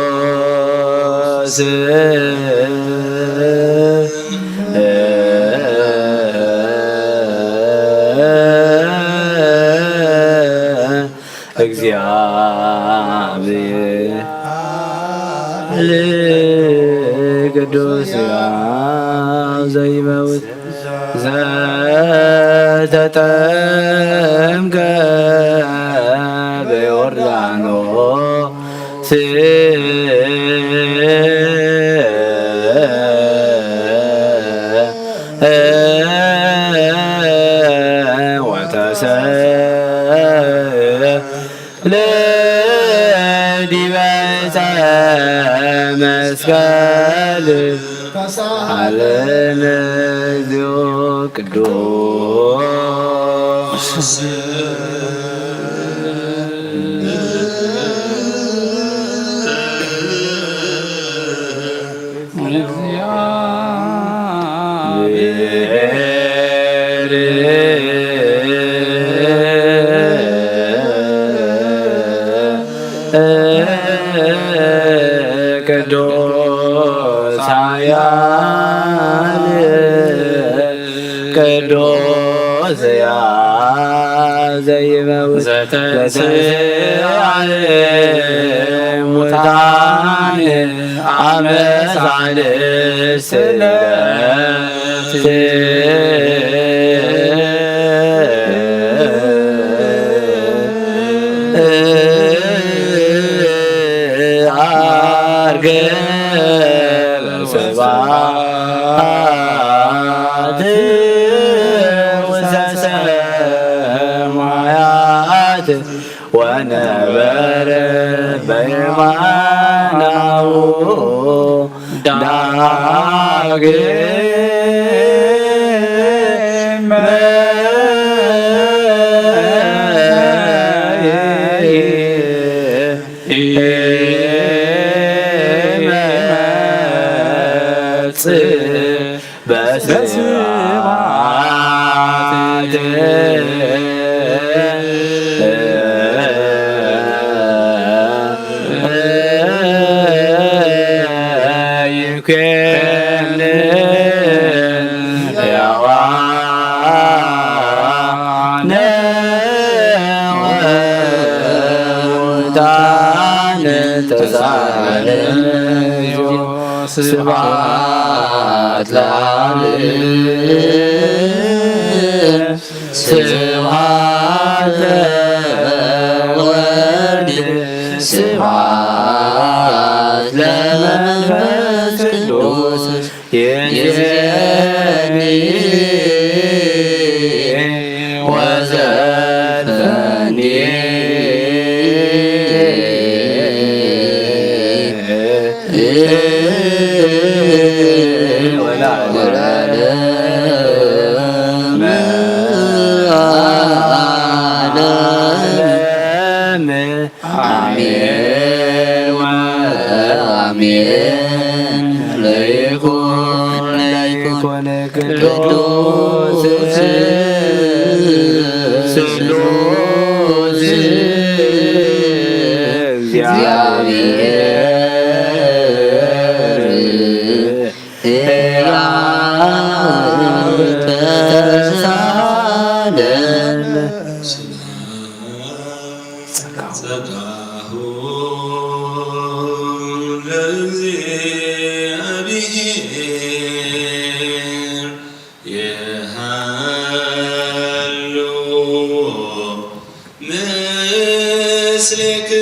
እግዚአብሔር ቅዱስ ዘይመውት ዘተጠምቀ በዮርዳኖስ ወተሰቅለ ዲበ ዕፀ መስቀል ተሳሃለነ እግዚኦ ቅዱስ ቅዱስ ኃያል ቅዱስ ዘይመውት ዘተንሥአ እሙታን አመ ሣልስት ዕለት አርገ በስብሐት ወዘሰማያት ወነበረ በየማናሁ ዳግመ በስብሐት ስብሐነ ተሳለዮ ስብሐት ለአብ ስብሐት ለወልድ ስብሐት ለመንፈስ ቅዱስ ይእዜኒ ወዘልፈኒ ቅዱስ ስሉስ እግዚአብሔር ሕያው ተሳለን ጸጋሁ ለእግዚአብሔር የሃሉ ምስሌክሙ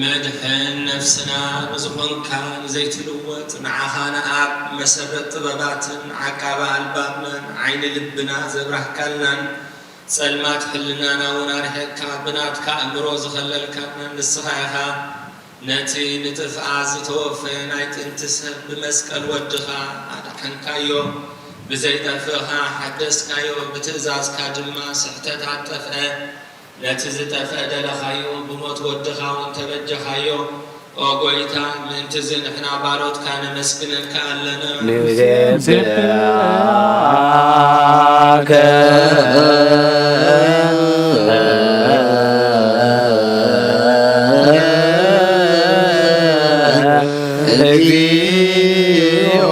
መድሕን ነፍስና ንዝኾንካ ንዘይትልወጥ ንዓኻ ንኣብ መሰረት ጥበባትን ዓቃባ ኣልባብናን ዓይኒ ልብና ዘብራህካልናን ጸልማት ሕልናና እውን ኣርሕካ ብናትካ ኣእምሮ ዝኸለልካናን ንስኻ ኢኻ ነቲ ንጥፍኣ ዝተወፈየ ናይ ጥንቲ ሰብ ብመስቀል ወድኻ ኣድሓንካዮ ብዘይጠፍእኻ ሓደስካዮ ብትእዛዝካ ድማ ስሕተት ኣጠፍአ ነቲ ዝጠፍአ ደለኻዮ ብሞት ወድኻ እውን ተበጀኻዮ ኦ ጐይታ ምእንቲ ዝ ንሕና ባሮትካ ነመስግነካ ኣለና ንዜብአከ እግዚኦ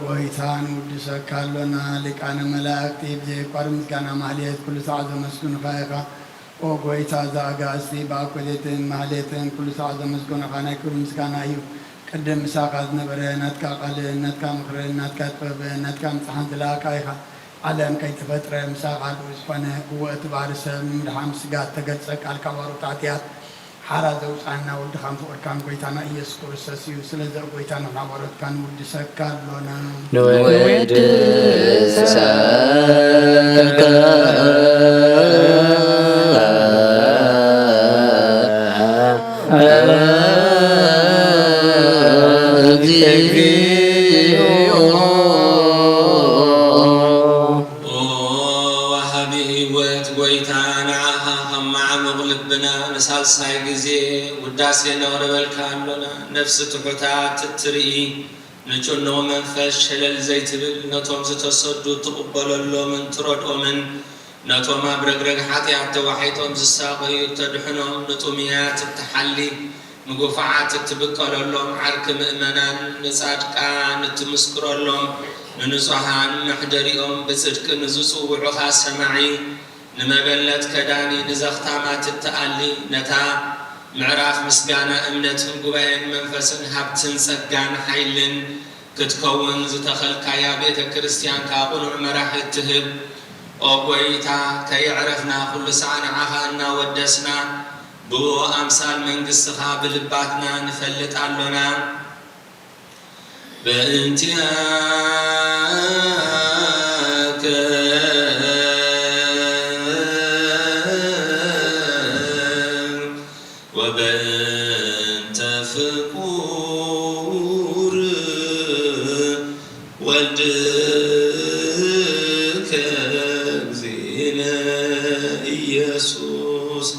ጎይታን ውድሰካ ኣሎና ሊቃነ መላእክቲ ብዘይቋር ምስጋና ማህሌት ኩሉ ሰዓት ዘመስግኑካ ኢኻ ኦ ጎይታ ዘኣጋእዝቲ ብኣኮሌትን ማህሌትን ኩሉ ሰዓት ዘመስግኑካ ናይ ክብሪ ምስጋና እዩ ቅድም ምሳኻ ዝነበረ ናትካ ቃልን ናትካ ምክርን ናትካ ጥበብን ናትካ ምፅሓን ዝለኣካ ኢኻ ዓለም ከይተፈጥረ ምሳኻ ዝኾነ ጉወእቲ ባህሪ ሰብ ንምድሓን ስጋት ተገልፀ ቃልካ ባሮት ኣትያት ሓራ ዘውፃና ወድኻን ፍቅርካን ጎይታና ኢየሱስ ክርስቶስ እዩ ስለዚ ጎይታ ንሕና ባሮትካ ንውድሰካ ኣሎና ንወድሰከ እግዚኦ ወሃቢ ህይወት ጐይታ ንዓኻ ከም ማዕሙቕ ልብና ንሳልሳይ ግዜ ውዳሴ ነቕርበልካ ኣሎና ነፍሲ ትሑታት እትርኢ ንጭኑቕ መንፈስ ሸለል ዘይትብል ነቶም ዝተሰዱ ትቕበለሎምን ትረድኦምን ነቶም ኣብ ረግረግ ሓጢኣት ተዋሒጦም ዝሳቐዩ ተድሕኖም ንጡምያት እትሓሊ ንጉፋዓት እትብቀለሎም ዓርኪ ምእመናን ንጻድቃን እትምስክረሎም ንንጹሓን መሕደሪኦም ብጽድቂ ንዝጽውዑኻ ሰማዒ ንመበለት ከዳኒ ንዘኽታማት እትኣሊ ነታ ምዕራፍ ምስጋና እምነትን ጉባኤን መንፈስን ሃብትን ጸጋን ሓይልን ክትከውን ዝተኸልካያ ቤተ ክርስቲያን ቁኑዕ መራሒ እትህብ ኦ ጐይታ ከይዕረፍና ኩሉ ሰዓ ንዓኻ እናወደስና ብኡ ኣምሳል መንግሥትኻ ብልባትና ንፈልጥ ኣሎና በእንቲአከ ወበእንተ ፍቁር ወልድ እግዚእነ ኢየሱስ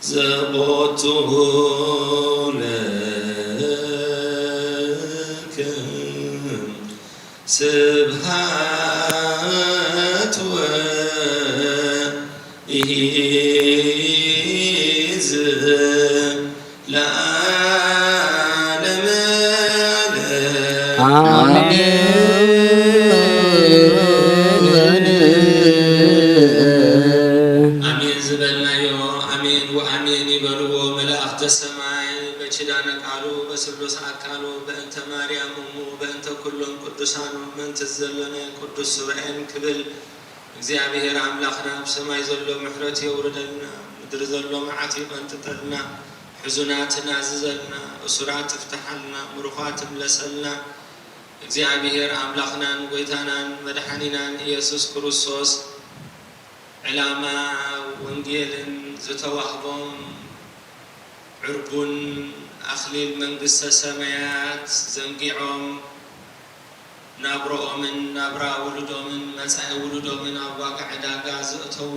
ዘቦቱ ለከ ስብሐት ወኢዝ ለዓለመ አሜን ዝበልናዮ አሜን ወአሜን ይበልዎ መላእክተ ሰማይ በችዳነ ቃሉ በስሉስ አካሉ በእንተ ማርያም እሙ በእንተ ኩሎም ቅዱሳኑ ምንት ዘለነ ቅዱስ ሱባኤን ክብል እግዚአብሔር አምላኽና ብሰማይ ዘሎ ምሕረት የውርደልና ምድሪ ዘሎ መዓት ይቐንጥጠልና ሕዙናትና ዝዘልና እሱራት ትፍትሓልና ምሩኻት ትምለሰልና እግዚአብሔር አምላኽናን ጎይታናን መድኃኒናን ኢየሱስ ክርስቶስ ዕላማ ወንጌልን ዝተዋህቦም ዕርቡን አኽሊል መንግስተ ሰማያት ዘንጊዖም ናብሮኦምን ናብራ ውሉዶምን መጻኢ ውሉዶምን ኣብ ዋጋዕ ዕዳጋ ዝእተዉ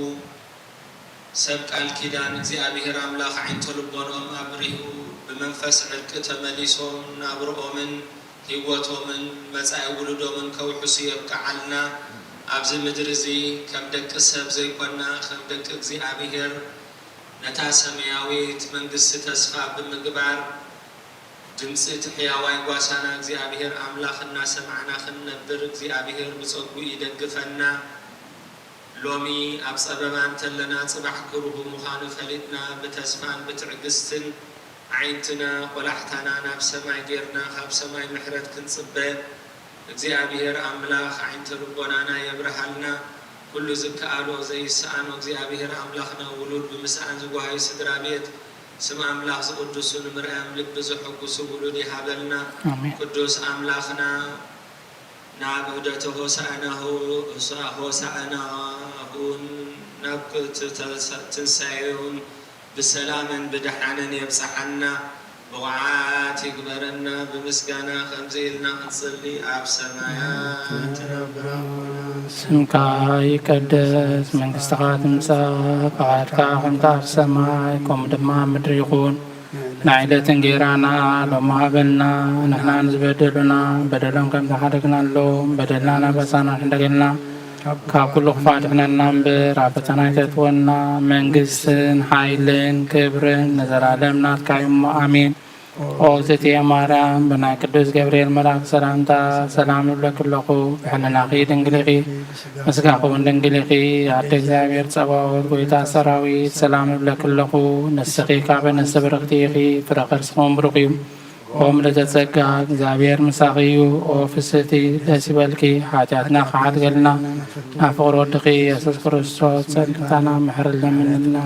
ሰብ ቃል ኪዳን እግዚአብሔር አምላኽ ዓይንተ ልቦኖም አብሪሁ ብመንፈስ ዕርቂ ተመሊሶም ናብሮኦምን ህይወቶምን መጻኢ ውሉዶምን ከውሕሱ የብቅዓልና ኣብዚ ምድሪ እዚ ከም ደቂ ሰብ ዘይኮና ከም ደቂ እግዚአብሔር ነታ ሰማያዊት መንግስቲ ተስፋ ብምግባር ድምፂ ትሕያዋይ ጓሳና እግዚአብሔር አምላኽ እናሰማዕና ክንነብር እግዚአብሔር ብፀጉ ይደግፈና ሎሚ ኣብ ፀበባ እንተለና ፅባሕ ክሩሁ ምዃኑ ፈሊጥና ብተስፋን ብትዕግስትን ዓይንትና ቆላሕታና ናብ ሰማይ ጌርና ካብ ሰማይ ምሕረት ክንፅበ እግዚአብሔር አምላኽ ዓይንተ ልቦናና የብርሃልና ኩሉ ዝከኣሎ ዘይሰኣኖ እግዚአብሔር አምላኽና ውሉድ ብምስኣን ዝጓሃዩ ስድራ ቤት ስም አምላኽ ዝቅዱሱ ንምርኣዮም ልቢ ዝሕጉሱ ውሉድ ይሃበልና ቅዱስ አምላኽና ናብ ዑደተ ሆሳዕናሁን ናብ ትንሳኤውን ብሰላምን ብድሓንን የብፅሓና ብቑዓት ይግበረና ብምስጋና ከምዚ ኢልና ክንጽሊ ኣብ ሰማያት ትነብር ስምካ ይቀደስ መንግሥትኻ ትምጻእ ፈቃድካ ከምቲ ኣብ ሰማይ ከምኡ ድማ ምድሪ ይኹን ንዕለትን ጌራና ሎሚ ሃበልና ንሕና ንዝበደሉና በደሎም ከም ተሓደግናሎም በደልና ናበሳና ንሕደገልና ካብ ኩሉ ክፋት ድሕነና እምበር ኣብ ፈተና ይተትወና መንግስትን ሓይልን ክብርን ንዘላለም ናትካ እዩ እሞ ኣሜን። ኦ እግዝእትየ ማርያም ብናይ ቅዱስ ገብርኤል መልኣክ ሰላምታ ሰላም ንብለኪ ኣለኹ ብሕልናኺ ድንግል ኢኺ ምስጋኺ እውን ድንግል ኢኺ ኣደ እግዚኣብሔር ፀባኦት ጎይታ ሰራዊት ሰላም ንብለኪ ኣለኹ ንስኺ ካብ ኣንስቲ ብርክቲ ኢኺ ፍረ ከርስኹም ብሩኽ እዩ ኦ ምልዕተ ጸጋ እግዚአብሔር ምሳኺ እዩ ኦ ፍስሕቲ ደስ ይበልኪ ሓጢኣትና ክሓድገልና ኣብ ፍቕሪ ወድኺ ኢየሱስ ክርስቶስ ጸድቅታና ምሕረልና ምንልና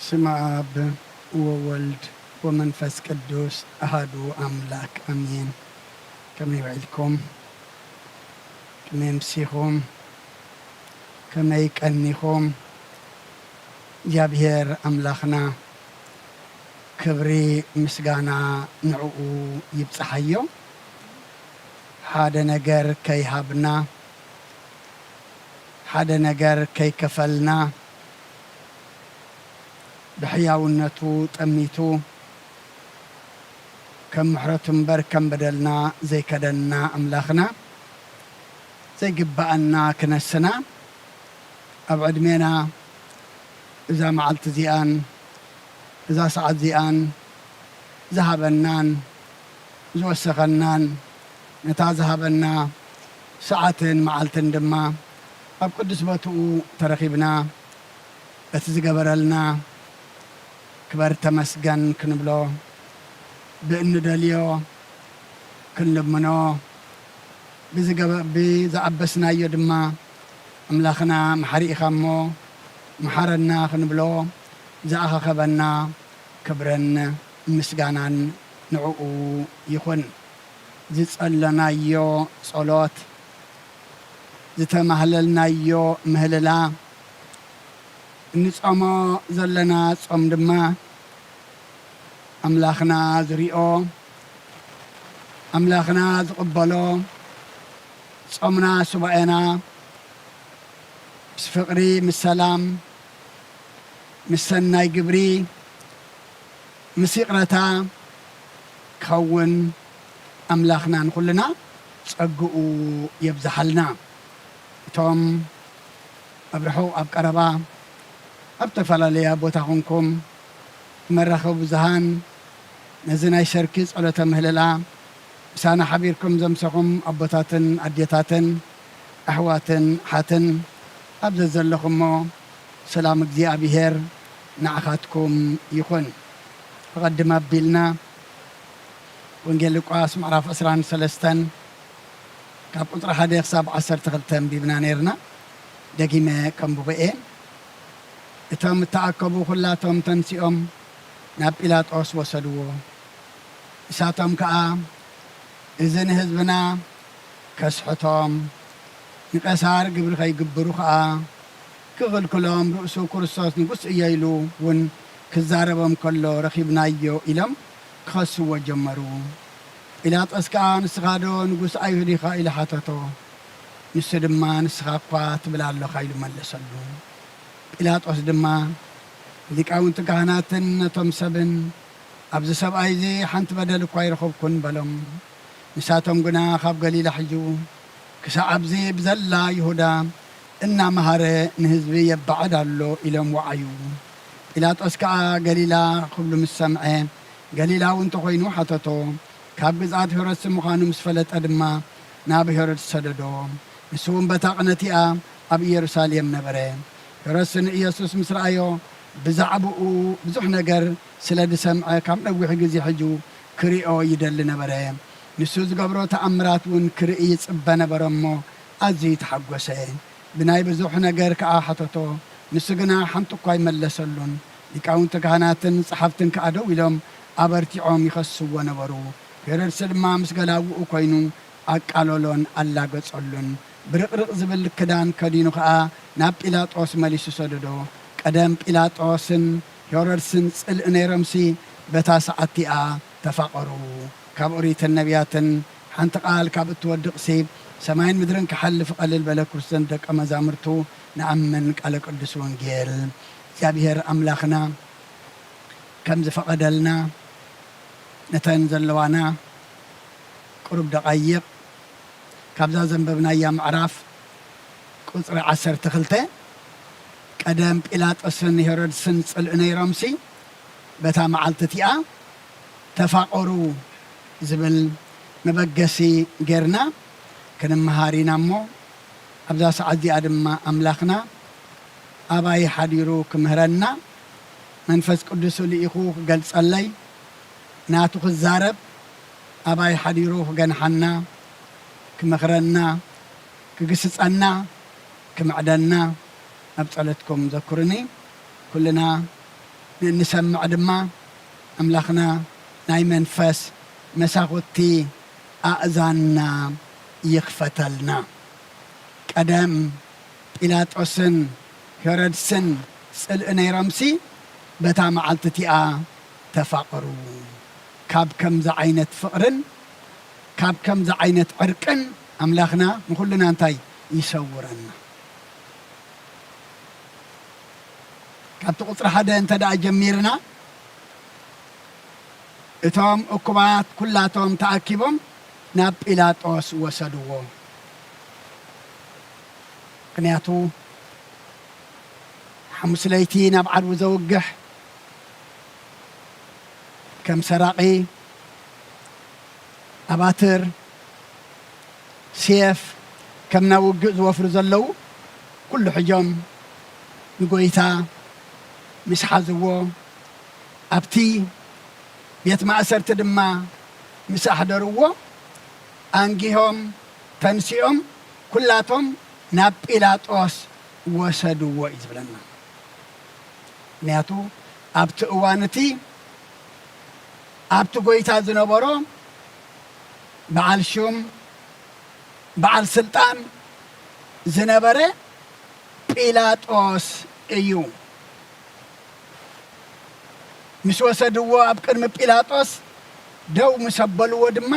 ስመ አብ ወወልድ ወመንፈስ ቅዱስ አሐዱ አምላክ አሜን። ከመይ ውዒልኩም ከመይ ምሲኹም ከመይ ቀኒኹም እግዚአብሔር አምላኽና ክብሪ ምስጋና ንዕኡ ይብፅሓዮ ሓደ ነገር ከይሃብና ሓደ ነገር ከይከፈልና ብሕያውነቱ ጠሚቱ ከም ምሕረቱ እምበር ከም በደልና ዘይከደና ኣምላኽና ዘይግባአና ክነስና ኣብ ዕድሜና እዛ መዓልቲ እዚኣን እዛ ሰዓት እዚኣን ዝሃበናን ዝወሰኸናን ነታ ዝሃበና ሰዓትን መዓልትን ድማ ኣብ ቅዱስ ቦትኡ ተረኺብና እቲ ዝገበረልና ክበር ተመስገን ክንብሎ بندليو كنلمنو بزعبسنا يدما أملاخنا محريق خمو محرنا خنبلو زاخ خبنا كبرن مسجانان نعو يخون زتصلنا يو صلوت زتمهللنا يو مهللا نصومو زلنا صوم دما أملاخنا زريو أملاخنا زقبلو صومنا سبعنا بسفقري مسلام مسناي جبري مسيقرتا كون أملاخنا نقولنا صقوا يبزحلنا توم أبرحو أبقربا أبتفل لي أبوتاكم مرخوا بزهان نزناي شركيز على تمهللا سانا حبيركم زمسكم أبوتاتن أديتاتن أحواتن حاتن أبزل لكم سلام እግዚአብሔር نعخاتكم يكون فقدم بيلنا ወንጌል ሉቃስ ምዕራፍ 13 ካብ ቁጥሪ 1 ክሳብ 12 ቢብና ነርና ደጊመ ከም ብበኤ እቶም ተኣከቡ ኩላቶም ተንሲኦም ናብ ጲላጦስ ወሰድዎ እሳቶም ከዓ እዘን ህዝብና ከስሕቶም ንቀሳር ግብሪ ከይግብሩ ከዓ ክኽልክሎም ርእሱ ክርስቶስ ንጉስ እያይሉ ውን ክዛረቦም ከሎ ረኺብናዮ ኢሎም ክኸስዎ ጀመሩ ጲላጦስ ከዓ ንስኻ ዶ ንጉስ ኣይሁድ ኢኻ ኢሉ ሓተቶ ንሱ ድማ ንስኻ እኳ ትብል ኣለኻ ኢሉ መለሰሉ ጲላጦስ ድማ ሊቃውንቲ ካህናትን ነቶም ሰብን ኣብዚ ሰብኣይ እዚ ሓንቲ በደል እኳ ይረኸብኩን በሎም ንሳቶም ግና ካብ ገሊላ ሕጁ ክሳብ ኣብዚ ብዘላ ይሁዳ እናመሃረ ንህዝቢ የባዕድ ኣሎ ኢሎም ወዓዩ ጲላጦስ ከዓ ገሊላ ክብሉ ምስ ሰምዐ ገሊላዊ እንተኾይኑ ሓተቶ ካብ ግዝኣት ሄሮድስ ምዃኑ ምስ ፈለጠ ድማ ናብ ሄሮድስ ሰደዶ ንሱ እውን በታ ቅነቲኣ ኣብ ኢየሩሳሌም ነበረ ሄሮድስ ንኢየሱስ ምስ ረኣዮ ብዛዕብኡ ብዙሕ ነገር ስለ ዝሰምዐ ካብ ነዊሕ ግዜ ሕጁ ክሪኦ ይደሊ ነበረ ንሱ ዝገብሮ ተኣምራት እውን ክርኢ ይፅበ ነበረ እሞ ኣዝዩ ተሓጐሰ ብናይ ብዙሕ ነገር ከዓ ሓተቶ ንሱ ግና ሓንቲ እኳ ይመለሰሉን ሊቃውንቲ ካህናትን ጸሓፍትን ከዓ ደው ኢሎም ኣበርቲዖም ይኸስዎ ነበሩ ሄሮድስ ድማ ምስ ገላውኡ ኮይኑ ኣቃለሎን ኣላገጸሉን ብርቕርቕ ዝብል ክዳን ከዲኑ ከዓ ናብ ጲላጦስ መሊሱ ሰደዶ ቀደም ጲላጦስን ሄሮድስን ጽልእ ነይሮምሲ በታ ሰዓቲኣ ተፋቐሩ ካብ ኦሪትን ነቢያትን ሓንቲ ቃል ካብ እትወድቕ ሲ ሰማይን ምድርን ክሓልፍ ቀልል በለ ክርስቶስ ደቀ መዛሙርቱ ንኣምን ቃለ ቅዱስ ወንጌል እግዚአብሔር ኣምላኽና ከም ዝፈቐደልና ነተን ዘለዋና ቁሩብ ደቃይቕ ካብዛ ዘንበብናያ ምዕራፍ ቁፅሪ 12 ቀደም ጲላጦስን ሄሮድስን ጽልእ ነይሮምሲ በታ መዓልቲ እቲኣ ተፋቐሩ ዝብል መበገሲ ጌርና ክንመሃሪና እሞ ኣብዛ ሰዓት እዚኣ ድማ ኣምላኽና ኣባይ ሓዲሩ ክምህረና መንፈስ ቅዱስ ልኢኹ ክገልጸለይ ናቱ ክዛረብ ኣባይ ሓዲሩ ክገንሓና ክመኽረና ክግስጸና ክምዕደና ኣብ ጸሎትኩም ዘክሩኒ ኩልና ንሰምዕ ድማ ኣምላኽና ናይ መንፈስ መሳኹቲ ኣእዛንና ይኽፈተልና ቀደም ጲላጦስን ሄሮድስን ጽልእ ነይሮምሲ በታ መዓልቲ እቲኣ ተፋቐሩ ካብ ከምዚ ዓይነት ፍቕርን ካብ ከምዚ ዓይነት ዕርቅን ኣምላኽና ንኹልና እንታይ ይሰውረና ካብቲ ቁፅሪ 1 እንተደኣ ጀሚርና እቶም እኩባት ኩላቶም ተኣኪቦም ናብ ጲላጦስ ወሰድዎ ምክንያቱ ሓሙስ ለይቲ ናብ ዓድዊ ዘውግሕ ከም ሰራቂ ኣባትር ሴፍ ከም ናብ ውግእ ዝወፍሩ ዘለዉ ኩሉ ሕጆም ንጎይታ ምስ ሓዝዎ ኣብቲ ቤት ማእሰርቲ ድማ ምስ ኣሕደርዎ ኣንጊሆም ተንሲኦም ኩላቶም ናብ ጲላጦስ ወሰድዎ እዩ ዝብለና ምክንያቱ ኣብቲ እዋን እቲ ኣብቲ ጎይታ ዝነበሮ በዓል ሹም በዓል ስልጣን ዝነበረ ጲላጦስ እዩ ምስ ወሰድዎ ኣብ ቅድሚ ጲላጦስ ደው ምስ ኣበልዎ ድማ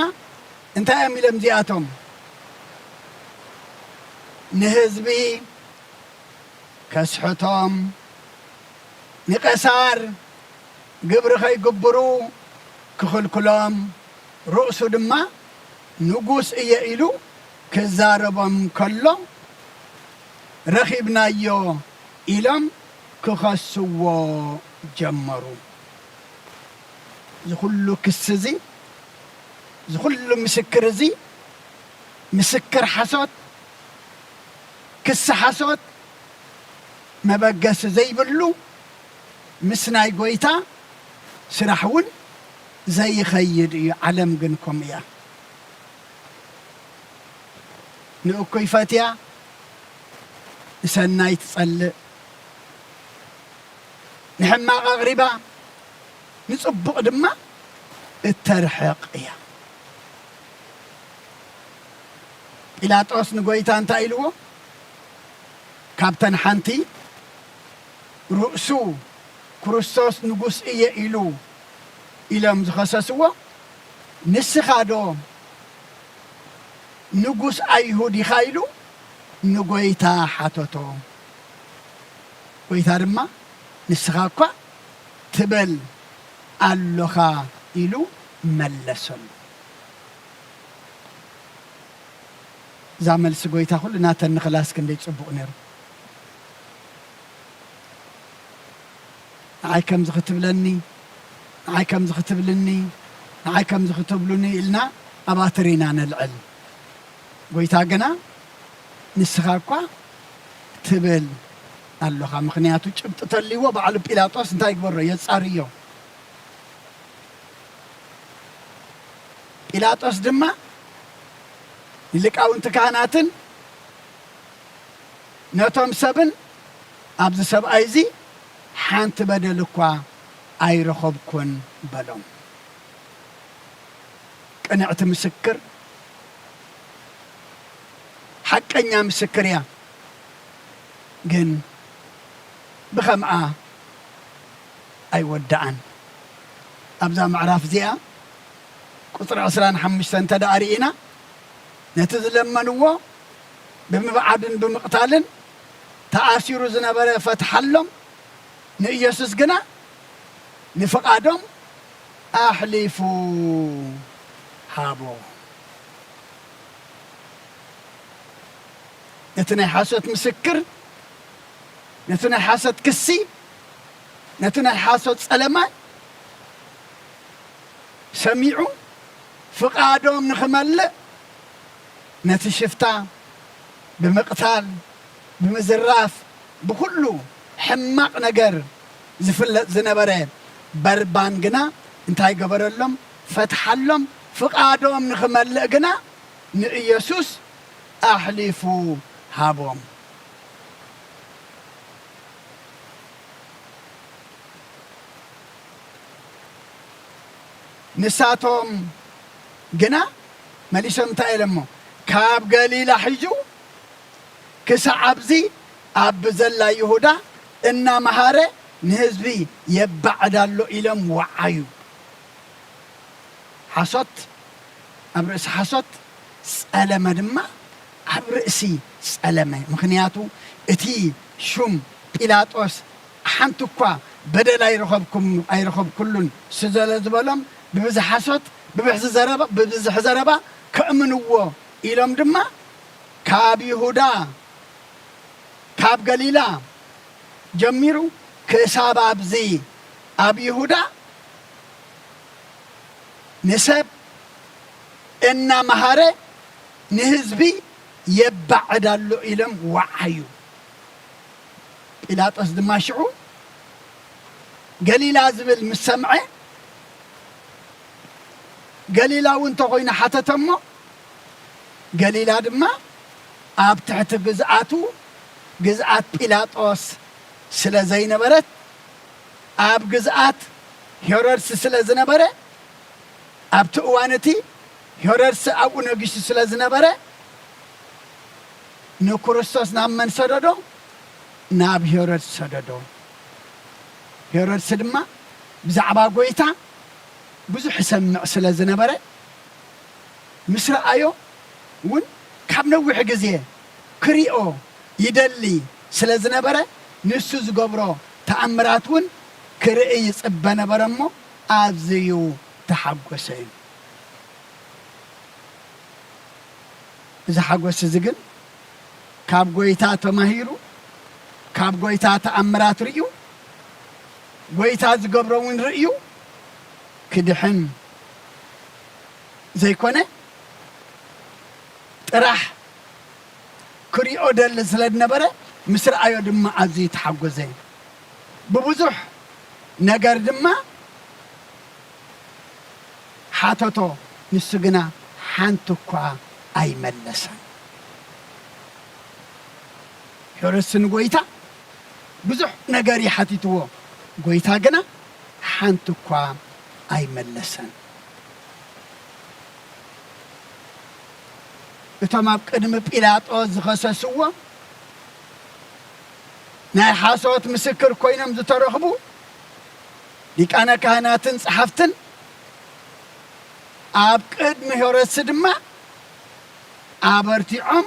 እንታይ እዮም ኢሎም እዚኣቶም ንህዝቢ ከስሕቶም ንቀሳር ግብሪ ከይግብሩ ክኽልክሎም ርእሱ ድማ ንጉስ እየ ኢሉ ክዛረቦም ከሎ ረኺብናዮ ኢሎም ክኸስዎ ጀመሩ ዝኩሉ ክስ እዚ ዝኩሉ ምስክር እዚ ምስክር ሓሶት ክስ ሓሶት መበገስ ዘይብሉ ምስ ናይ ጎይታ ስራሕ እውን ዘይኸይድ እዩ ዓለም ግን ከም እያ ንእኩይ ፈትያ ንሰናይ ትጸልእ ንሕማቕ ኣቕሪባ ንጽቡቕ ድማ እተርሕቕ እያ ጲላጦስ ንጎይታ እንታይ ኢልዎ ካብተን ሓንቲ ርእሱ ክርስቶስ ንጉስ እየ ኢሉ ኢሎም ዝኸሰስዎ ንስኻ ዶ ንጉስ ኣይሁድ ኢኻ ኢሉ ንጎይታ ሓተቶ ጎይታ ድማ ንስኻ እኳ ትበል ኣለኻ ኢሉ መለሰሉ እዛ መልሲ ጎይታ ኩሉ ናተን ንኽላስ ክንደይ ጽቡቕ ነይሩ ንዓይ ከምዚ ክትብለኒ ንዓይ ከምዚ ክትብልኒ ንዓይ ከምዚ ክትብሉኒ ኢልና ኣባትሪና ነልዕል ጎይታ ግና ንስኻ እኳ ትብል ኣለኻ ምክንያቱ ጭብጢ ተልይዎ በዓሉ ጲላጦስ እንታይ ግበሮ የጻርዮ ጲላጦስ ድማ ንሊቃውንቲ ካህናትን ነቶም ሰብን ኣብዚ ሰብኣይ እዚ ሓንቲ በደል እኳ ኣይረኸብኩን በሎም ቅንዕቲ ምስክር ሓቀኛ ምስክር እያ ግን ብኸምኣ ኣይወዳኣን ኣብዛ ምዕራፍ እዚኣ ቁፅሪ 25 ተዳእሪኢና ነቲ ዝለመንዎ ብምብዓድን ብምቕታልን ተኣሲሩ ዝነበረ ፈትሓሎም ንኢየሱስ ግና ንፍቓዶም ኣሕሊፉ ሃቦ ነቲ ናይ ሓሶት ምስክር ነቲ ናይ ሓሶት ክሲ ነቲ ናይ ሓሶት ጸለማይ ሰሚዑ ፍቓዶም ንኽመልእ ነቲ ሽፍታ ብምቕታል ብምዝራፍ ብኩሉ ሕማቕ ነገር ዝፍለጥ ዝነበረ በርባን ግና እንታይ ገበረሎም ፈትሓሎም ፍቓዶም ንኽመልእ ግና ንኢየሱስ ኣሕሊፉ ሃቦም ንሳቶም ግና መሊሶም እንታይ ኢሎሞ ካብ ገሊላ ሒጁ ክሳዕ ኣብዚ ኣብ ዘላ ይሁዳ እናመሃረ ንህዝቢ የባዕዳሎ ኢሎም ወዓዩ ሓሶት ኣብ ርእሲ ሓሶት ጸለመ ድማ ኣብ ርእሲ ጸለመ ምክንያቱ እቲ ሹም ጲላጦስ ሓንቲ እኳ በደል ኣይረኸብኩሉን ስዘለ ዝበሎም ብብዝሕ ሓሶት ብብዝሕ ዘረባ ከእምንዎ ኢሎም ድማ ካብ ይሁዳ ካብ ገሊላ ጀሚሩ ክሳብ ኣብዚ ኣብ ይሁዳ ንሰብ እናመሃረ ንህዝቢ የባዕዳሎ ኢሎም ወዓዩ ጲላጦስ ድማ ሽዑ ገሊላ ዝብል ምስ ሰምዐ ገሊላ ወንተ ኮይና ሓተተሞ ገሊላ ድማ ኣብ ትሕቲ ግዝኣት ጲላጦስ ስለ ዘይነበረት ኣብ ግዝኣት ሄሮድስ ስለ ዝነበረ ኣብቲ እዋነቲ ሄሮድስ ኣብኡ ነጊሱ ስለ ዝነበረ ንክርስቶስ ናብ መን ሰደዶ ናብ ሄሮድስ ሰደዶ ሄሮድስ ድማ ብዛዕባ ጎይታ ብዙሕ ሰምዕ ስለ ዝነበረ ምስ ረኣዮ እውን ካብ ነዊሕ ግዜ ክሪኦ ይደሊ ስለ ዝነበረ ንሱ ዝገብሮ ተኣምራት እውን ክርኢ ይፅበ ነበረ እሞ ኣዝዩ ተሓጐሰ እዩ እዚ ሓጐስ እዚ ግን ካብ ጎይታ ተማሂሩ ካብ ጎይታ ተኣምራት ርእዩ ጎይታ ዝገብሮ እውን ርእዩ ክድሕን ዘይኮነ ጥራሕ ክሪኦ ደሊ ስለ ዝነበረ ምስ ረኣዮ ድማ ኣዝዩ ተሓጐሰ ብብዙሕ ነገር ድማ ሓተቶ ንሱ ግና ሓንቲ እኳ ኣይመለሰን ሄሮድስ ንጎይታ ብዙሕ ነገር ይሓቲትዎ ጎይታ ግና ሓንቲ እኳ ኣይመለሰን እቶም ኣብ ቅድሚ ጲላጦስ ዝኸሰስዎ ናይ ሓሶት ምስክር ኮይኖም ዝተረኽቡ ሊቃነ ካህናትን ጸሓፍትን ኣብ ቅድሚ ሄሮድስ ድማ ኣበርቲዖም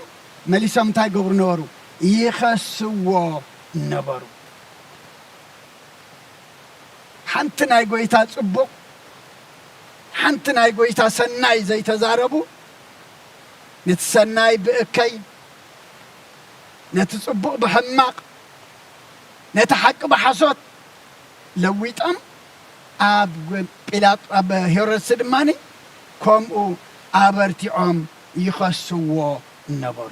መሊሶም እንታይ ገብሩ ነበሩ ይኸስዎ ነበሩ ሓንቲ ናይ ጎይታ ጽቡቕ ሓንቲ ናይ ጎይታ ሰናይ ዘይተዛረቡ ነቲ ሰናይ ብእከይ ነቲ ጽቡቕ ብሕማቕ ነቲ ሓቂ ብሓሶት ለዊጦም ኣብ ሄሮድስ ድማኒ ከምኡ ኣበርቲዖም ይኸስዎ ነበሩ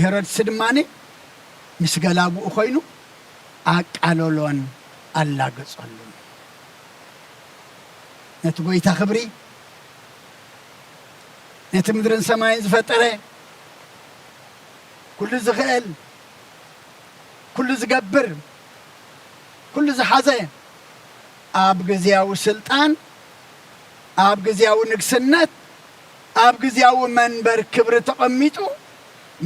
ሄሮድስ ድማኒ ምስ ገላጉኡ ኮይኑ ኣቃለሎን ኣላገጸሉን ነቲ ጎይታ ክብሪ ነቲ ምድርን ሰማይን ዝፈጠረ ኩሉ ዝኽእል ኩሉ ዝገብር ኩሉ ዝሓዘ ኣብ ግዝያዊ ስልጣን ኣብ ግዝያዊ ንግስነት ኣብ ግዝያዊ መንበር ክብሪ ተቐሚጡ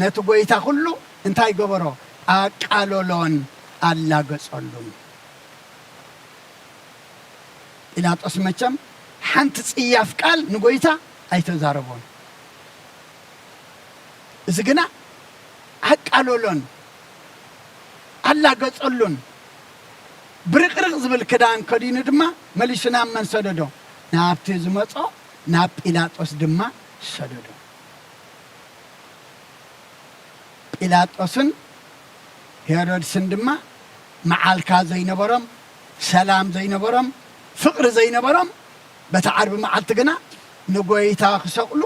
ነቲ ጎይታ ኩሉ እንታይ ገበሮ ኣቃለሎን ኣላገጸሉን ጲላጦስ መቸም ሓንቲ ጽያፍ ቃል ንጎይታ ኣይተዛረቦን እዚ ግና ኣቃለሎን ኣላገጸሉን ብርቅርቅ ዝብል ክዳን ከዲኑ ድማ መሊሱ ናብ መን ሰደዶ ናብቲ ዝመጾ ናብ ጲላጦስ ድማ ሰደዶ ጲላጦስን ሄሮድስን ድማ መዓልካ ዘይነበሮም ሰላም ዘይነበሮም ፍቅሪ ዘይነበሮም በታ ዓርቢ መዓልቲ ግና ንጎይታ ክሰቕሉ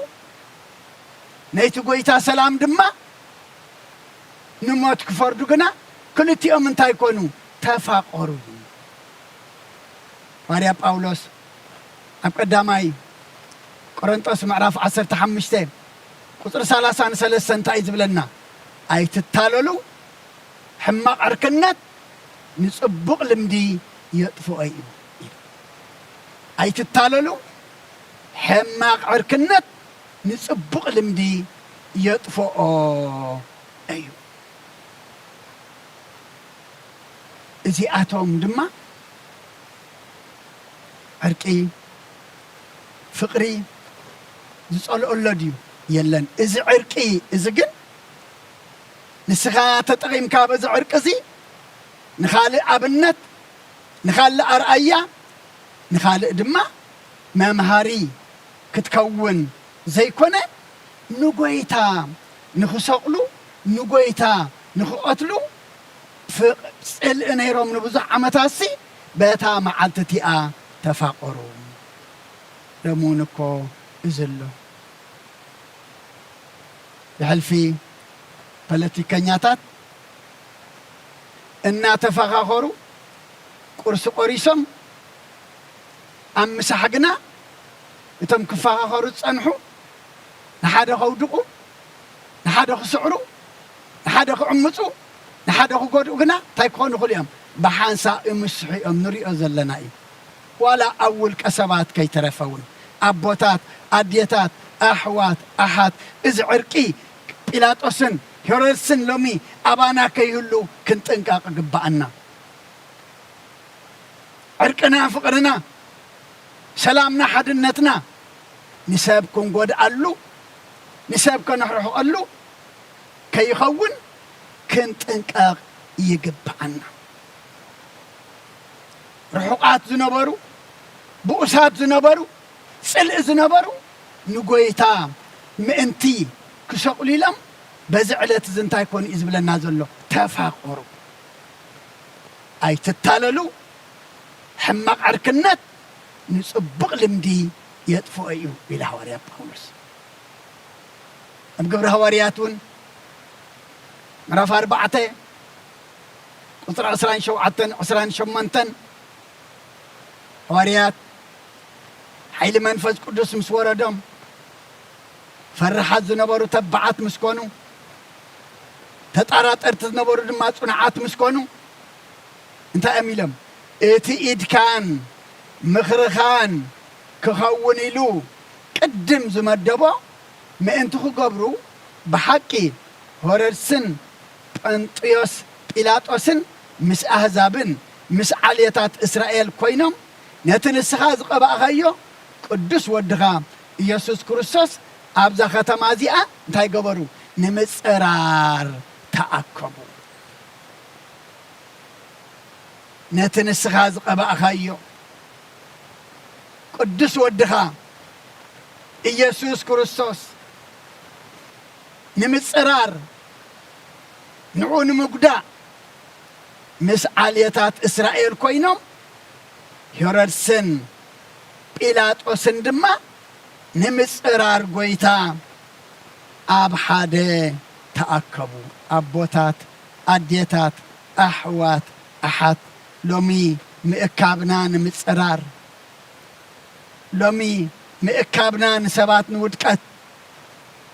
ነይቲ ጎይታ ሰላም ድማ ንሞት ክፈርዱ ግና ክልቲኦም እንታይ ኮኑ ተፋቆሩ ማርያ ጳውሎስ ኣብ ቀዳማይ ቆሮንጦስ ምዕራፍ 15 ቁጥር 33 እንታይ ዝብለና ኣይትታለሉ ሕማቕ ዕርክነት ንጽቡቕ ልምዲ የጥፍኦ እዩ ኣይትታለሉ ሕማቕ ዕርክነት ንጽቡቕ ልምዲ የጥፍኦ እዩ እዚኣቶም ድማ ዕርቂ ፍቅሪ ዝጸልኦሎ ድዩ የለን እዚ ዕርቂ እዚ ግን ንስኻ ተጠቒምካ በዚ ዕርቂ እዚ ንኻልእ ኣብነት ንኻልእ ኣርኣያ ንኻልእ ድማ መምሃሪ ክትከውን ዘይኮነ ንጎይታ ንኽሰቕሉ ንጎይታ ንኽቐትሉ ጽልእ ነይሮም ንብዙሕ ዓመታት በታ መዓልቲ እቲኣ ተፋቆሩ ደሙን እኮ እዝሎ ብሕልፊ ፖለቲከኛታት እናተፈኻኸሩ ቁርሲ ቆሪሶም مسحقنا يتم كفاها خروج صنحو نحاده خودقو نحاده خسعرو نحاده خعمصو نحاده خقودقنا تايكون خليهم بحانسا مسحيهم نريو زلنا ولا أول كسبات كي ترفون أبوتات أديتات أحوات أحات إذ عرقي بيلاطوسن هيرودسن لومي أبانا كيهلو كنت انقاق قبعنا عرقنا فقرنا سلامنا حدنتنا نسابكم قد قالو نسابكم نحرحو قالو كي يخون كنت انقاق يقبعنا رحقات زنبرو بؤسات زنبرو سلء زنبرو نقويتا مئنتي كسقلي لهم بزعلة زنتا يكون إزبلا نازلو تفاقرو أي تتاللو حماق عركنات نصبق لمدي يدفو أيو إلى هواريات بولس أم قبر هوارياتون مرافا 4 قطر 10 شوعتن 10 شمانتن هواريات حيل منفذ قدس مسوردهم فرحات زنبرو تبعات مسكونو تطارات ارت زنبرو دما صنعات مسكونو انت اميلم اتي ايد كان مخرخان كخون يلو قدم زمدبو ما انتو قبرو بحقي هورسن بنطيوس بيلاطوسن مس احزابن مس عليات اسرائيل كوينم نتنسخا زقبا خيو قدس ودغا يسوع كريستوس أبزا ختمازيا انتاي قبرو نمصرار تأكبو نتنسخا زقبا خيو قدس ودغا يسوع كريستوس نمصرار نعون مقدا مس عليات إسرائيل كوينم هيرودسن بيلاطوسن دما نمصرار غويتا أب حدا تأكبو أبوتات أديتات أحوات أحات لومي مئكابنا نمصرار لومي مئكابنا نسبات نودكت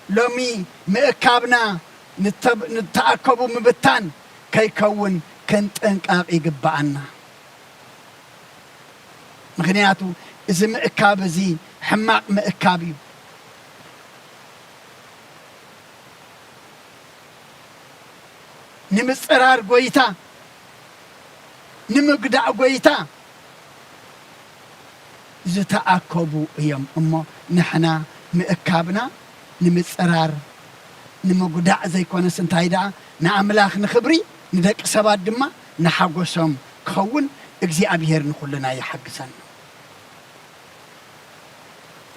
لومي مئكابنا نتأكبو مبتان كي كون كنت انقاق يقبعنا مغنياتو إذا مئكاب زي حماق مئكابيو نمصرار قويتا نمقدع قويتا زتأكبو يوم أما نحنا مئكابنا نمصرار نمقدع زي كونا سنتايدا نعملاخ نخبري ندك سبات دما نحقوسهم كون اجزي أبيهر نخلنا يحقسن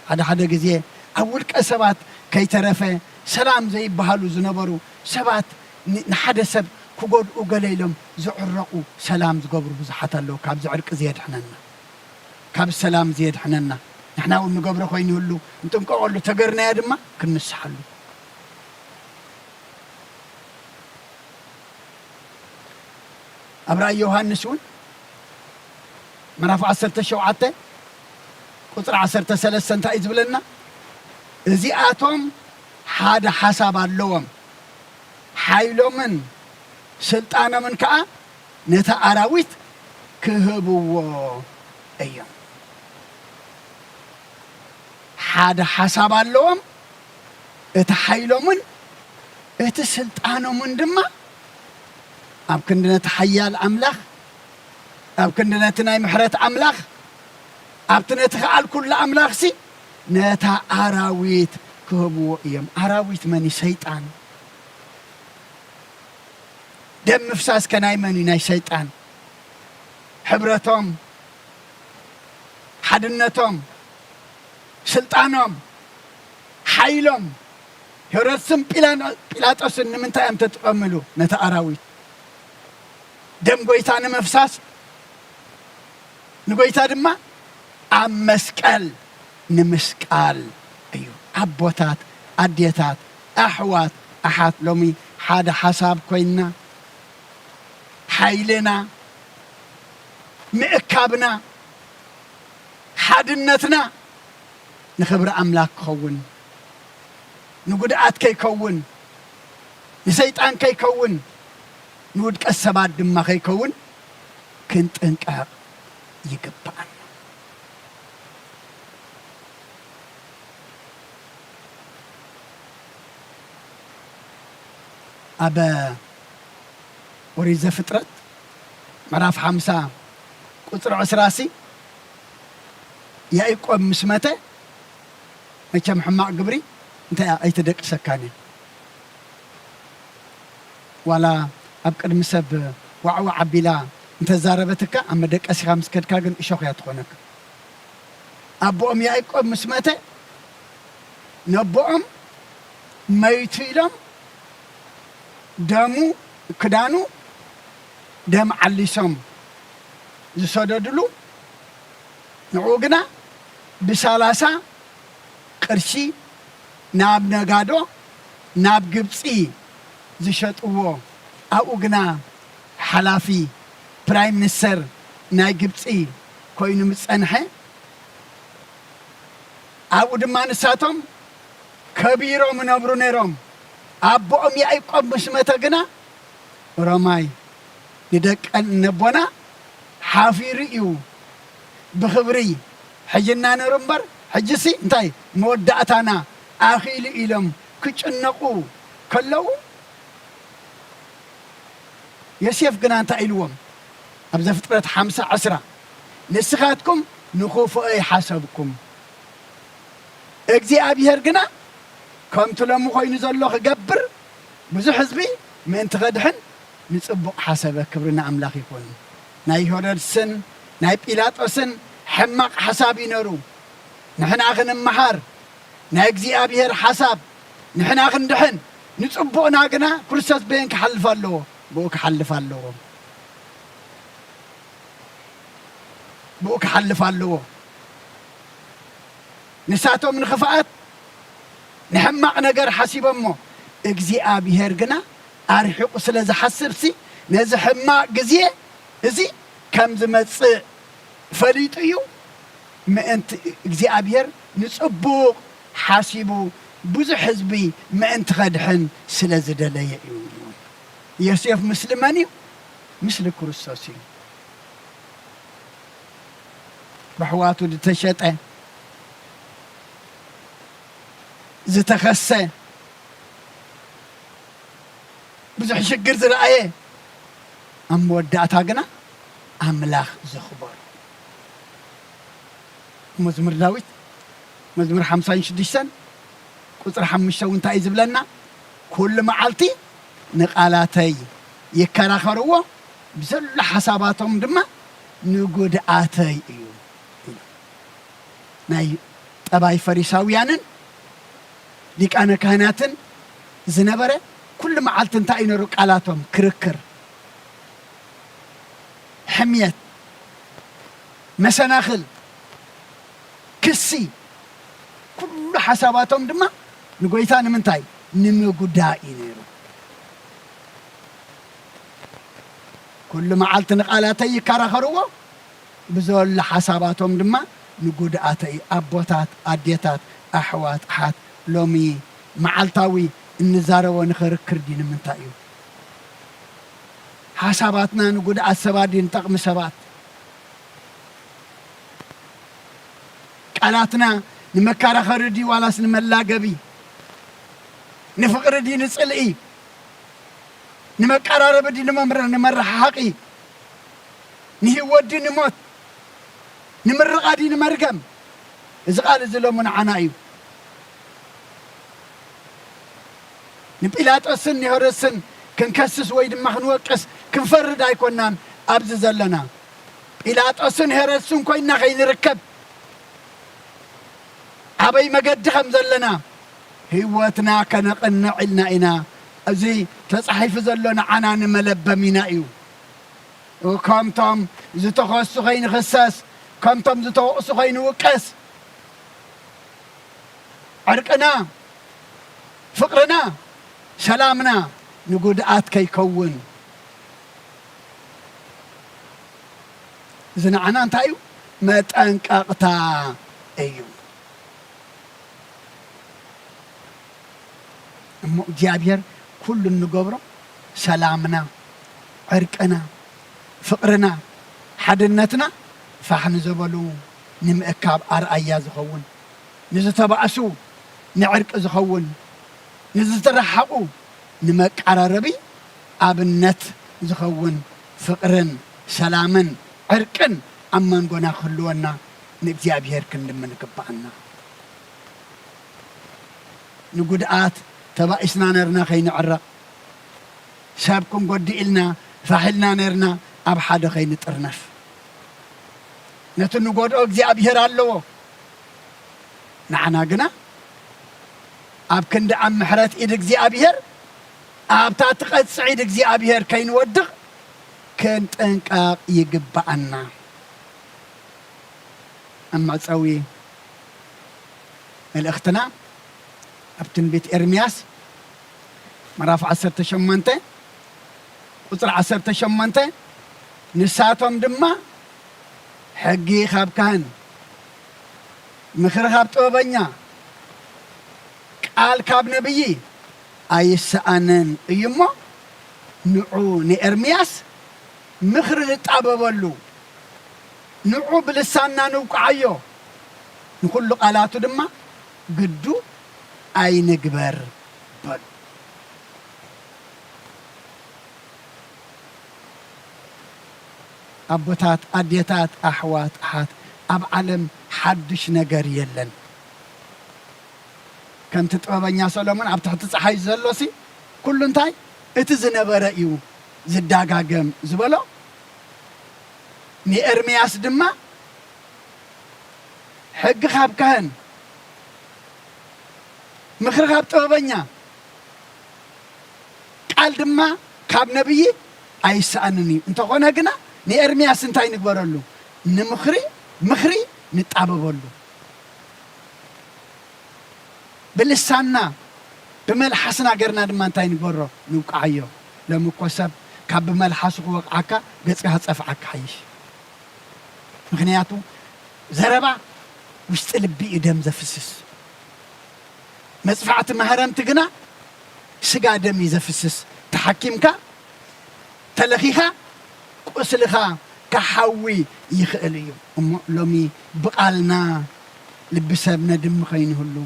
هذا جزء أول كسبات كي ترفع سلام زي بحالو زنبرو سبات نحدث كقول وقليلهم زعرقوا سلام زقبر بزحت الله كاب زعرق زياد حننا كاب السلام زياد حننا نحنا أول نقبر خوين يقولوا أنتم قولوا تقرنا يا دما كنس حلو أبرأ يوحنسون مرافع 10 شوعته قطر 10 سلسة تايز بلنا زي آتوم حاد حساب اللوم حيلو من سلطانا من كأ نتا أراويت كهبو أيام حاد حساب اللوم اتحيلو من اتسلطانا من دما أب كندنا تحيال أملاخ أب كندنا تناي محرات أملاخ أبتنا تخال كل أملاخ سي نتا أراويت كهبو أيام أراويت مني شيطان دم مفساس كناي مني ناي شيطان حبرتهم حدنتهم سلطانهم حيلهم هرسم بيلاطوس من تأم تتقملو نتا أراويت دم قويتان مفساس نقويتا دما أمسكال نمسكال أيوه أبوتات أديتات أحوات أحات لومي حاد حساب كوينا حيلنا مئكابنا حادنتنا نخبر أملاك كون نقدعات كي كون نسيطان كي كون نودك السباد دم كي كون كنت انك يقبعنا أبا وريزة فترة مراف 5 قطر عسراسي يأيقوم مسمته ما كان حماق قبري انت ايتدق سكاني ولا ابقد مسب وعو عبيلا انت زاربتك اما دق اسي 5 كدكا كن اشوخ ياتخونك ابوم يأيقوم مسمته نبوم ميتيلم دمو كدانو دم عليسم زسوددلو نعوقنا بسالاسا قرشي ناب نغادو ناب قبصي زشطوو أوقنا حلافي برايم منستر ناي قبصي كوينو مصنحه أو دمان ساتم كبيرو منبرو نيروم أبوهم يأيقوم مسمتقنا رماي يدك نبونا حافيريو بخبري حجنا نرمبر حجسي انتاي مودعتنا آخيل إلم كجنقو كلو يسيف قنا انتا إلوم أبزا فترة 15 نسخاتكم نخوف أي حسبكم اكزي أبي هرقنا كنت لما خوي نزلوخ قبر بزو حزبي من تغدحن نصبق حسبه كبرنا أملاخ يكون ناي هوررسن ناي بيلاطوسن حماق حسابي نرو نحن أخن المحار نايكزي أبيهر حساب نحن أخن دحن نصبقنا قنا كرساس بينك حلف اللو بوك حلف اللو بوك حلف اللو نساتو من خفاءات نحماق نقر حسيب أمو اكزي أبيهر قنا أرحق سلازة حسبسي نازي حماق قزيه ازي كم زمتص فريطيو ما انت እግዚአብሔር ንጽቡቅ حاسبو ብዙሕ ህዝቢ ما انت خدحن ስለዝደለየ እዩ ዮሴፍ مسلماني مثل ክርስቶስ እዩ بحواتو ተሸጠ ዝተኸሰ ብዙሕ ሽግር ዝረአየ أم ودعتها قنا أملاخ زخبر مزمر داويت مزمر 56 قطر 5 وانت عايز بلنا كل معالتي نقالاتي يكراخروا بزل حساباتهم دما نقود آتي ناي طباي فريساويانن ديك أنا كهناتن زنبرة كل معالت انت عين رقالاتهم كركر حميت مسناخل كسي كل حساباتهم دما نقويتان منتاي نمقدائي نيرو كل ما عالت نقالاتي كاراخروا بزول حساباتهم دما نقداتي أبوتات أديتات أحوات أحات لومي معالتاوي النزارو نخركر دين منتايو حساباتنا نقول السبادين طقم سبات قالاتنا نمكار خردي ولا سنملاقبي نفقر دي نسألئي نمكار ربدي نمر حقي نهودي نموت نمر غادي نمرقم إذا قال زلو من عنايو نبيلات السن يهر السن كنكسس ويد ما خنوقس كنفرد ايكونان ابز زلنا بيلاطسن هرسن كوينا خين ركب ابي مقدخم زلنا هيوتنا كنقنعلنا انا ازي تصحيف زلنا عنان ملبمينا ايو وكمتم زتخص خين خساس كمتم زتوقص خين وقس عرقنا فقرنا سلامنا نقول آت كيكون زنا عنان تايو መጠንቀቅታ እዩ እሞ እግዚአብሔር ኩሉ ንገብሮ ሰላምና ዕርቅና ፍቅርና ሓድነትና ፋሕን ዘበሉ ንምእካብ ኣርአያ ዝኸውን ንዝተባእሱ ንዕርቅ ዝኸውን ንዝተረሓቁ ንመቀራረቢ ኣብነት ዝኸውን ፍቅርን ሰላምን ዕርቅን ኣብ መንጎና ክህልወና ንእግዚአብሔር ክንልምን ይግባአና ንጉድኣት ተባኢስና ነርና ከይንዕረቕ ሰብ ክንጎዲ ኢልና ፋሒልና ነርና ኣብ ሓደ ከይንጥርነፍ ነቲ ንጎድኦ እግዚአብሔር ኣለዎ ንዓና ግና ኣብ ክንዲ ኣብ ምሕረት ኢድ እግዚአብሔር ኣብታ ትቐፅዕ ኢድ እግዚአብሔር ከይንወድቕ ክንጥንቀቕ ይግባአና እመፀዊ መልእኽትና ኣብ ትንቢት ኤርምያስ ምዕራፍ 18 ቁፅሪ 18 ንሳቶም ድማ ሕጊ ካብ ካህን ምክሪ ካብ ጥበበኛ ቃል ካብ ነብይ ኣይሰኣንን እዩ እሞ ንዑ ንኤርምያስ ምክሪ ንጣበበሉ ንዑ ብልሳና ንውቃዓዮ ንኩሉ ቃላቱ ድማ ግዱ ኣይንግበር በሉ ኣቦታት ኣዴታት ኣሕዋት ኣሓት ኣብ ዓለም ሓድሽ ነገር የለን ከምቲ ጥበበኛ ሰሎሞን ኣብ ትሕቲ ፀሓይ ዘሎሲ ኩሉ እንታይ እቲ ዝነበረ እዩ ዝዳጋገም ዝበሎ ንኤርምያስ ድማ ሕጊ ካብ ካህን ምክሪ ካብ ጥበበኛ ቃል ድማ ካብ ነብይ ኣይሰኣንን እዩ እንተኾነ ግና ንኤርምያስ እንታይ ንግበረሉ ንምክሪ ንጣበበሉ ብልሳና ብመልሓስና ገርና ድማ እንታይ ንግበሮ ንውቃዓዮ ለምኮ ሰብ ካብ ብመልሓሱ ክወቅዓካ ገጽካ ፀፍዓካ ሓይሽ ምክንያቱ ዘረባ ውሽጢ ልቢ እዩ ደም ዘፍስስ መፅፋዕቲ ማህረምቲ ግና ስጋ ደም እዩ ዘፍስስ ተሓኪምካ ተለኺኻ ቁስልኻ ካሓዊ ይኽእል እዩ እሞ ሎሚ ብቃልና ልቢ ሰብ ነድም ኸይንህሉ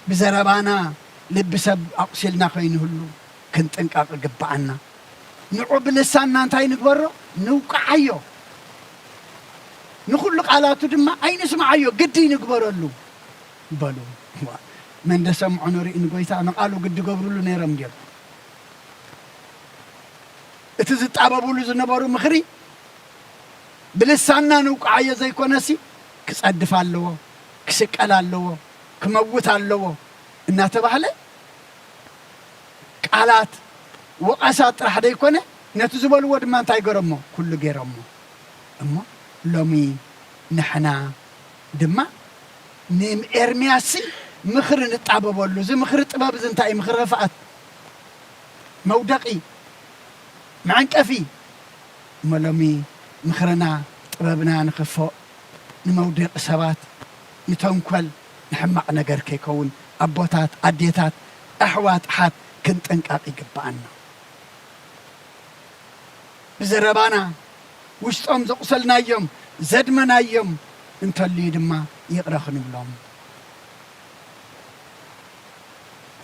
ብዘረባና ልቢ ሰብ ኣቁሲልና ኸይንህሉ ክንጥንቃቕ ይግባአና ንዑ ብልሳና እንታይ ንግበሮ ንውቃዓዮ ንኩሉ ቃላቱ ድማ ኣይንስማዓዮ ግዲ ንግበረሉ በሉ من دسم عنوري إن قويتا نقالوا قد قبروا نيرم ديال اتزت عبابولو زنبارو مخري بلسانا نوقعي زي كونسي كسأدف اللو كسكال اللو كموت اللو إنها تبحلي قالات وقاسات رح دي كونه نتزبالو ود ما انتاي قرمو كل قرمو أما لومي نحنا دما نيم إرمياسي مخر نتعببولو زي مخر طباب زنتاي مخر رفعت مودقي معنكفي ملومي مخرنا طبابنا نخفو نمودق سبات نتنكل نحمق نجر كيكون أبوتات أديتات أحوات حات كنت أنقاق يقبعنا بزربانا وشتهم زقسلنا يوم زدمنا يوم انت اللي دما يقرخن بلوم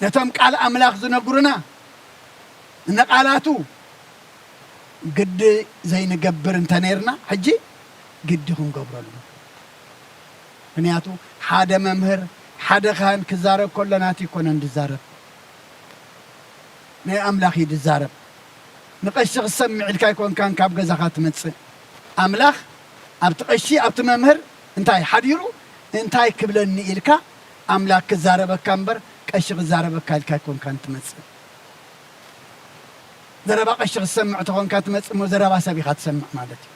نتم قال أملاك زنقرنا نقالاتو قد زي نقبر انت نيرنا حجي قدهم قبرلو منياتو حدا ممهر حدا خان كزارب كلناتي كونن دزارب ني أملاخي دزارب نقشق السمع الكاي كون كان كاب غزاخات متص أملاخ أبتقشي أبتممهر انتاي حديرو انتاي كبلني إلكا أملاك كزارب كامبر قشق الزارب الكاي كون كان تمتص زربا قشق السمع تكون كانت تمتص مو زربا سبيخات تسمع مالتي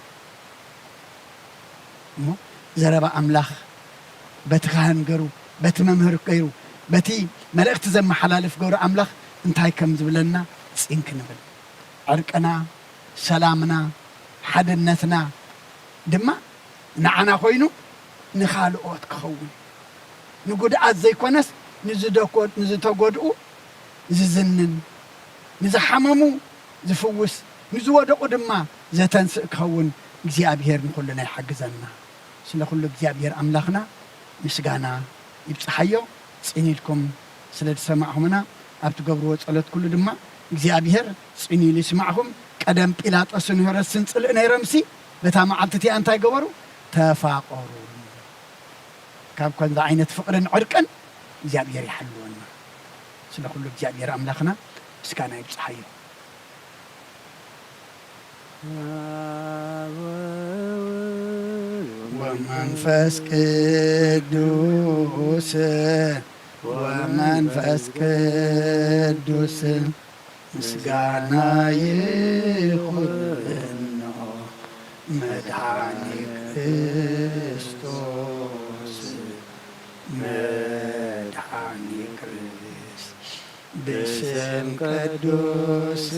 مو زربا أملاخ بتخان قرو بتممهر قيرو بتي ملأخت زم حلالف قرو أملاخ انتاي كم زبلنا سينك نبل عرقنا سلامنا حدنتنا دما ንዓና ኮይኑ ንኻልኦት ክኸውን ንጉድኣት ዘይኮነስ ንዝተጎድኡ ዝዝንን ንዝሓመሙ ዝፍውስ ንዝወደቑ ድማ ዘተንስእ ክኸውን እግዚኣብሔር ንኩልና ይሓግዘና ስለ ኩሉ እግዚኣብሔር ኣምላኽና ምስጋና ይብፅሓዮ ጽኒልኩም ስለ ዝሰማዕኹምና ኣብ ትገብርዎ ጸሎት ኩሉ ድማ እግዚኣብሔር ጽኒሉ ይስማዕኹም ቀደም ጲላጦስን ሄሮድስን ጽልእ ነይሮምሲ በታ መዓልቲ እቲኣ እንታይ ገበሩ ተፋቐሩ ካብ ከምዚ ዓይነት ፍቕርን ዕርቅን እግዚኣብሔር ይሓልወና ስለ ኩሉ እግዚኣብሔር ኣምላኽና ምስጋና ይብፅሓዮ ومنفس قدوس ومنفس قدوس مسقانا يخلنا مدحاني كريستوس مدحاني كريس باسم قدوس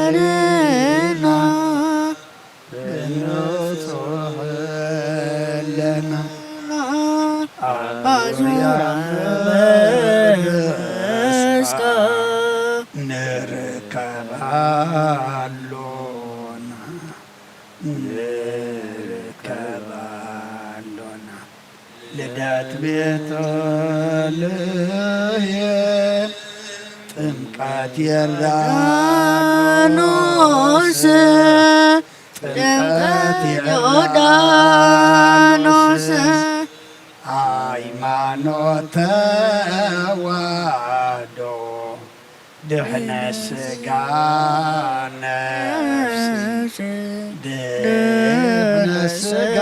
بنصحلنا بنصحلنا عزيا مسكا نركب علونا نركب علونا لدات بيت الله ጥምቀት ዮርዳኖስ ጥምቀት ዮርዳኖስ ሃይማኖት ተዋህዶ ድሕነት ሥጋ ነፍስ ድሕነት ሥጋ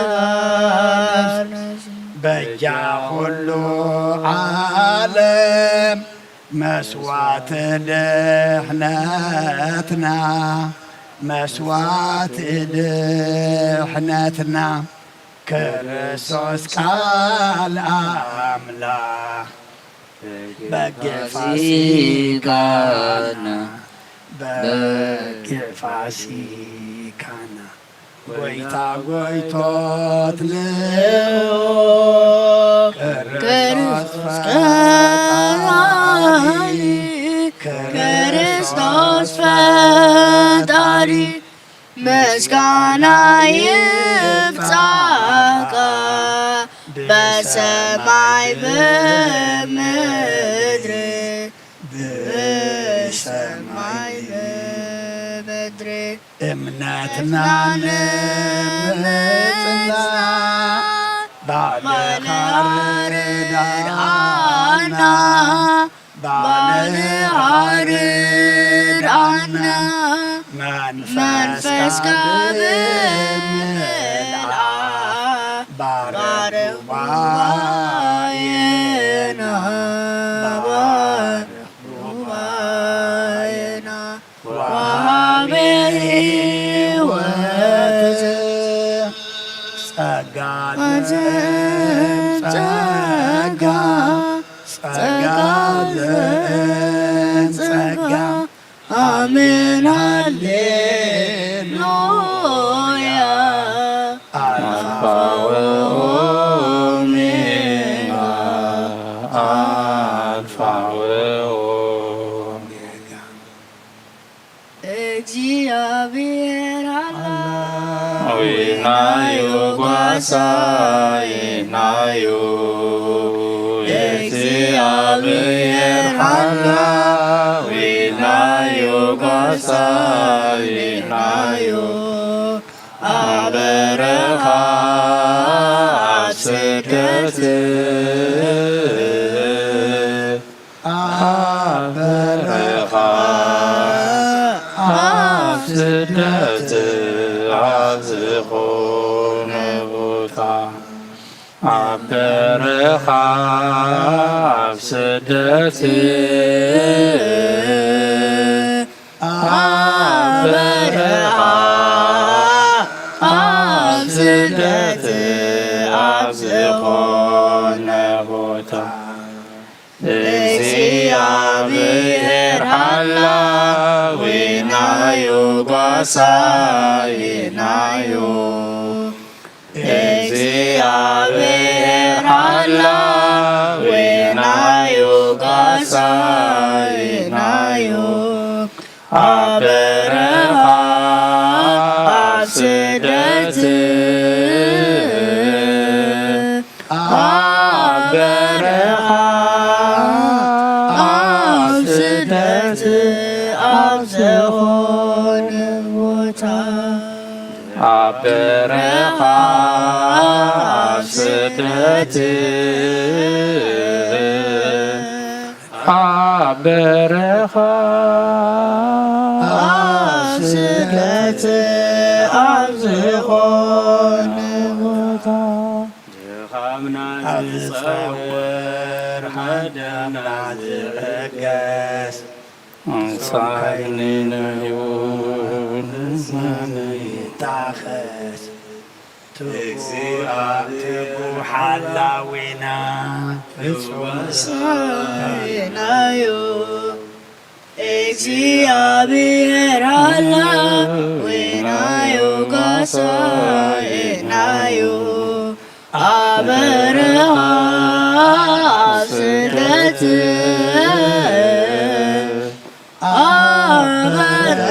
ነፍስ በጃ ሁሉ ዓለም መስዋዕት ድሕነትና መስዋዕት ድሕነትና ክርስቶስ ቃል አምላክ በጌፋሲካና በጌፋሲካና ጎይታ ጎይቶት ልዎ ክርስቶስ ፈጣሪ ክርስቶስ ፈጣሪ ምስጋና ይብዛልካ በሰማይ በምድር በሰማይ በምድር እምነትና ንምፅና ባለኻርዳና ባለኻርዳና መንፈስ ካብምልአ ባርኽ ጉባኤና ባርኽ ጉባኤና ወሃቤ ሕይወት ጸጋ ጸጋ ጸጋ ጸጋ አሜን ሃሌሉያ አልፋ ወኦሜጋ አልፋ ወኦሜጋ እግዚአብሔር አላዊናዮ ጓሳይናዮ እግዚአብሔር ሃላዊናዮ ጓሳይናዮ አበረኻ ስደት አበረኻ ስደት ኣብ ዝኾነ ቦታ አበረኻ ስደት አበረኻ ስደት ኣብ ዝኾነ ቦታ እግዚአብሔር ሃላዊናዮ ጓሳይናዮ እግዚአብሔር ሃላዌናዮ ጓሳይናዮ አበረሃ አብስደት አበረሃ አብስደት አብዘሆን ቦታ አበረሃ አብስደት አበረሃ አብስደት አብዝሆን ቦታ ድኻምና ዝፀወር ሃደምና ዝዕገስ እንሳይንንዩን ይታኸስ እግዚአብሔር ሓላዊና ጓሳይናዮ እግዚአብሔር ሃላዌናዮ ጓሳይናዮ አበረሃ አብስደት አበረሃ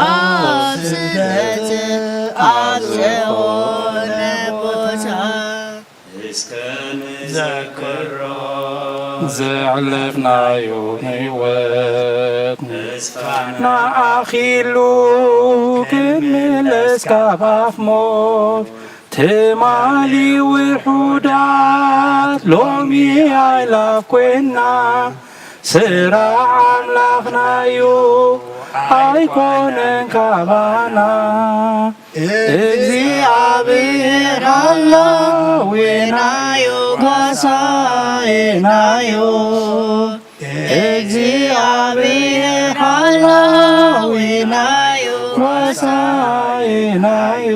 አብስደት አብዘሆነ ቦታ እስከንዘክሮ ዘዕለፍናዮ ህይወት ንኣኺሉ ክምለስ ካብ ኣፍ ሞት ትማሊ ውሑዳት ሎሚ ኣይላፍ ኮይና ስራዕ ኣምላኽናዩ ኣይኮነን ካባና እግዚአብሔር ሃላዌናዮ ጓሳይናዮ እግዚአብሔር ሃላዌናዮ ጓሳይናዮ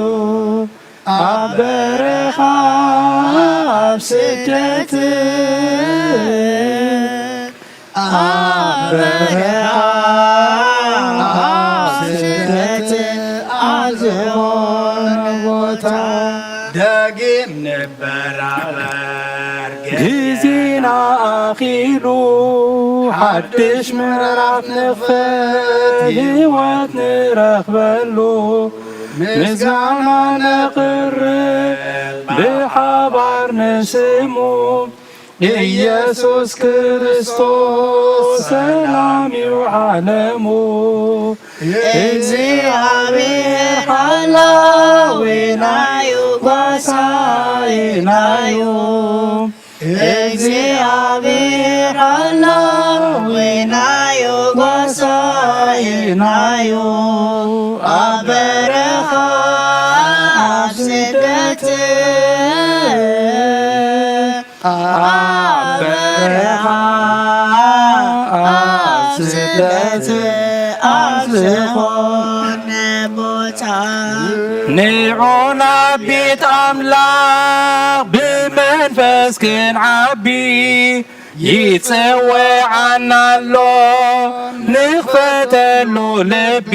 አበረሃ አብስደት አበረሃ አብስደት አብዝሆነ ቦታ ዳግም ንበራበር ጊዜና ኣኺሉ ሓድሽ ምዕራፍ ንኽፈት ህይወት ንረኽበሉ ምስጋና ነቕርብ ብሓባር ንስሙ ኢየሱስ ክርስቶስ ሰላም እዩ ዓለሙ እግዚአብሔር ሃላዌናዮ ጓሳይናዮ እግዚአብሔር ሃላዌናዮ ጓሳይናዮ አበረሃ አብስደት አበረሃ አብስደት አብዝሆነ ቦታ ንዑና ቤት ኣምላኽ ብመንፈስ ክንዓቢ ይፅወዓና ኣሎ ንኽፈተሉ ልቢ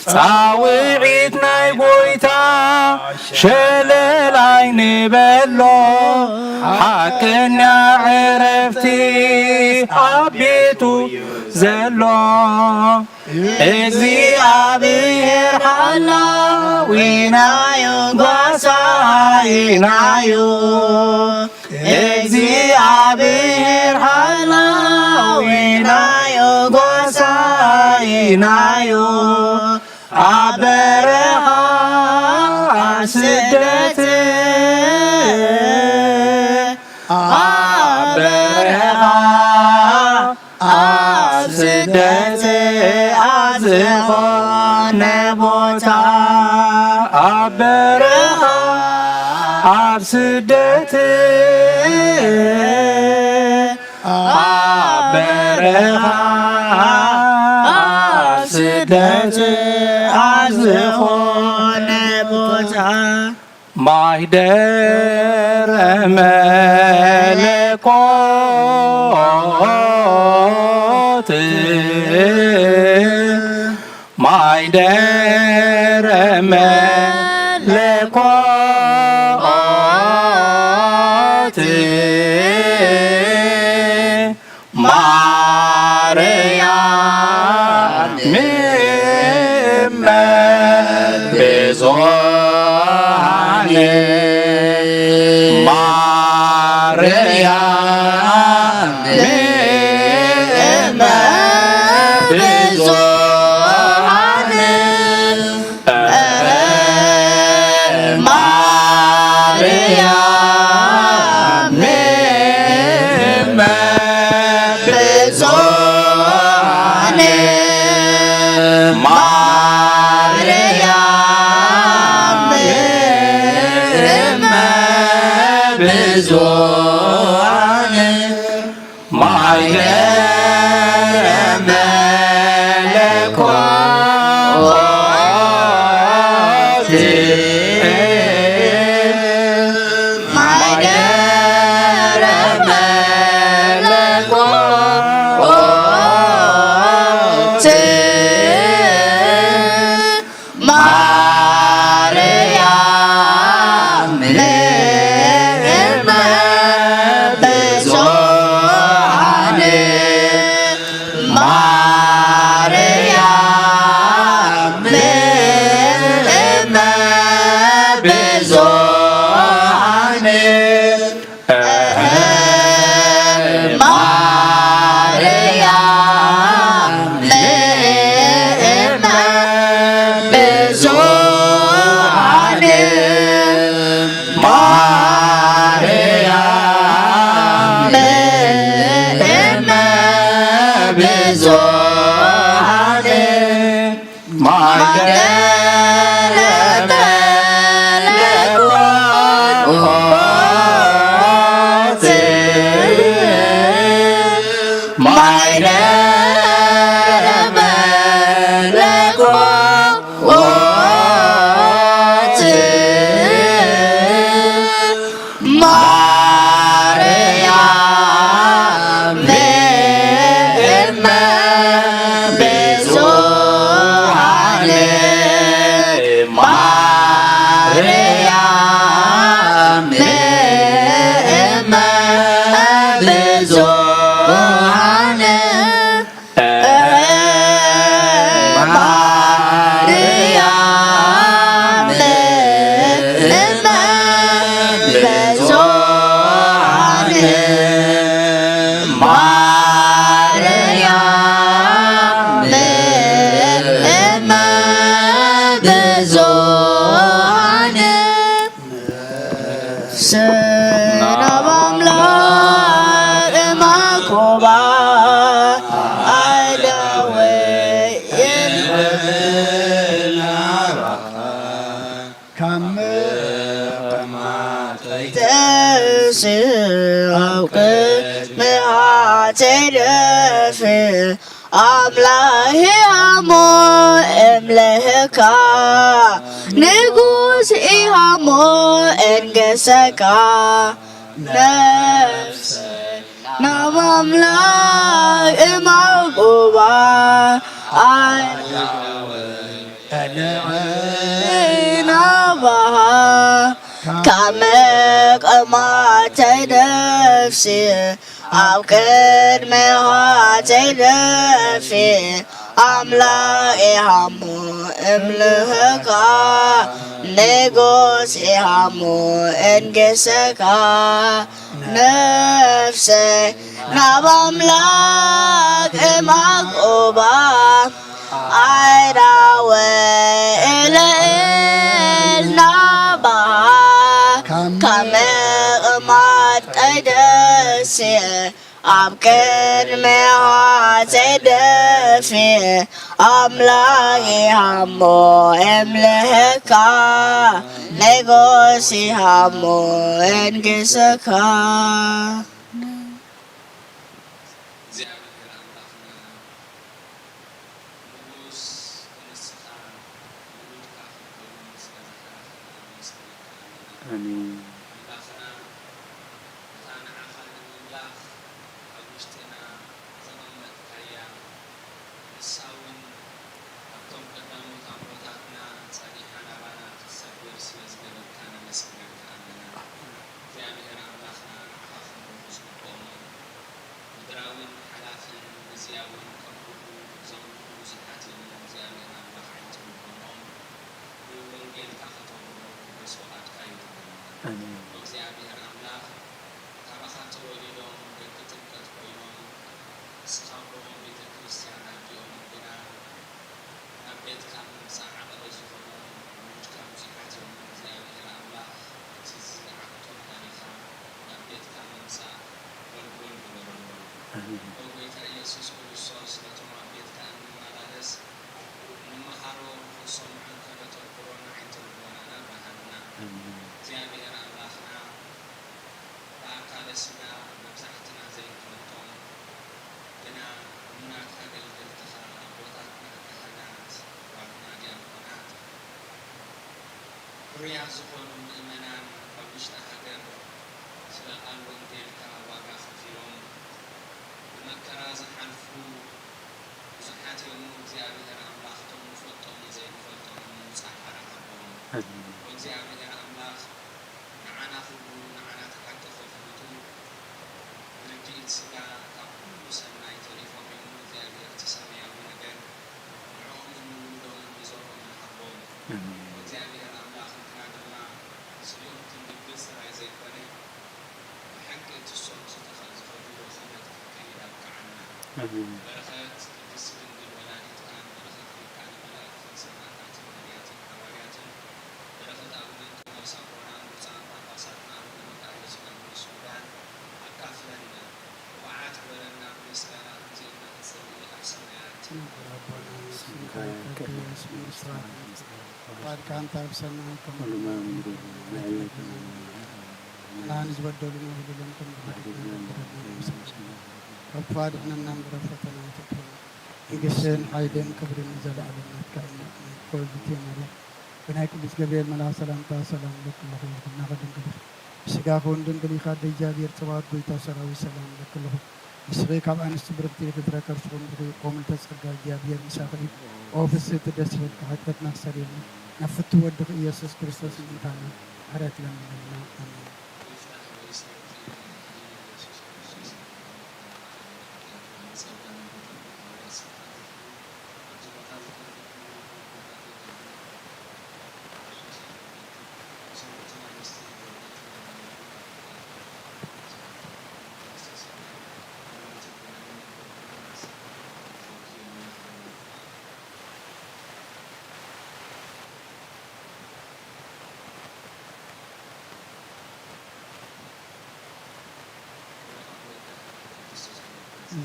ፃውዒት ናይ ጎይታ ሸለላይ ንበሎ ሓቀኛ ዕረፍቲ ኣብ ቤቱ ዘሎ እግዚአብሔር ሃላዌናዮ ጓሳይናዮ እግዚአብሔር ሃላዌናዮ ጓሳይናዮ አበረሃ አብስደት አበረሃ አብስደት አብዝሆነ ቦታ አበረሃ አብስደት አበረሃ አብስደት አብዝሆነ ቦታ ማኅደረ መለኮት ማይደረ መለኮት ማርያም እመ ብዙኃን ማርያም እመ ብዙኃን ማርያም እመ ብዙኃን ማርያም እመ ብዙኃን ማይደረ መለኮት ማይደረ መለኮት ማርያም እመ ብዙኃን ማርያም እመ ብዙኃን ማርያም እመ ብዙኃን ማርያም እመ ብዙኃን ማይደረ መለኮት ማይደረ መለኮት ማርያም እመ ብዙኃን ማርያም እመ ብዙኃን ማርያም እመ ብዙኃን ማርያም እመ ብዙኃን ሰላም አምላክ ማኮባ አይደወ ተስአውቅ ምዓተደፍ አምላሄ አሞ እምለህካ ንጉሥ ኢሃሞ እንገሰካ ነፍስ ናብ አምላክ እማቁባ ናባሃ ካመቀማተይ ነፍሲ ኣብ ቅድሚኻ ተይደፊ ኣምላኽ ኢሃሞ እምልኽካ ንጉስ ኢሃሞ እንግሰካ ነፍሰይ ናብ ኣምላኽ እማቁባ አይዳወ ኢለኤል ናባሃ ካመቕማጥ ጠይደሲ ኣብ ቅድሚኻ ዘይደፊ ኣምላኽ ኢሃሞ እምልኽካ ንጉስ ኢሃሞ እንግሰካ آمين ساون أبتم قدامك እግዚአብሔር አምላክ ካባኻቶ ወሊዶም ደቂ ጥምቀት ኮይኖም ስኻብሮም ቤተ ክርስቲያን ኣዲኦም ግና ናብ ቤትካ ምምፃእ ዓቐበ ዝኾኖም ሙጅካ ብዙሓት እዮም እግዚአብሔር አምላክ እቲ ዝዓቶም ታሪኻ ናብ ቤትካ ምምፃእ ጎልጎል ግበረሎም በጎይታ ኢየሱስ ክርስቶስ ነቶም ኣብ ቤትካ እንመላለስ ንመሃሮ ንሰምዖን ከነተርኩሮን ዓይንተ ልቦናና ባህልና እግዚአብሔር አምላክና በአካለ ስጋ መብዛሕትና ዘይንፈልጦም ግና እናትካ አገልገልትኻ ኣቦታትና ካህናት ዋና ዲያቆናት ፍሩያት ዝኾኑ ምእመናን ኣብ ውሽጢ ሃገር ስለ ቃል ወንጌልካ ዋጋ ከፊሎም ብመከራ ዝሓልፉ ብዙሓት እዮም እግዚአብሔር አምላክቶም ንፈልጦምን ዘይንፈልጦም ምምፃእ ሓረኻቦም እግዚአብሔር አምላክ ንዓና ኩሉ ንዓና ተሓቀፈ ፍሉጡ ርድኢት ስጋ ካብ ኩሉ ሰናይ ተሪፎም እዮም እግዚአብሔር እቲ ሰማያዊ ነገር ንዕኦም እንውሎምን ንዘርኦም ንሃቦም እግዚአብሔር አምላክ ንትና ድማ ስሊኦም ክንድግዝ ስራይ ዘይኮነ ብሓቂ እቲ ሶም ዝኸድሎ ኸነት ክከይድ ኣብቅዓና በረኸት ቅድስቲ ድንግል ወላዲትካን በረኸት ሊቃነ መላእክትን ሰማዕታትን ነቢያትን ሐዋርያትን በረኸት አቡነ እንጦንዮስ አቡነ ብፁዓን ጳጳሳትና አቡነ ሚካኤል ቅዱስ ሱዳን አካፍለን ወዓት በለና ምስጋና ጊዜና ተጸልይ ኣብ ሰማያት ጻድቃን ታብሰናይ ናን ዝበደሉና ሁሉም ከፍ አድርገንና ምረፈተና ተቀበል ንግስን ኃይልን ክብርን ዘለዓለም ናትካኢና ኮልብቴ ማርያም ብናይ ቅዱስ ገብርኤል መልአክ ሰላምታ ሰላም ለክለኹ እናኸድንግል ስጋኸ ወንድንግል ኢኻ ደእግዚአብሔር ጽባኦት ጎይታ ሰራዊት ሰላም ለክለኹ ንስኺ ካብ ኣንስቲ ብርክቲ ክትረከብ ስኹም ቆምልተ ጸጋ እግዚአብሔር ምሳኺ ኦ ፍስሕቲ ደስ ይበልካ ኃጢአትና ክሰርየልና ናብ ፍቱ ወድኽ ኢየሱስ ክርስቶስ እንታና ምሕረት ለምንልና አሜን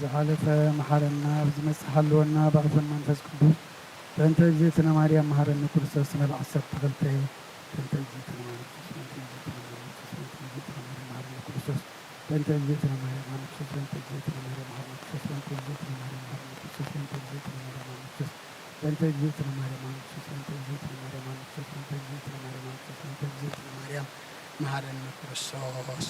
ዝሓለፈ መሓረና ብዝመጽእ ሓልወና ብዕፉን መንፈስ ቅዱስ በእንተ እግዝእትነ ማርያም መሃረኒ ክርስቶስ መል 12 በእንተ እግዝእትነ ማርያም ክርስቶስ በእንተ እግዝእትነ ማርያም መሃረኒ ክርስቶስ በእንተ እግዝእትነ ማርያም መሃረኒ ክርስቶስ በእንተ እግዝእትነ ማርያም መሃረኒ ክርስቶስ በእንተ እግዝእትነ ማርያም መሃረኒ ክርስቶስ በእንተ እግዝእትነ ማርያም መሃረኒ ክርስቶስ በእንተ እግዝእትነ ማርያም መሃረኒ ክርስቶስ በእንተ እግዝእትነ ማርያም መሃረኒ ክርስቶስ በእንተ እግዝእትነ ማርያም መሃረኒ ክርስቶስ